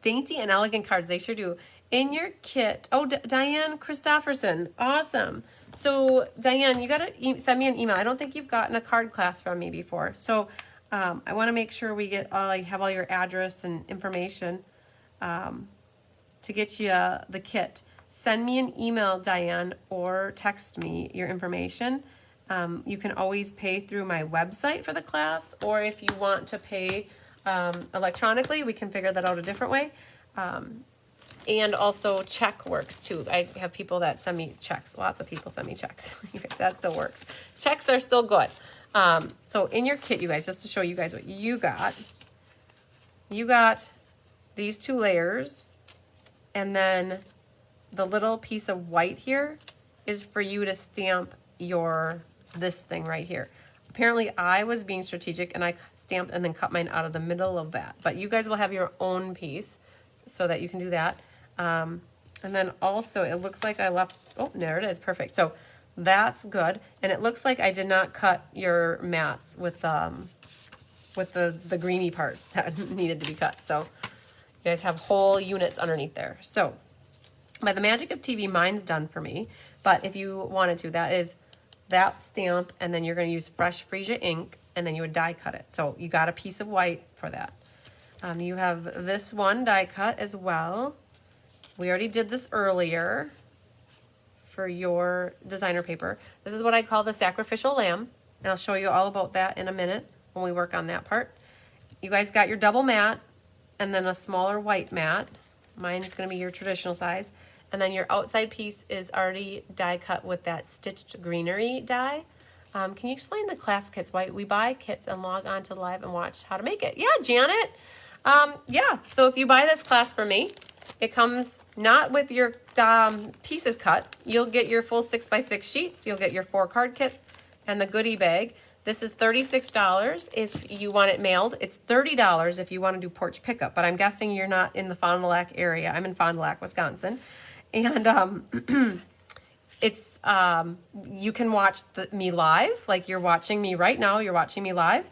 [SPEAKER 1] Dainty and elegant cards. They sure do. In your kit. Oh, Diane Christofferson. Awesome. So, Diane, you got to send me an email. I don't think you've gotten a card class from me before. So, I want to make sure we get you have all your address and information to get you the kit. Send me an email, Diane, or text me your information. You can always pay through my website for the class, or if you want to pay electronically, we can figure that out a different way. And also check works too. I have people that send me checks. Lots of people send me checks. Yes, that still works. Checks are still good. So in your kit, you guys, just to show you guys what you got these 2 layers, and then the little piece of white here is for you to stamp this thing right here. Apparently I was being strategic and I stamped and then cut mine out of the middle of that. But you guys will have your own piece so that you can do that. And then also it looks like I left, oh, there it is, perfect. So that's good. And it looks like I did not cut your mats with the greeny parts that needed to be cut. So you guys have whole units underneath there. So by the magic of TV, mine's done for me. But if you wanted to, that is that stamp, and then you're going to use fresh freesia ink, and then you would die cut it. So you got a piece of white for that. You have this one die cut as well. We already did this earlier for your designer paper. This is what I call the Sacrificial Lamb, and I'll show you all about that in a minute when we work on that part. You guys got your double mat and then a smaller white mat. Mine is going to be your traditional size. And then your outside piece is already die cut with that stitched greenery die. Can you explain the class kits? Why we buy kits and log on to live and watch how to make it? Yeah, Janet. Yeah, so if you buy this class from me, it comes not with your pieces cut. You'll get your full 6x6 sheets. You'll get your 4 card kits and the goodie bag. This is $36 if you want it mailed. It's $30 if you want to do porch pickup, but I'm guessing you're not in the Fond du Lac area. I'm in Fond du Lac, Wisconsin. And it's you can watch me live, like you're watching me right now. You're watching me live.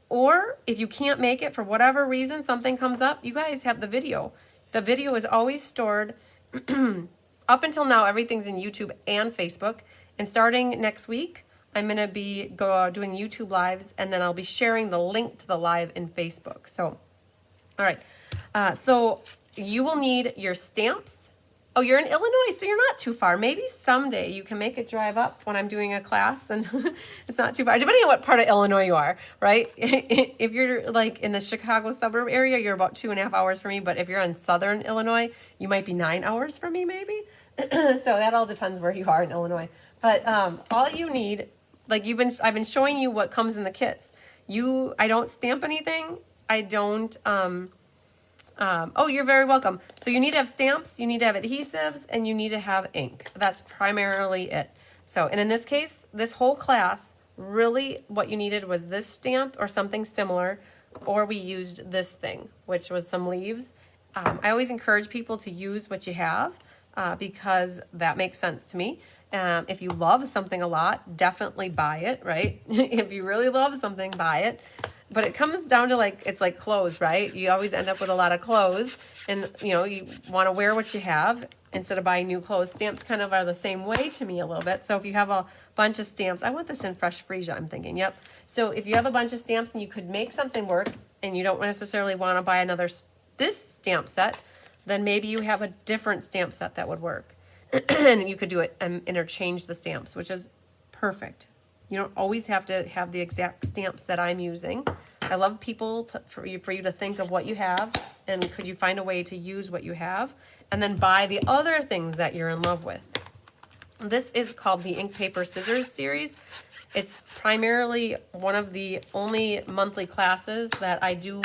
[SPEAKER 1] Or if you can't make it for whatever reason, something comes up, you guys have the video. The video is always stored. Up until now, everything's in YouTube and Facebook. And starting next week, I'm going to be doing YouTube lives, and then I'll be sharing the link to the live in Facebook. So, all right. So you will need your stamps. Oh, you're in Illinois, so you're not too far. Maybe someday you can make a drive up when I'm doing a class, and it's not too far, depending on what part of Illinois you are, right? If you're like in the Chicago suburb area, you're about 2.5 hours from me, but if you're in southern Illinois, you might be 9 hours from me, maybe. So that all depends where you are in Illinois. But all you need, like I've been showing you what comes in the kits. I don't stamp anything. I don't... oh, you're very welcome. So you need to have stamps, you need to have adhesives, and you need to have ink. That's primarily it. So, and in this case, this whole class, really what you needed was this stamp or something similar, or we used this thing, which was some leaves. I always encourage people to use what you have because that makes sense to me. If you love something a lot, definitely buy it, right? If you really love something, buy it. But it comes down to it's like clothes, right? You always end up with a lot of clothes, and you want to wear what you have instead of buying new clothes. Stamps kind of are the same way to me a little bit. So if you have a bunch of stamps, I want this in fresh freesia, I'm thinking, yep. So if you have a bunch of stamps and you could make something work and you don't necessarily want to buy this stamp set, then maybe you have a different stamp set that would work. And you could do it and interchange the stamps, which is perfect. You don't always have to have the exact stamps that I'm using. I love people for you to think of what you have and could you find a way to use what you have and then buy the other things that you're in love with. This is called the Ink Paper Scissors series. It's primarily one of the only monthly classes that I do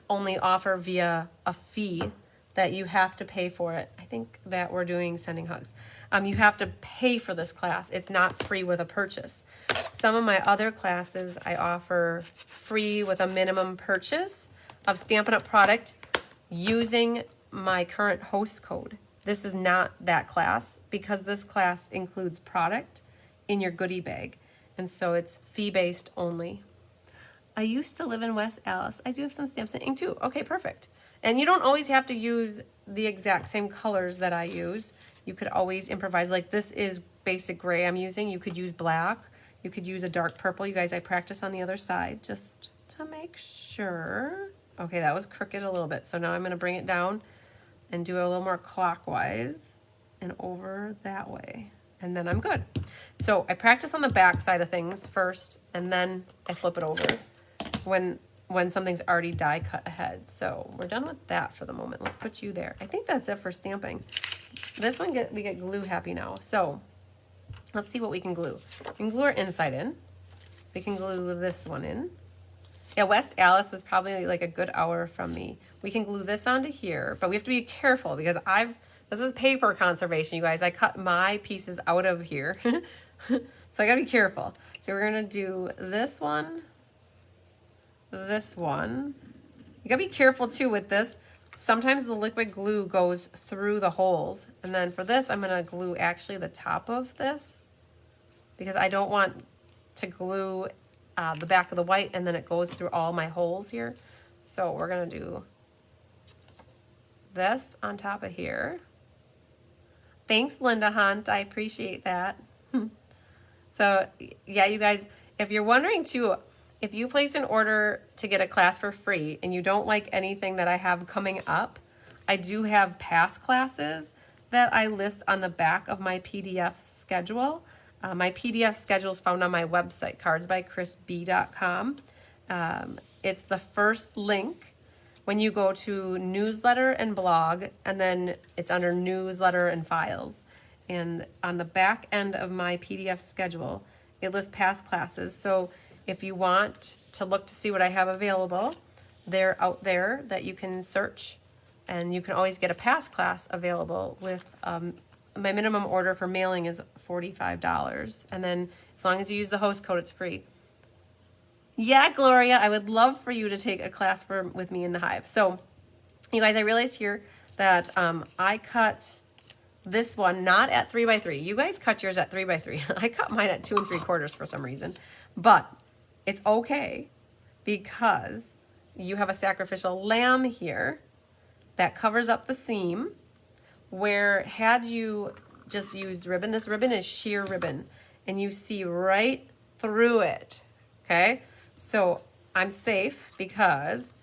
[SPEAKER 1] only offer via a fee that you have to pay for it. I think that we're doing Sending Hugs. You have to pay for this class. It's not free with a purchase. Some of my other classes I offer free with a minimum purchase of Stampin' Up! Product using my current host code. This is not that class because this class includes product in your goodie bag. And so it's fee-based only. I used to live in West Allis. I do have some stamps and ink too. Okay, perfect. And you don't always have to use the exact same colors that I use. You could always improvise. Like this is basic gray I'm using. You could use black. You could use a dark purple. You guys, I practice on the other side just to make sure. Okay, that was crooked a little bit. So now I'm going to bring it down and do it a little more clockwise and over that way. And then I'm good. So I practice on the back side of things first, and then I flip it over when something's already die cut ahead. So we're done with that for the moment. Let's put you there. I think that's it for stamping. This one, we get glue happy now. So let's see what we can glue. We can glue our inside in. We can glue this one in. Yeah, West Allis was probably like a good hour from me. We can glue this onto here, but we have to be careful because this is paper conservation, you guys. I cut my pieces out of here. So I gotta be careful. So we're gonna do this one. You gotta be careful too with this. Sometimes the liquid glue goes through the holes. And then for this, I'm gonna glue actually the top of this because I don't want to glue the back of the white and then it goes through all my holes here. So we're gonna do this on top of here. Thanks, Linda Hunt. I appreciate that. So yeah, you guys, if you're wondering too, if you place an order to get a class for free and you don't like anything that I have coming up, I do have past classes that I list on the back of my PDF schedule. My PDF schedule is found on my website, cardsbychrisb.com. It's the first link when you go to newsletter and blog, and then it's under newsletter and files. And on the back end of my PDF schedule, it lists past classes. So if you want to look to see what I have available, they're out there that you can search, and you can always get a past class available with my minimum order for mailing is $45. And then as long as you use the host code, it's free. Yeah, Gloria, I would love for you to take a class with me in the Hive. So you guys, I realized here that I cut this one not at 3x3. You guys cut yours at 3x3. I cut mine at 2 3/4 for some reason, but it's okay because you have a Sacrificial Lamb here that covers up the seam, where had you just used ribbon, this ribbon is sheer ribbon and you see right through it. Okay, so I'm safe because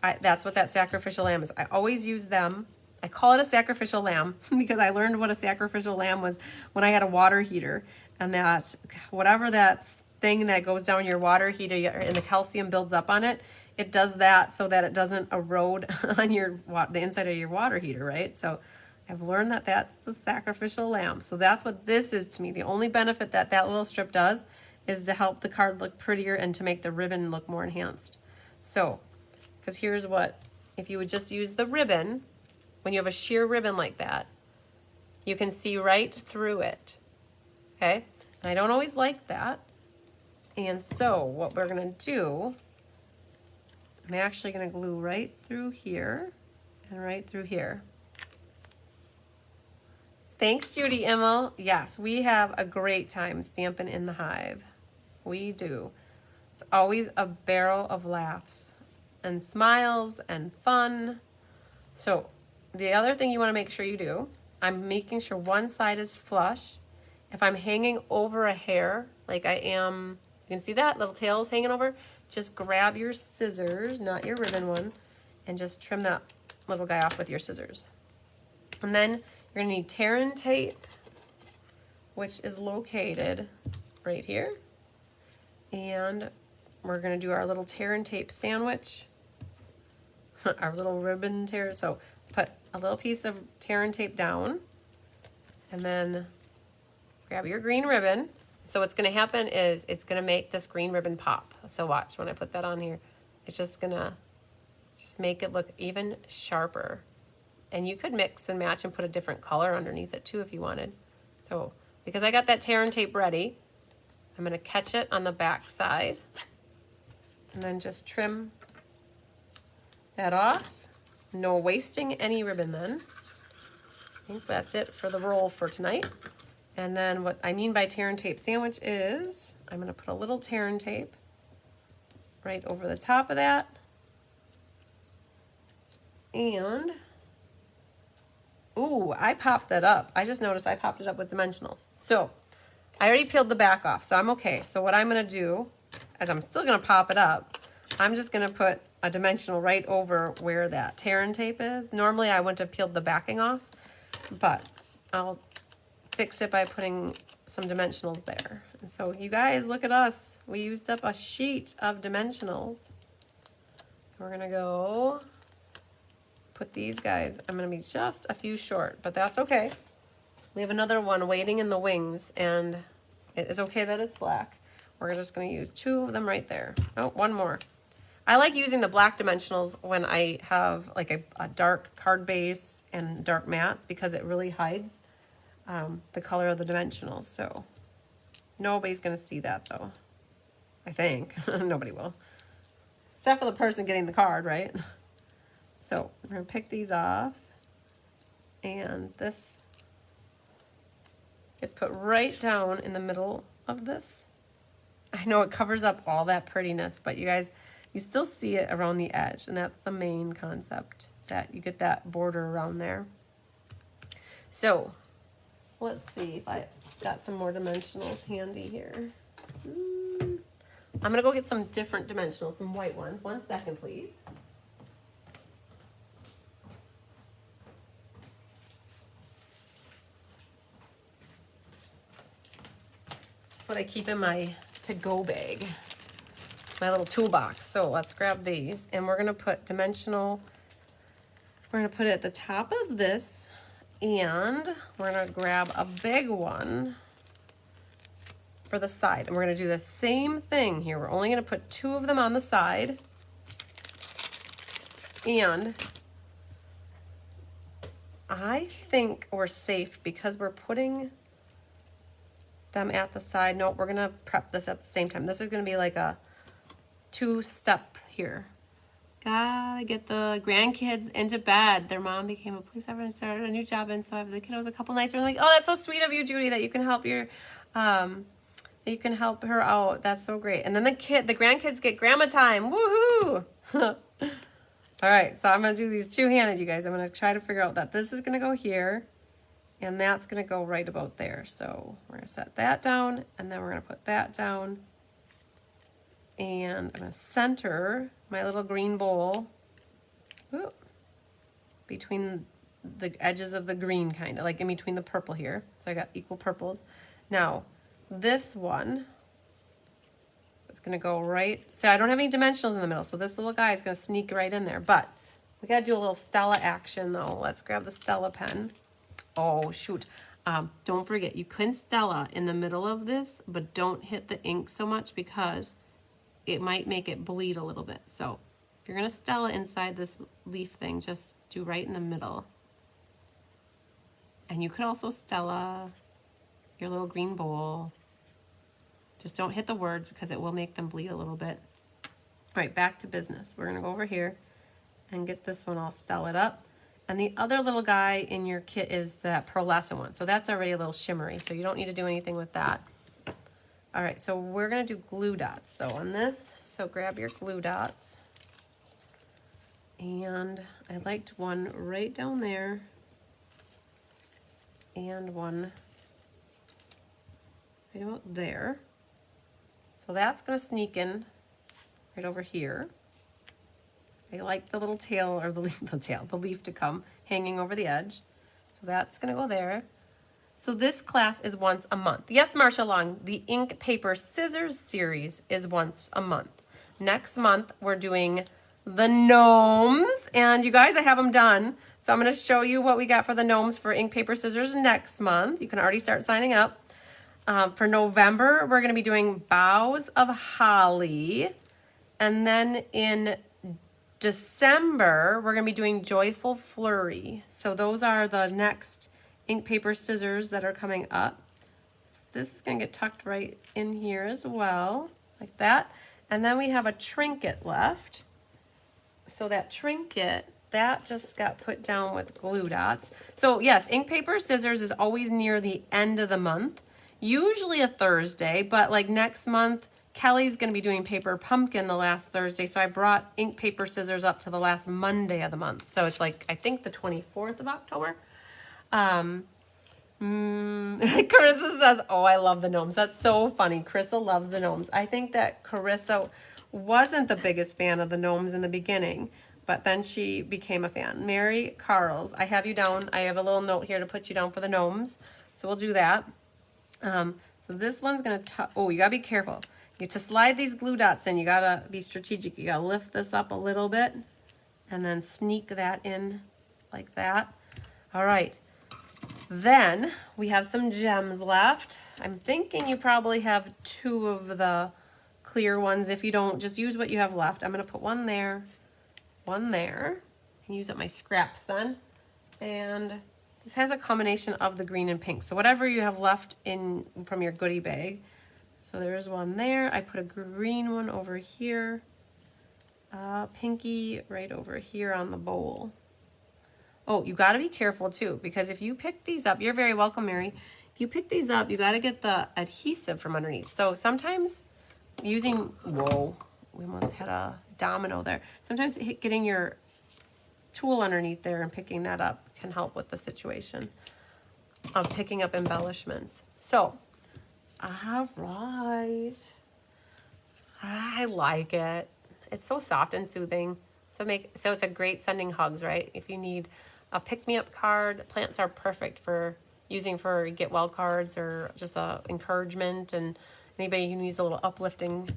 [SPEAKER 1] that's what that Sacrificial Lamb is. I always use them. I call it a Sacrificial Lamb because I learned what a Sacrificial Lamb was when I had a water heater, and that whatever that thing that goes down your water heater and the calcium builds up on it, it does that so that it doesn't erode on the inside of your water heater, right? So I've learned that that's the Sacrificial Lamb. So that's what this is to me. The only benefit that little strip does is to help the card look prettier and to make the ribbon look more enhanced. So, because here's what, if you would just use the ribbon, when you have a sheer ribbon like that, you can see right through it, okay? And I don't always like that. And so what we're gonna do, I'm actually gonna glue right through here and right through here. Thanks, Judy Immel. Yes, we have a great time stamping in the Hive. We do. It's always a barrel of laughs and smiles and fun. So the other thing you want to make sure you do, I'm making sure one side is flush. If I'm hanging over a hair, like I am, you can see that little tail is hanging over, just grab your scissors, not your ribbon one, and just trim that little guy off with your scissors. And then you're going to need tear-in tape, which is located right here. And we're gonna do our little tear and tape sandwich, our little ribbon tear. So put a little piece of tear and tape down, and then grab your green ribbon. So what's gonna happen is it's gonna make this green ribbon pop. So watch, when I put that on here, it's just gonna make it look even sharper. And you could mix and match and put a different color underneath it too if you wanted. So because I got that tear and tape ready, I'm gonna catch it on the back side and then just trim that off. No wasting any ribbon then. I think that's it for the roll for tonight. And then what I mean by tear and tape sandwich is I'm gonna put a little tear and tape right over the top of that. And, ooh, I popped that up. I just noticed I popped it up with dimensionals. So I already peeled the back off, so I'm okay. So what I'm gonna do, as I'm still gonna pop it up, I'm just gonna put a dimensional right over where that tear and tape is. Normally I wouldn't have peeled the backing off, but I'll fix it by putting some dimensionals there. And so you guys, look at us. We used up a sheet of dimensionals. We're gonna go put these guys, I'm gonna be just a few short, but that's okay. We have another one waiting in the wings, and it is okay that it's black. We're just gonna use 2 of them right there. Oh, one more. I like using the black dimensionals when I have like a dark card base and dark mats, because it really hides the color of the dimensionals. So nobody's gonna see that though, I think. Nobody will, except for the person getting the card, right? So we're gonna pick these off, and this gets put right down in the middle of this. I know it covers up all that prettiness, but you guys, you still see it around the edge, and that's the main concept, that you get that border around there. So let's see if I got some more dimensionals handy here. I'm gonna go get some different dimensionals, some white ones. 1 second, please. What I keep in my to-go bag, my little toolbox. So let's grab these, and we're gonna put dimensional, we're gonna put it at the top of this, and we're gonna grab a big one for the side, and we're gonna do the same thing here. We're only gonna put 2 of them on the side, and I think we're safe because we're putting them at the side. No, we're gonna prep this at the same time. This is gonna be like a 2-step here. Gotta get the grandkids into bed. Their mom became a police officer and started a new job, and so I have the kiddos a couple nights. We're like, oh, that's so sweet of you, Judy, that you can help your, you can help her out. That's so great. And then the grandkids get grandma time. Woohoo! All right, so I'm gonna do these two-handed, you guys. I'm gonna try to figure out that this is gonna go here, and that's gonna go right about there. So we're gonna set that down, and then we're gonna put that down. And I'm gonna center my little green bowl between the edges of the green, kind of like in between the purple here. So I got equal purples. Now, this one, it's gonna go right, so I don't have any dimensionals in the middle, so this little guy is gonna sneak right in there, but we gotta do a little Stella action though. Let's grab the Stella pen. Oh, shoot. Don't forget, you can Stella in the middle of this, but don't hit the ink so much because it might make it bleed a little bit. So if you're gonna Stella inside this leaf thing, just do right in the middle. And you could also Stella your little green bowl. Just don't hit the words because it will make them bleed a little bit. All right, back to business. We're gonna go over here and get this one all Stellaed up. And the other little guy in your kit is that pearlescent one. So that's already a little shimmery, so you don't need to do anything with that. All right, so we're gonna do glue dots though on this. So grab your glue dots. And I liked one right down there and one right about there. So that's gonna sneak in right over here. I like the little tail, or the leaf to come hanging over the edge. So that's gonna go there. So this class is once a month. Yes, Marcia Long, the ink, paper, scissors series is once a month. Next month, we're doing the gnomes. And you guys, I have them done. So I'm going to show you what we got for the gnomes for ink, paper, scissors next month. You can already start signing up. For November, we're going to be doing Boughs of Holly. And then in December, we're going to be doing Joyful Flurry. So those are the next ink, paper, scissors that are coming up. So this is going to get tucked right in here as well, like that. And then we have a trinket left. So that trinket, that just got put down with glue dots. So yes, ink, paper, scissors is always near the end of the month. Usually a Thursday, but like next month, Kelly's going to be doing Paper Pumpkin the last Thursday, so I brought ink, paper, scissors up to the last Monday of the month. So it's like, I think the 24th of October. Carissa says, oh, I love the gnomes. That's so funny. Carissa loves the gnomes. I think that Carissa wasn't the biggest fan of the gnomes in the beginning, but then she became a fan. Mary Carls, I have you down. I have a little note here to put you down for the gnomes. So we'll do that. So this one's going to, oh, you got to be careful. To slide these glue dots in, you got to be strategic. You got to lift this up a little bit and then sneak that in like that. All right. Then we have some gems left. I'm thinking you probably have 2 of the clear ones. If you don't, just use what you have left. I'm going to put one there, one there. I can use up my scraps then. And this has a combination of the green and pink. So whatever you have left in from your goodie bag. So there's one there. I put a green one over here. Pinky right over here on the bowl. Oh, you got to be careful too, because if you pick these up, you're very welcome, Mary. If you pick these up, you got to get the adhesive from underneath. So sometimes using, whoa, we almost had a domino there. Sometimes getting your tool underneath there and picking that up can help with the situation of picking up embellishments. So, all right. I like it. It's so soft and soothing. So it's a great sending hugs, right? If you need a pick-me-up card, plants are perfect for using for get well cards or just a encouragement, and anybody who needs a little uplifting.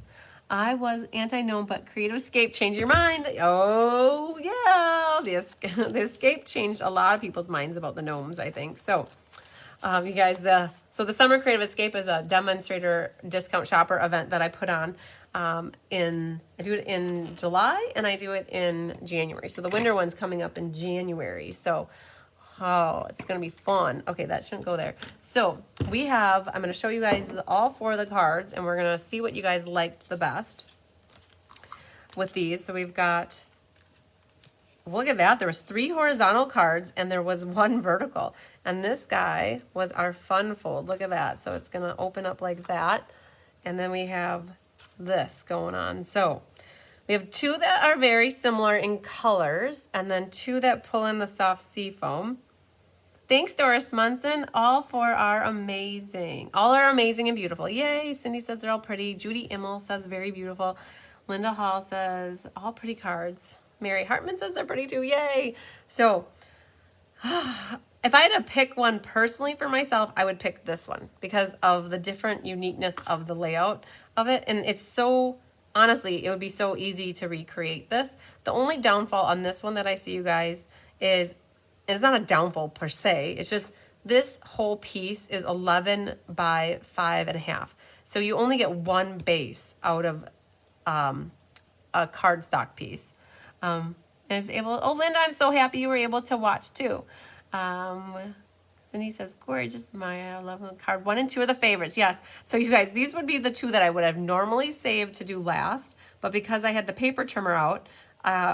[SPEAKER 1] I was anti-gnome, but Creative Escape changed your mind. Oh yeah, the Escape changed a lot of people's minds about the gnomes, I think. So you guys, so the Summer Creative Escape is a demonstrator discount shopper event that I put on. I do it in July and I do it in January. So the winter one's coming up in January. So, oh, it's going to be fun. Okay, that shouldn't go there. So we have, I'm going to show you guys all 4 of the cards and we're going to see what you guys liked the best with these. So we've got, look at that. There was 3 horizontal cards and there was 1 vertical. And this guy was our fun fold. Look at that. So it's going to open up like that. And then we have this going on. So we have 2 that are very similar in colors and then 2 that pull in the soft sea foam. Thanks, Doris Munson. All 4 are amazing. All are amazing and beautiful. Yay. Cindy says they're all pretty. Judy Immel says very beautiful. Linda Hall says all pretty cards. Mary Hartman says they're pretty too. Yay. So if I had to pick one personally for myself, I would pick this one because of the different uniqueness of the layout of it. And it's so, honestly, it would be so easy to recreate this. The only downfall on this one that I see, you guys, is, and it's not a downfall per se, it's just this whole piece is 11 by 5.5. So you only get 1 base out of a cardstock piece. And it's able, oh, Linda, I'm so happy you were able to watch too. Cindy says, gorgeous, Maya, I love the card. 1 and 2 are the favorites, yes. So you guys, these would be the 2 that I would have normally saved to do last, but because I had the paper trimmer out,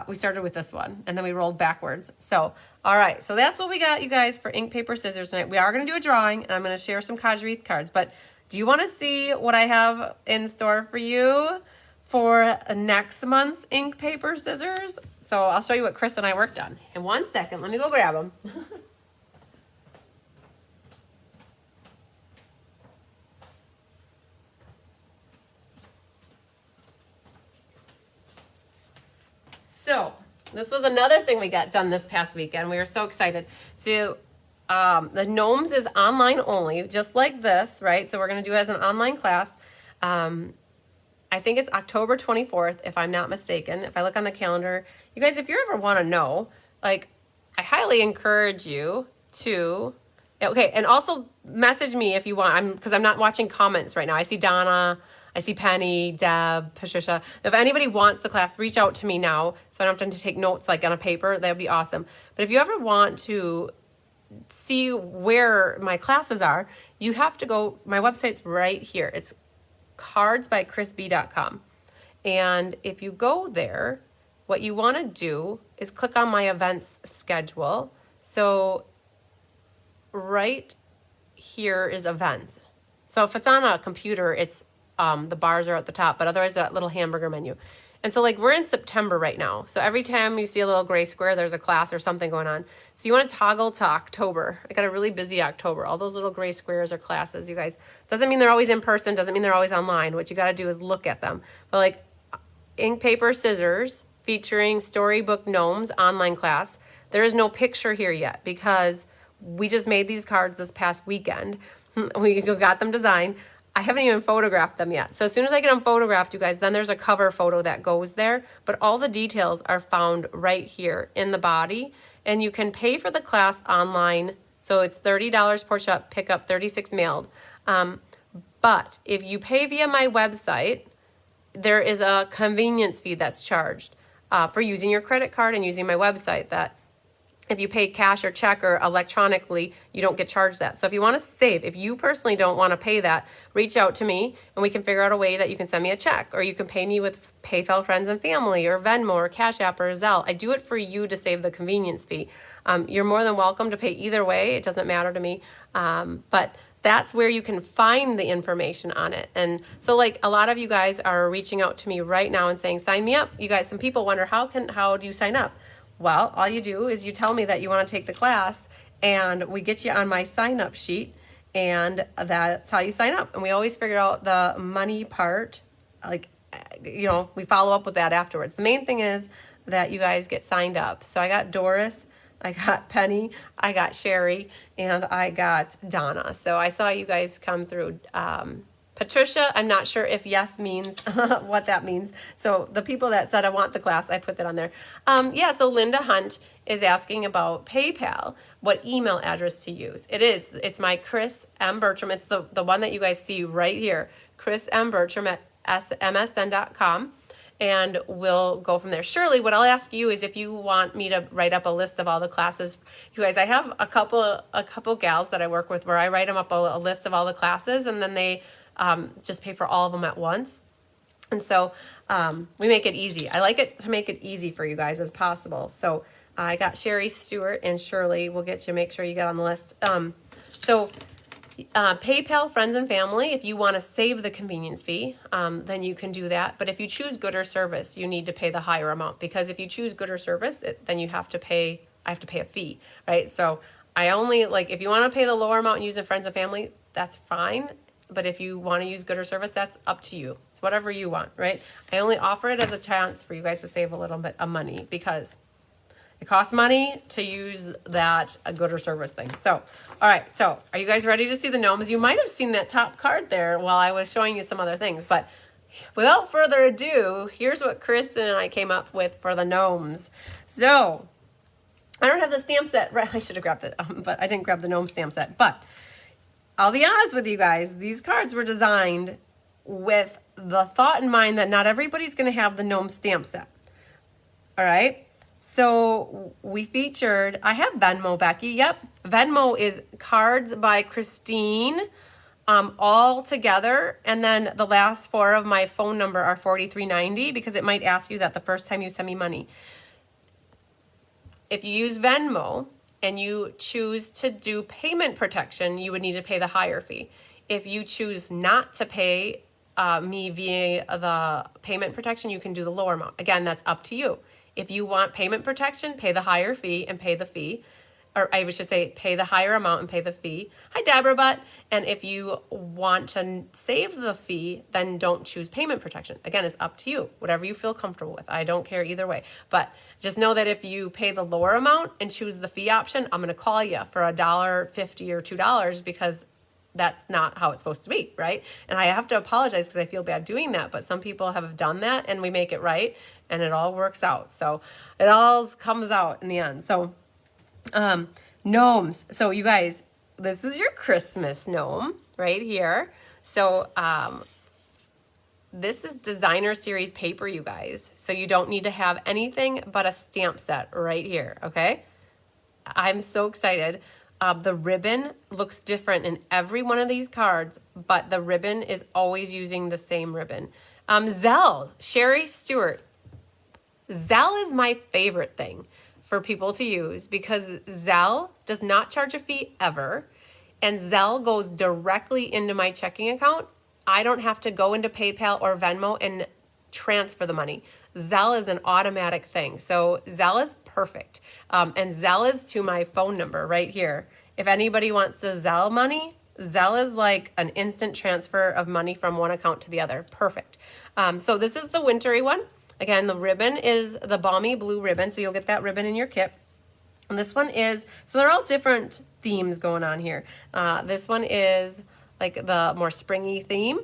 [SPEAKER 1] we started with this one, and then we rolled backwards. So, all right, so that's what we got, you guys, for ink, paper, scissors tonight. We are going to do a drawing, and I'm going to share some Kaj Wreath cards, but do you want to see what I have in store for you for next month's ink, paper, scissors? So I'll show you what Chris and I worked on. In 1 second, let me go grab them. So this was another thing we got done this past weekend. We were so excited. So The Gnomes is online only, just like this, right? So we're going to do it as an online class. I think it's October 24th, if I'm not mistaken. If I look on the calendar, you guys, if you ever want to know, like, I highly encourage you to, okay, and also message me if you want, because I'm not watching comments right now. I see Donna, I see Penny, Deb, Patricia. If anybody wants the class, reach out to me now so I don't have to take notes like on a paper. That would be awesome. But if you ever want to see where my classes are, you have to go, my website's right here. It's cardsbychrisb.com. And if you go there, what you want to do is click on my events schedule. So right here is events. So if it's on a computer, it's the bars are at the top, but otherwise that little hamburger menu. And so like we're in September right now. So every time you see a little gray square, there's a class or something going on. So you want to toggle to October. I got a really busy October. All those little gray squares are classes, you guys. Doesn't mean they're always in person. Doesn't mean they're always online. What you got to do is look at them. But like ink, paper, scissors, featuring Storybook Gnomes online class. There is no picture here yet because we just made these cards this past weekend. We got them designed. I haven't even photographed them yet. So as soon as I get them photographed, you guys, then there's a cover photo that goes there. But all the details are found right here in the body. And you can pay for the class online. So it's $30 per shop, pickup, $36 mailed. But if you pay via my website, there is a convenience fee that's charged for using your credit card and using my website. That if you pay cash or check or electronically, you don't get charged that. So if you want to save, if you personally don't want to pay that, reach out to me and we can figure out a way that you can send me a check, or you can pay me with PayPal Friends and Family or Venmo or Cash App or Zelle. I do it for you to save the convenience fee. You're more than welcome to pay either way. It doesn't matter to me. But that's where you can find the information on it. And so like a lot of you guys are reaching out to me right now and saying, sign me up. You guys, some people wonder, how do you sign up? Well, all you do is you tell me that you want to take the class and we get you on my sign up sheet, and that's how you sign up. And we always figure out the money part, like, you know, we follow up with that afterwards. The main thing is that you guys get signed up. So I got Doris, I got Penny, I got Sherry, and I got Donna. So I saw you guys come through. Patricia, I'm not sure if yes means what that means. So the people that said I want the class, I put that on there. So Linda Hunt is asking about PayPal, what email address to use. It's my Chris M. Bertram. It's the one that you guys see right here, Chris M. Bertram at msn.com. And we'll go from there. Shirley, what I'll ask you is if you want me to write up a list of all the classes. You guys, I have a couple gals that I work with where I write them up a list of all the classes, and then they just pay for all of them at once. And so we make it easy. I like it to make it easy for you guys as possible. So I got Sherry Stewart and Shirley. We'll get you, make sure you get on the list. PayPal, Friends and Family, if you want to save the convenience fee, then you can do that. But if you choose good or service, you need to pay the higher amount, because if you choose good or service, then I have to pay a fee, right? So I only, like, if you want to pay the lower amount and use it Friends and Family, that's fine. But if you want to use good or service, that's up to you. It's whatever you want, right? I only offer it as a chance for you guys to save a little bit of money, because it costs money to use that a good or service thing. So, all right. So are you guys ready to see the gnomes? You might have seen that top card there while I was showing you some other things. But without further ado, here's what Kristen and I came up with for the gnomes. So I don't have the stamp set. Right, I should have grabbed it, but I didn't grab the gnome stamp set. But I'll be honest with you guys, these cards were designed with the thought in mind that not everybody's going to have the gnome stamp set. All right. So we featured, I have Venmo, Becky. Yep. Venmo is Cards by Christine, all together. And then the last four of my phone number are 4390, because it might ask you that the first time you send me money. If you use Venmo and you choose to do payment protection, you would need to pay the higher fee. If you choose not to pay me via the payment protection, you can do the lower amount. Again, that's up to you. If you want payment protection, pay the higher fee and pay the fee. or I should say pay the higher amount and pay the fee. Hi, Deborah Butt. And if you want to save the fee, then don't choose payment protection. Again, it's up to you, whatever you feel comfortable with. I don't care either way. But just know that if you pay the lower amount and choose the fee option, I'm going to call you for $1.50 or $2 because that's not how it's supposed to be, right? And I have to apologize because I feel bad doing that, but some people have done that and we make it right and it all works out. So it all comes out in the end. So gnomes. So you guys, this is your Christmas gnome right here. So this is designer series paper, you guys. So you don't need to have anything but a stamp set right here, okay? I'm so excited. The ribbon looks different in every one of these cards, but the ribbon is always using the same ribbon. Zelle, Sherry Stewart. Zelle is my favorite thing for people to use because Zelle does not charge a fee ever, and Zelle goes directly into my checking account. I don't have to go into PayPal or Venmo and transfer the money. Zelle is an automatic thing. So Zelle is perfect. And Zelle is to my phone number right here. If anybody wants to Zelle money, Zelle is like an instant transfer of money from one account to the other. Perfect. So this is the wintry one. Again, the ribbon is the balmy blue ribbon. So you'll get that ribbon in your kit. And this one is, so they're all different themes going on here. This one is like the more springy theme.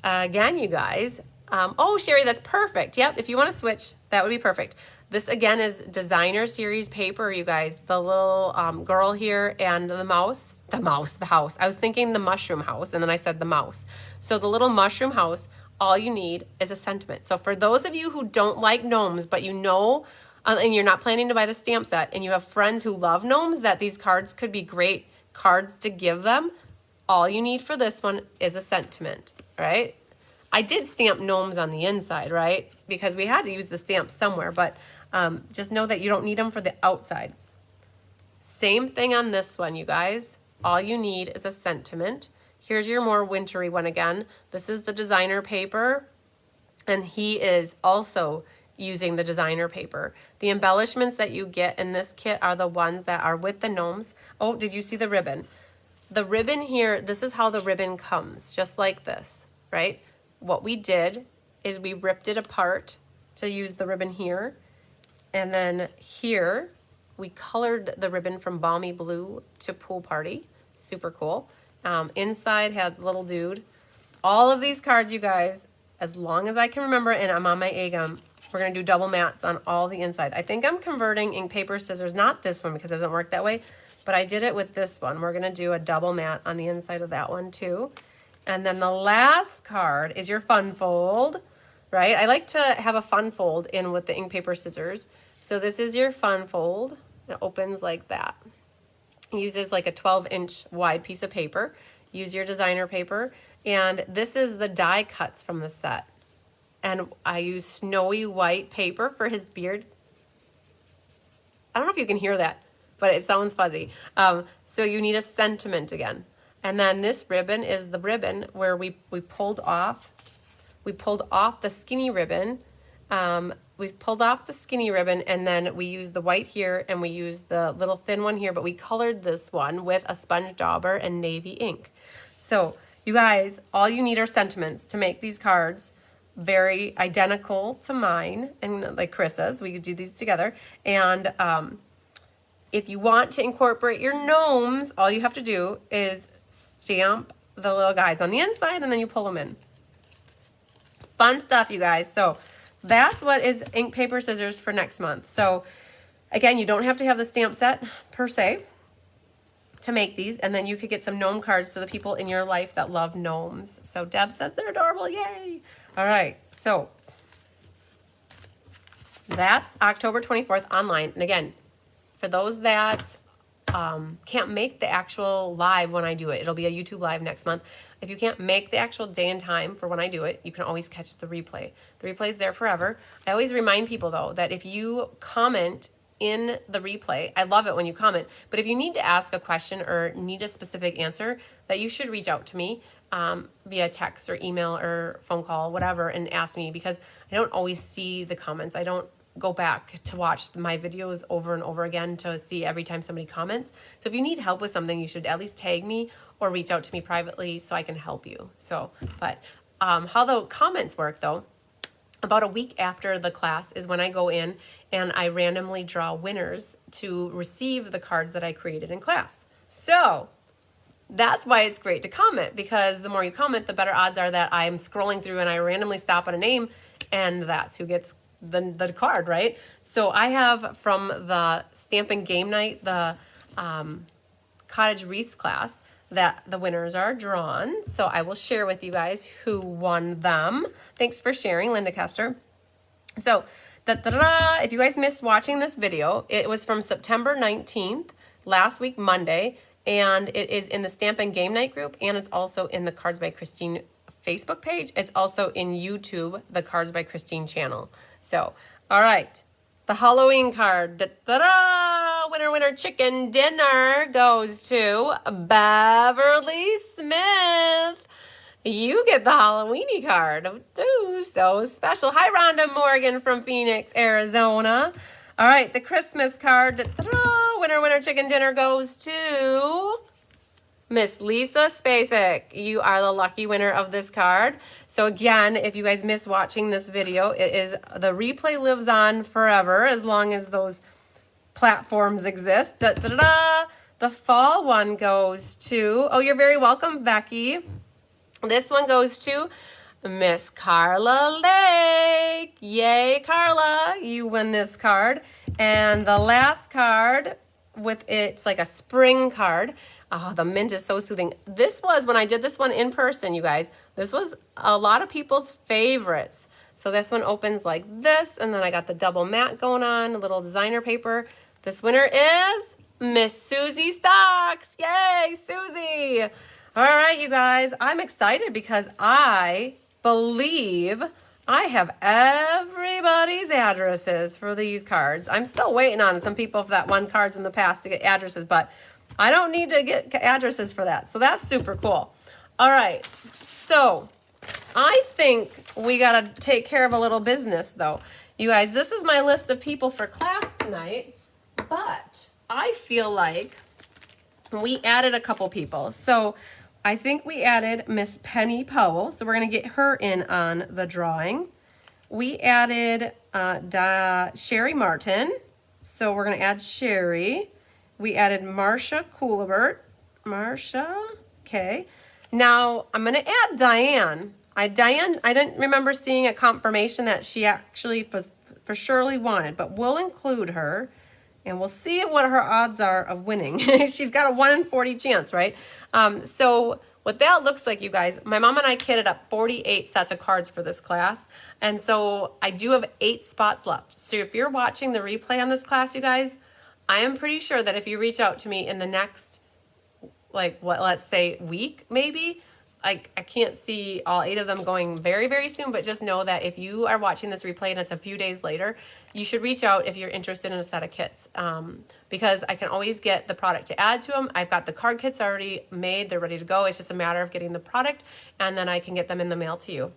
[SPEAKER 1] Again, you guys, oh, Sherry, that's perfect. Yep, if you want to switch, that would be perfect. This, again, is designer series paper, you guys. The little girl here and the mouse. The house. I was thinking the mushroom house, and then I said the mouse. So the little mushroom house, all you need is a sentiment. So for those of you who don't like gnomes, but you know, and you're not planning to buy the stamp set, and you have friends who love gnomes, that these cards could be great cards to give them, all you need for this one is a sentiment, right? I did stamp gnomes on the inside, right? Because we had to use the stamp somewhere, but just know that you don't need them for the outside. Same thing on this one, you guys. All you need is a sentiment. Here's your more wintry one again. This is the designer paper, and he is also using the designer paper. The embellishments that you get in this kit are the ones that are with the gnomes. Oh, did you see the ribbon? The ribbon here, this is how the ribbon comes, just like this, right? What we did is we ripped it apart to use the ribbon here. And then here, we colored the ribbon from balmy blue to pool party. Super cool. Inside has little dude. All of these cards, you guys, as long as I can remember, and I'm on my A gum, we're going to do double mats on all the inside. I think I'm converting ink, paper, scissors, not this one because it doesn't work that way, but I did it with this one. We're going to do a double mat on the inside of that one too. And then the last card is your fun fold, right? I like to have a fun fold in with the ink, paper, scissors. So this is your fun fold. It opens like that. It uses like a 12-inch wide piece of paper. Use your designer paper. And this is the die cuts from the set. And I use snowy white paper for his beard. I don't know if you can hear that, but it sounds fuzzy. So you need a sentiment again. And then this ribbon is the ribbon where we pulled off the skinny ribbon. We pulled off the skinny ribbon, and then we used the white here, and we used the little thin one here, but we colored this one with a sponge dauber and navy ink. So you guys, all you need are sentiments to make these cards very identical to mine and like Chris's. We could do these together. And if you want to incorporate your gnomes, all you have to do is stamp the little guys on the inside, and then you pull them in. Fun stuff, you guys. So that's what is ink, paper, scissors for next month. So again, you don't have to have the stamp set per se to make these, and then you could get some gnome cards to the people in your life that love gnomes. So Deb says they're adorable. Yay. All right. So that's October 24th online. And again, for those that can't make the actual live when I do it, it'll be a YouTube live next month. If you can't make the actual day and time for when I do it, you can always catch the replay. The replay is there forever. I always remind people, though, that if you comment in the replay, I love it when you comment, but if you need to ask a question or need a specific answer, that you should reach out to me via text or email or phone call, whatever, and ask me, because I don't always see the comments. I don't go back to watch my videos over and over again to see every time somebody comments. So if you need help with something, you should at least tag me or reach out to me privately so I can help you. So, but how the comments work though, about a week after the class is when I go in and I randomly draw winners to receive the cards that I created in class. So that's why it's great to comment, because the more you comment, the better odds are that I'm scrolling through and I randomly stop on a name and that's who gets the card, right? So I have from the Stampin' Game Night, the Cottage Wreaths class, that the winners are drawn. So I will share with you guys who won them. Thanks for sharing, Linda Kester. So, if you guys missed watching this video, it was from September 19th, last week, Monday, and it is in the Stampin' Game Night group, and it's also in the Cards by Christine Facebook page. It's also in YouTube, the Cards by Christine channel. So, all right. The Halloween card, winner, winner, chicken dinner goes to Beverly Smith. You get the Halloweeny card. Ooh, so special. Hi, Rhonda Morgan from Phoenix, Arizona. All right, the Christmas card, winner, winner, chicken dinner goes to Miss Lisa Spacek. You are the lucky winner of this card. So again, if you guys miss watching this video, it is the replay lives on forever as long as those platforms exist. The fall one goes to, oh, you're very welcome, Becky. This one goes to Miss Carla Lake. Yay, Carla, you win this card. And the last card with it's like a spring card. Oh, the mint is so soothing. This was, when I did this one in person, you guys, this was a lot of people's favorites. So this one opens like this, and then I got the double matte going on, a little designer paper. This winner is Miss Susie Stocks. Yay, Susie. All right, you guys, I'm excited because I believe I have everybody's addresses for these cards. I'm still waiting on some people for that one cards in the past to get addresses, but I don't need to get addresses for that. So that's super cool. All right. So I think we got to take care of a little business though. You guys, this is my list of people for class tonight, but I feel like we added a couple people. So I think we added Miss Penny Powell. So we're going to get her in on the drawing. We added Sherry Martin. So we're going to add Sherry. We added Marcia Coolibert. Marcia, okay. Now I'm going to add Diane. Diane, I didn't remember seeing a confirmation that she actually for surely wanted, but we'll include her and we'll see what her odds are of winning. She's got a 1 in 40 chance, right? So what that looks like, you guys, my mom and I kitted up 48 sets of cards for this class. And so I do have 8 spots left. So if you're watching the replay on this class, you guys, I am pretty sure that if you reach out to me in the next, let's say week, maybe, I can't see all 8 of them going very, very soon, but just know that if you are watching this replay and it's a few days later, you should reach out if you're interested in a set of kits, because I can always get the product to add to them. I've got the card kits already made. They're ready to go. It's just a matter of getting the product, and then I can get them in the mail to you.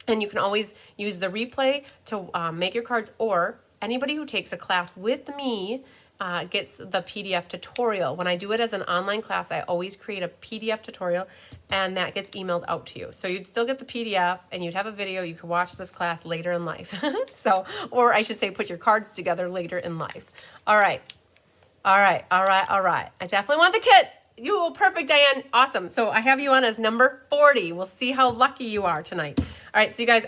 [SPEAKER 1] And you can always use the replay to make your cards, or anybody who takes a class with me gets the PDF tutorial. When I do it as an online class, I always create a PDF tutorial, and that gets emailed out to you. So you'd still get the PDF, and you'd have a video. You could watch this class later in life. So, or I should say, put your cards together later in life. All right. All right. All right. All right. I definitely want the kit. You, perfect, Diane. Awesome. So I have you on as number 40. We'll see how lucky you are tonight. All right. So you guys,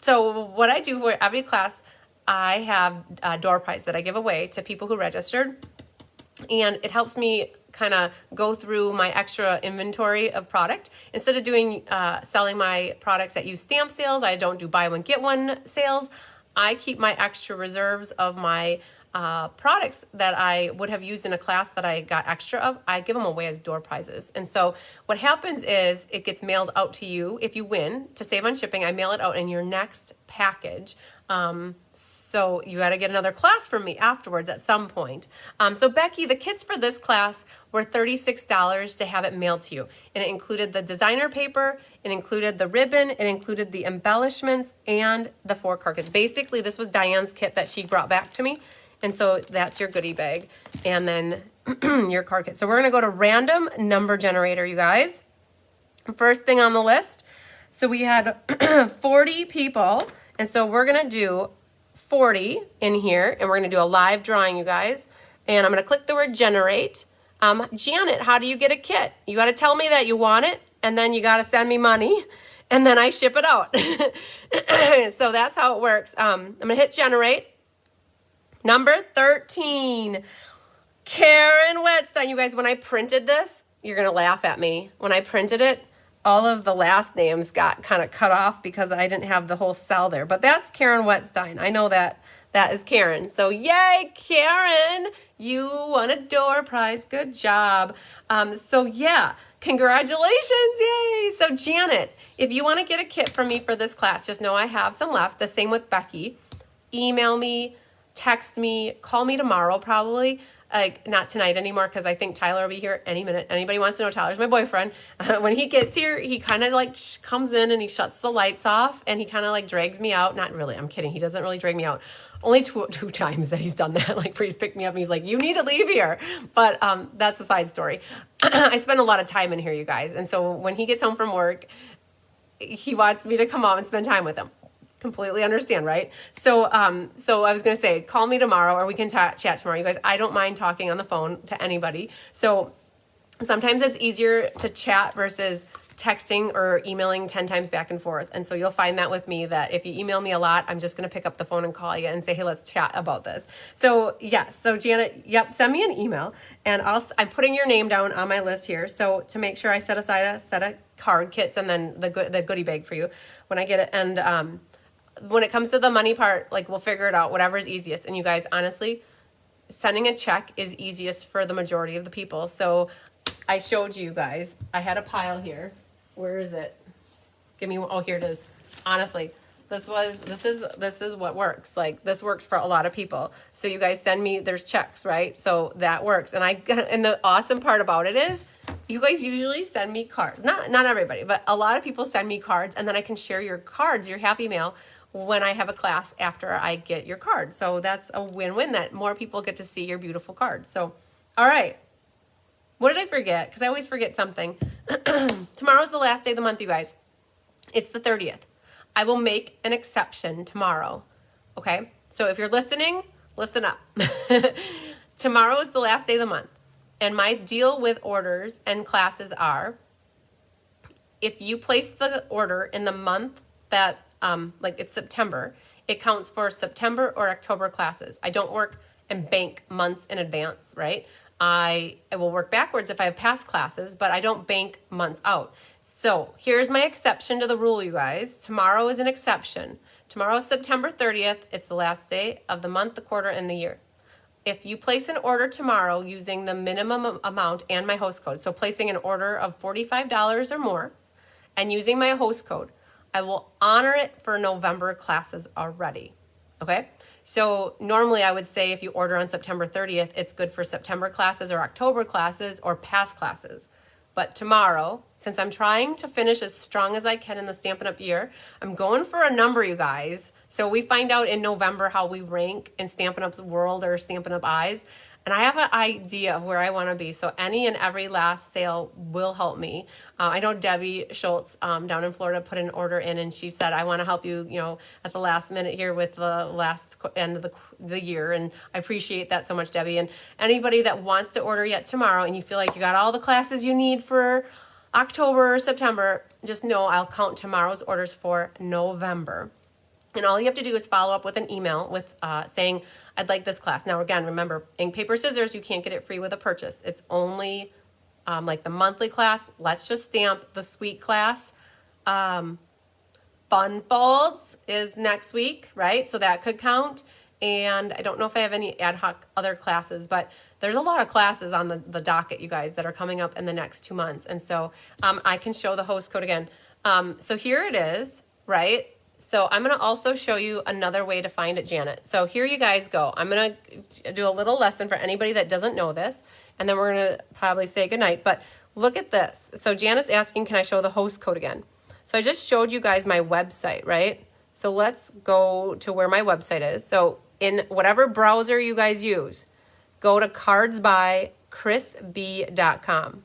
[SPEAKER 1] so what I do for every class, I have door prize that I give away to people who registered, and it helps me kind of go through my extra inventory of product. Instead of doing selling my products that use stamp sales, I don't do buy one get one sales. I keep my extra reserves of my products that I would have used in a class that I got extra of. I give them away as door prizes. And so what happens is it gets mailed out to you. If you win, to save on shipping, I mail it out in your next package. So you got to get another class from me afterwards at some point. So Becky, the kits for this class were $36 to have it mailed to you. And it included the designer paper It included the ribbon, it included the embellishments, and the 4 card kits. Basically, this was Diane's kit that she brought back to me. And so that's your goodie bag. And then your card kit. So we're going to go to random number generator, you guys. First thing on the list. So we had 40 people. And so we're going to do 40 in here. And we're going to do a live drawing, you guys. And I'm going to click the word generate. Janet, how do you get a kit? You got to tell me that you want it. And then you got to send me money. And then I ship it out. So that's how it works. I'm going to hit generate. Number 13, Karen Wetstein. You guys, when I printed this, you're going to laugh at me. When I printed it, all of the last names got kind of cut off because I didn't have the whole cell there. But that's Karen Wetstein. I know that is Karen. So yay, Karen, you won a door prize. Good job. So yeah, congratulations, yay. So Janet, if you want to get a kit from me for this class, just know I have some left. The same with Becky. Email me. Text me, call me tomorrow probably, like not tonight anymore because I think Tyler will be here any minute. Anybody wants to know, Tyler's my boyfriend. When he gets here, he kind of like comes in and he shuts the lights off and he kind of like drags me out. Not really, I'm kidding. He doesn't really drag me out. Only two times that he's done that. Like he's picked me up and he's like, you need to leave here. But that's a side story. I spend a lot of time in here, you guys. And so when he gets home from work, he wants me to come home and spend time with him. Completely understand, right? So so I was going to say, call me tomorrow or we can chat tomorrow. You guys, I don't mind talking on the phone to anybody. So sometimes it's easier to chat versus texting or emailing 10 times back and forth. And so you'll find that with me that if you email me a lot, I'm just going to pick up the phone and call you and say, hey, let's chat about this. So yes, so Janet, yep, send me an email and I'm putting your name down on my list here. So to make sure I set aside a set of card kits and then the goodie bag for you when I get it. And when it comes to the money part, like we'll figure it out, whatever is easiest. And you guys, honestly, sending a check is easiest for the majority of the people. So I showed you guys, I had a pile here. Where is it? Give me, oh, here it is. Honestly, this is what works. Like this works for a lot of people. So you guys send me, there's checks, right? So that works. And the awesome part about it is you guys usually send me cards. Not everybody, but a lot of people send me cards and then I can share your cards, your happy mail, when I have a class after I get your card. So that's a win-win that more people get to see your beautiful card. So, all right. What did I forget? Because I always forget something. Tomorrow's the last day of the month, you guys. It's the 30th. I will make an exception tomorrow. Okay? So if you're listening, listen up. Tomorrow is the last day of the month. And my deal with orders and classes are, if you place the order in the month that like it's September, it counts for September or October classes. I don't work and bank months in advance, right? I will work backwards if I have past classes, but I don't bank months out. So here's my exception to the rule, you guys. Tomorrow is an exception. Tomorrow is September 30th. It's the last day of the month, the quarter, and the year. If you place an order tomorrow using the minimum amount and my host code, so placing an order of $45 or more and using my host code, I will honor it for November classes already, okay? So normally I would say if you order on September 30th, it's good for September classes or October classes or past classes. But tomorrow, since I'm trying to finish as strong as I can in the Stampin' Up year, I'm going for a number, you guys. So we find out in November how we rank in Stampin' Up's world or Stampin' Up eyes. And I have an idea of where I want to be. So any and every last sale will help me. I know Debbie Schultz down in Florida put an order in and she said, I want to help you, at the last minute here with the last end of the year. And I appreciate that so much, Debbie. And anybody that wants to order yet tomorrow and you feel like you got all the classes you need for October or September, just know I'll count tomorrow's orders for November. And all you have to do is follow up with an email with saying, I'd like this class. Now, again, remember, ink, paper, scissors, you can't get it free with a purchase. It's only like the monthly class. Let's just stamp the sweet class. Fun Folds is next week, right? So that could count. And I don't know if I have any ad hoc other classes, but there's a lot of classes on the docket, you guys, that are coming up in the next 2 months. And so I can show the host code again. So here it is, right? So I'm going to also show you another way to find it, Janet. So here you guys go. I'm going to do a little lesson for anybody that doesn't know this, and then we're going to probably say goodnight. But look at this. So Janet's asking, can I show the host code again? So I just showed you guys my website, right? So let's go to where my website is. So in whatever browser you guys use, go to cardsbychrisb.com.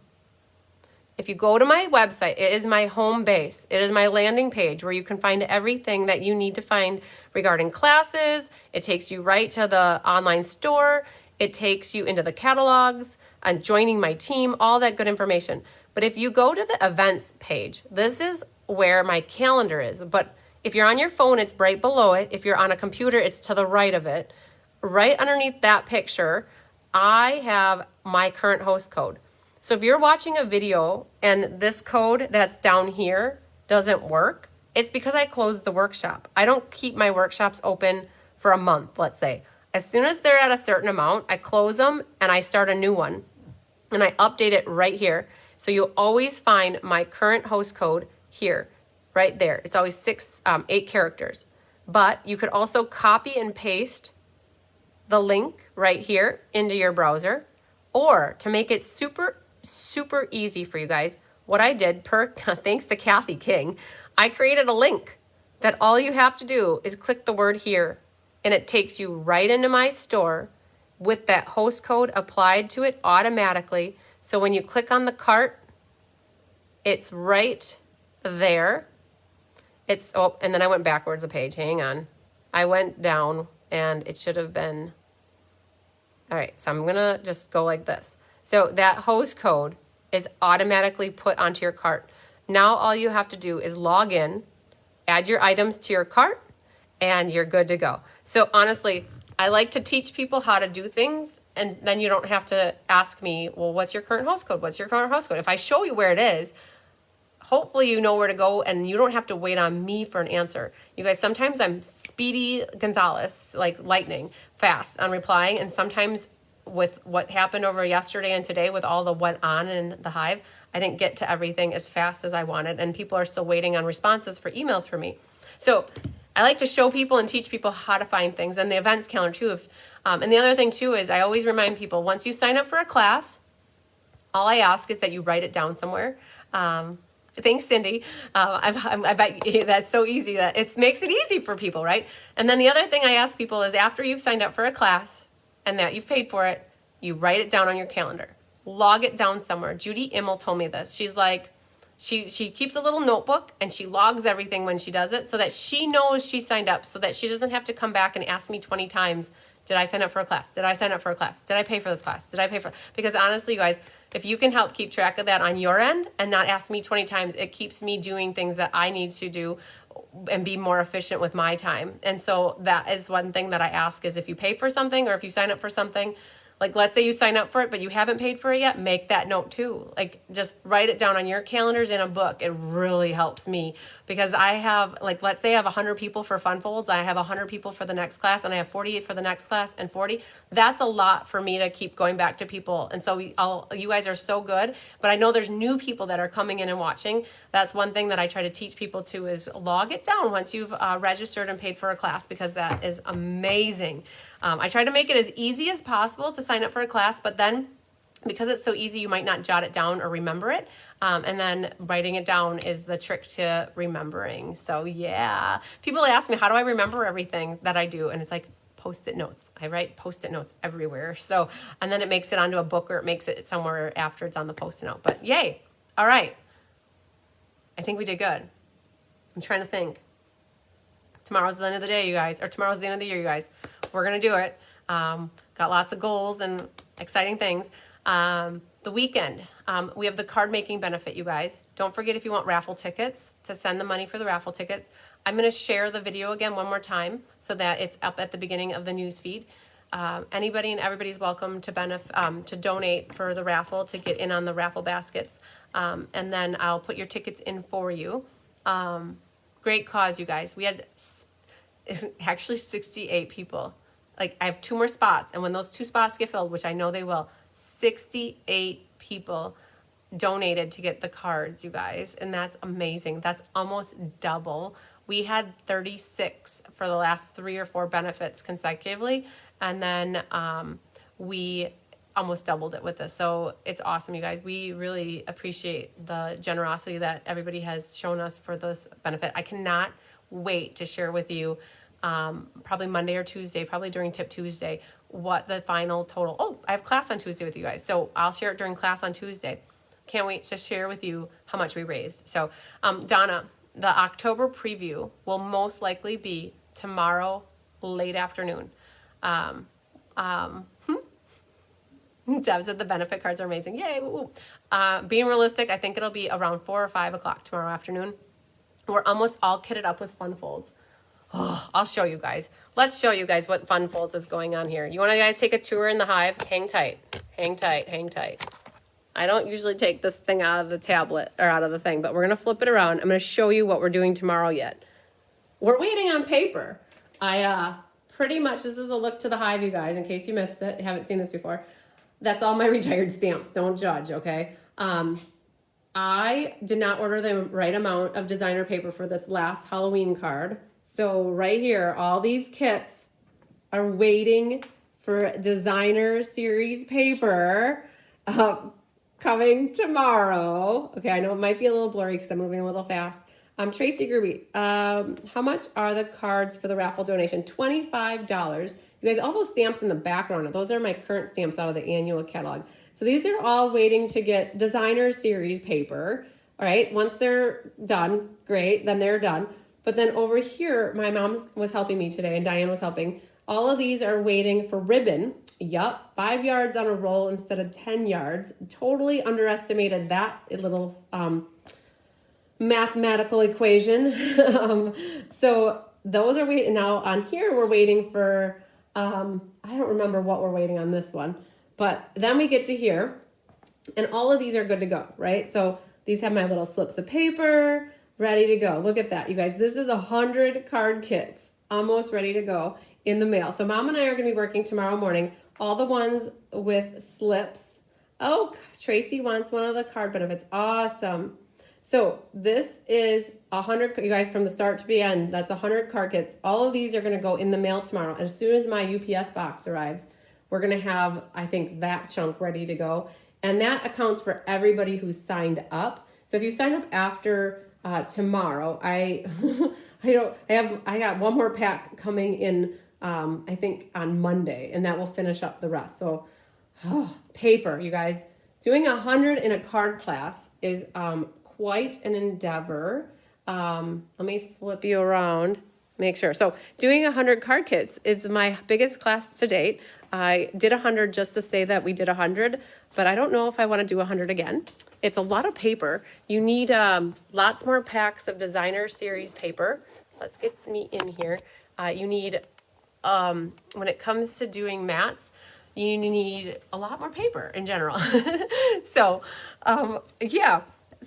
[SPEAKER 1] If you go to my website, it is my home base. It is my landing page where you can find everything that you need to find regarding classes. It takes you right to the online store. It takes you into the catalogs and joining my team, all that good information. But if you go to the events page, this is where my calendar is. But if you're on your phone, it's right below it. If you're on a computer, it's to the right of it. Right underneath that picture, I have my current host code. So if you're watching a video and this code that's down here doesn't work, it's because I closed the workshop. I don't keep my workshops open for a month, let's say. As soon as they're at a certain amount, I close them and I start a new one. And I update it right here. So you'll always find my current host code here, right there. It's always 8 characters. But you could also copy and paste the link right here into your browser. Or to make it super easy for you guys, what I did, thanks to Kathy King, I created a link that all you have to do is click the word here, and it takes you right into my store with that host code applied to it automatically. So when you click on the cart, it's right there. And then I went backwards a page. Hang on. I went down, and it should have been. All right, so I'm going to just go like this. So that host code is automatically put onto your cart. Now all you have to do is log in, add your items to your cart, and you're good to go. So honestly, I like to teach people how to do things, and then you don't have to ask me, well, what's your current host code? What's your current host code? If I show you where it is, hopefully you know where to go, and you don't have to wait on me for an answer. You guys, sometimes I'm Speedy Gonzalez, like lightning, fast on replying, and sometimes with what happened over yesterday and today with all the went on in the hive, I didn't get to everything as fast as I wanted, and people are still waiting on responses for emails from me. So I like to show people and teach people how to find things, and the events calendar too. And the other thing too is I always remind people, once you sign up for a class, all I ask is that you write it down somewhere. Thanks, Cindy. I bet that's so easy that it makes it easy for people, right? And then the other thing I ask people is after you've signed up for a class and that you've paid for it, you write it down on your calendar. Log it down somewhere. Judy Immel told me this. She's like, she keeps a little notebook and she logs everything when she does it so that she knows she signed up, so that she doesn't have to come back and ask me 20 times, did I sign up for a class? Did I sign up for a class? Did I pay for this class? Did I pay for? Because honestly, you guys, if you can help keep track of that on your end and not ask me 20 times, it keeps me doing things that I need to do and be more efficient with my time. And so that is one thing that I ask is if you pay for something or if you sign up for something, like let's say you sign up for it, but you haven't paid for it yet, make that note too. Like just write it down on your calendars in a book. It really helps me because I have, like, let's say I have 100 people for Fun Folds. I have 100 people for the next class and I have 48 for the next class and 40. That's a lot for me to keep going back to people. And so you guys are so good, but I know there's new people that are coming in and watching. That's one thing that I try to teach people too is log it down once you've registered and paid for a class, because that is amazing. I try to make it as easy as possible to sign up for a class, but then because it's so easy, you might not jot it down or remember it. And then writing it down is the trick to remembering. So yeah, people ask me, how do I remember everything that I do? And it's like Post-it notes. I write Post-it notes everywhere. So, and then it makes it onto a book or it makes it somewhere after it's on the Post-it note. But yay. All right. I think we did good. I'm trying to think. Tomorrow's the end of the day, you guys, or tomorrow's the end of the year, you guys. We're going to do it. Got lots of goals and exciting things. The weekend, we have the card making benefit, you guys. Don't forget, if you want raffle tickets, to send the money for the raffle tickets. I'm going to share the video again one more time so that it's up at the beginning of the news feed. Anybody and everybody's welcome to donate for the raffle, to get in on the raffle baskets. And then I'll put your tickets in for you. Great cause, you guys. We had actually 68 people. Like, I have 2 more spots, and when those 2 spots get filled, which I know they will, 68 people donated to get the cards, you guys, and that's amazing. That's almost double. We had 36 for the last 3 or 4 benefits consecutively, and then we almost doubled it with this. So it's awesome, you guys. We really appreciate the generosity that everybody has shown us for this benefit. I cannot wait to share with you probably Monday or Tuesday, probably during Tip Tuesday, what the final total. Oh, I have class on Tuesday with you guys. So I'll share it during class on Tuesday. Can't wait to share with you how much we raised. So Donna, the October preview will most likely be tomorrow late afternoon. Deb said the benefit cards are amazing. Yay. Woo, woo. Being realistic, I think it'll be around 4 or 5 o'clock tomorrow afternoon. We're almost all kitted up with fun folds. Oh, I'll show you guys. Let's show you guys what fun folds is going on here. You want to guys take a tour in the hive? Hang tight. Hang tight. Hang tight. I don't usually take this thing out of the tablet or out of the thing, but we're going to flip it around. I'm going to show you what we're doing tomorrow yet. We're waiting on paper. Pretty much, this is a look to the hive, you guys, in case you missed it. You haven't seen this before. That's all my retired stamps. Don't judge, okay? I did not order the right amount of designer paper for this last Halloween card. So right here, all these kits are waiting for designer series paper coming tomorrow. Okay, I know it might be a little blurry because I'm moving a little fast. Tracy Gruby, how much are the cards for the raffle donation? $25. You guys, all those stamps in the background, those are my current stamps out of the annual catalog. So these are all waiting to get designer series paper. All right, once they're done, great, then they're done. But then over here, my mom was helping me today and Diane was helping. All of these are waiting for ribbon. Yup, 5 yards on a roll instead of 10 yards. Totally underestimated that little mathematical equation. So those are waiting. Now on here, we're waiting for, I don't remember what we're waiting on this one. But then we get to here, and all of these are good to go, right? So these have my little slips of paper, ready to go. Look at that, you guys. This is 100 card kits, almost ready to go in the mail. So Mom and I are going to be working tomorrow morning. All the ones with slips. Oh, Tracy wants one of the card benefits. Awesome. So this is 100, you guys, from the start to the end. That's 100 card kits. All of these are going to go in the mail tomorrow. As soon as my UPS box arrives, we're going to have, I think, that chunk ready to go. And that accounts for everybody who's signed up. So if you sign up after tomorrow, I got one more pack coming in, I think on Monday, and that will finish up the rest. So paper, you guys, doing 100 in a card class is quite an endeavor. Let me flip you around, make sure. So doing 100 card kits is my biggest class to date. I did 100 just to say that we did 100, but I don't know if I want to do 100 again. It's a lot of paper. You need lots more packs of designer series paper. Let's get me in here. You need, when it comes to doing mats, you need a lot more paper in general. So, yeah.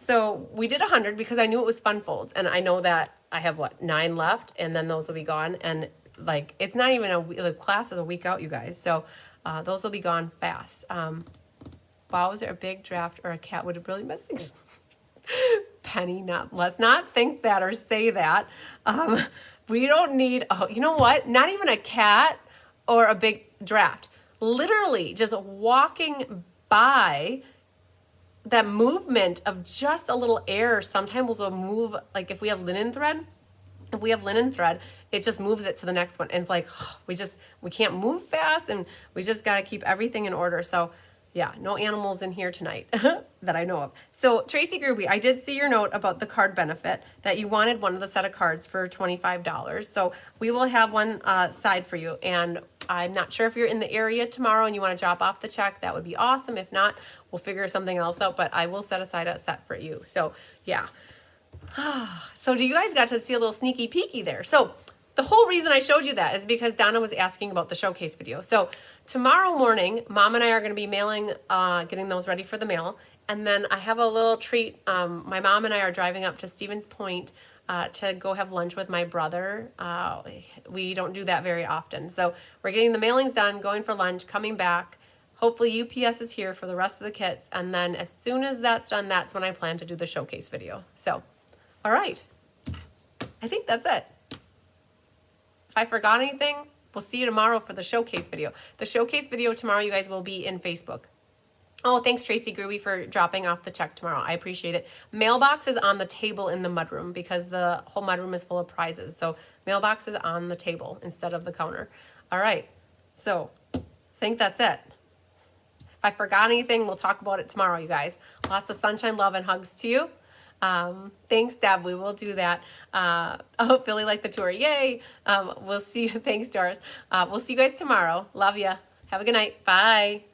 [SPEAKER 1] So we did 100 because I knew it was fun folds, and I know that I have 9 left, and then those will be gone. And like, it's not even the class is a week out, you guys. So those will be gone fast. Wow, is there a big draft or a cat would really miss things? Penny, let's not think that or say that. We don't need, you know what? Not even a cat or a big draft. Literally just walking by, that movement of just a little air sometimes will move, like if we have linen thread, it just moves it to the next one. And it's like, we can't move fast, and we just got to keep everything in order. So yeah, no animals in here tonight that I know of. So Tracy Gruby, I did see your note about the card benefit, that you wanted one of the set of cards for $25. So we will have one side for you. And I'm not sure if you're in the area tomorrow and you want to drop off the check. That would be awesome. If not, we'll figure something else out. But I will set aside a set for you. So yeah. So you guys got to see a little sneaky peeky there. So the whole reason I showed you that is because Donna was asking about the showcase video. So tomorrow morning, Mom and I are going to be mailing, getting those ready for the mail. And then I have a little treat. My mom and I are driving up to Stevens Point to go have lunch with my brother. We don't do that very often. So we're getting the mailings done, going for lunch, coming back. Hopefully UPS is here for the rest of the kits. And then as soon as that's done, that's when I plan to do the showcase video. So, all right. I think that's it. If I forgot anything, we'll see you tomorrow for the showcase video. The showcase video tomorrow, you guys, will be in Facebook. Oh, thanks, Tracy Groovy, for dropping off the check tomorrow. I appreciate it. Mailbox is on the table in the mudroom because the whole mudroom is full of prizes. So mailbox is on the table instead of the counter. All right. So I think that's it. If I forgot anything, we'll talk about it tomorrow, you guys. Lots of sunshine, love, and hugs to you. Thanks, Deb. We will do that. Oh, Billy liked the tour. Yay. We'll see you. Thanks, Doris. We'll see you guys tomorrow. Love ya. Have a good night. Bye.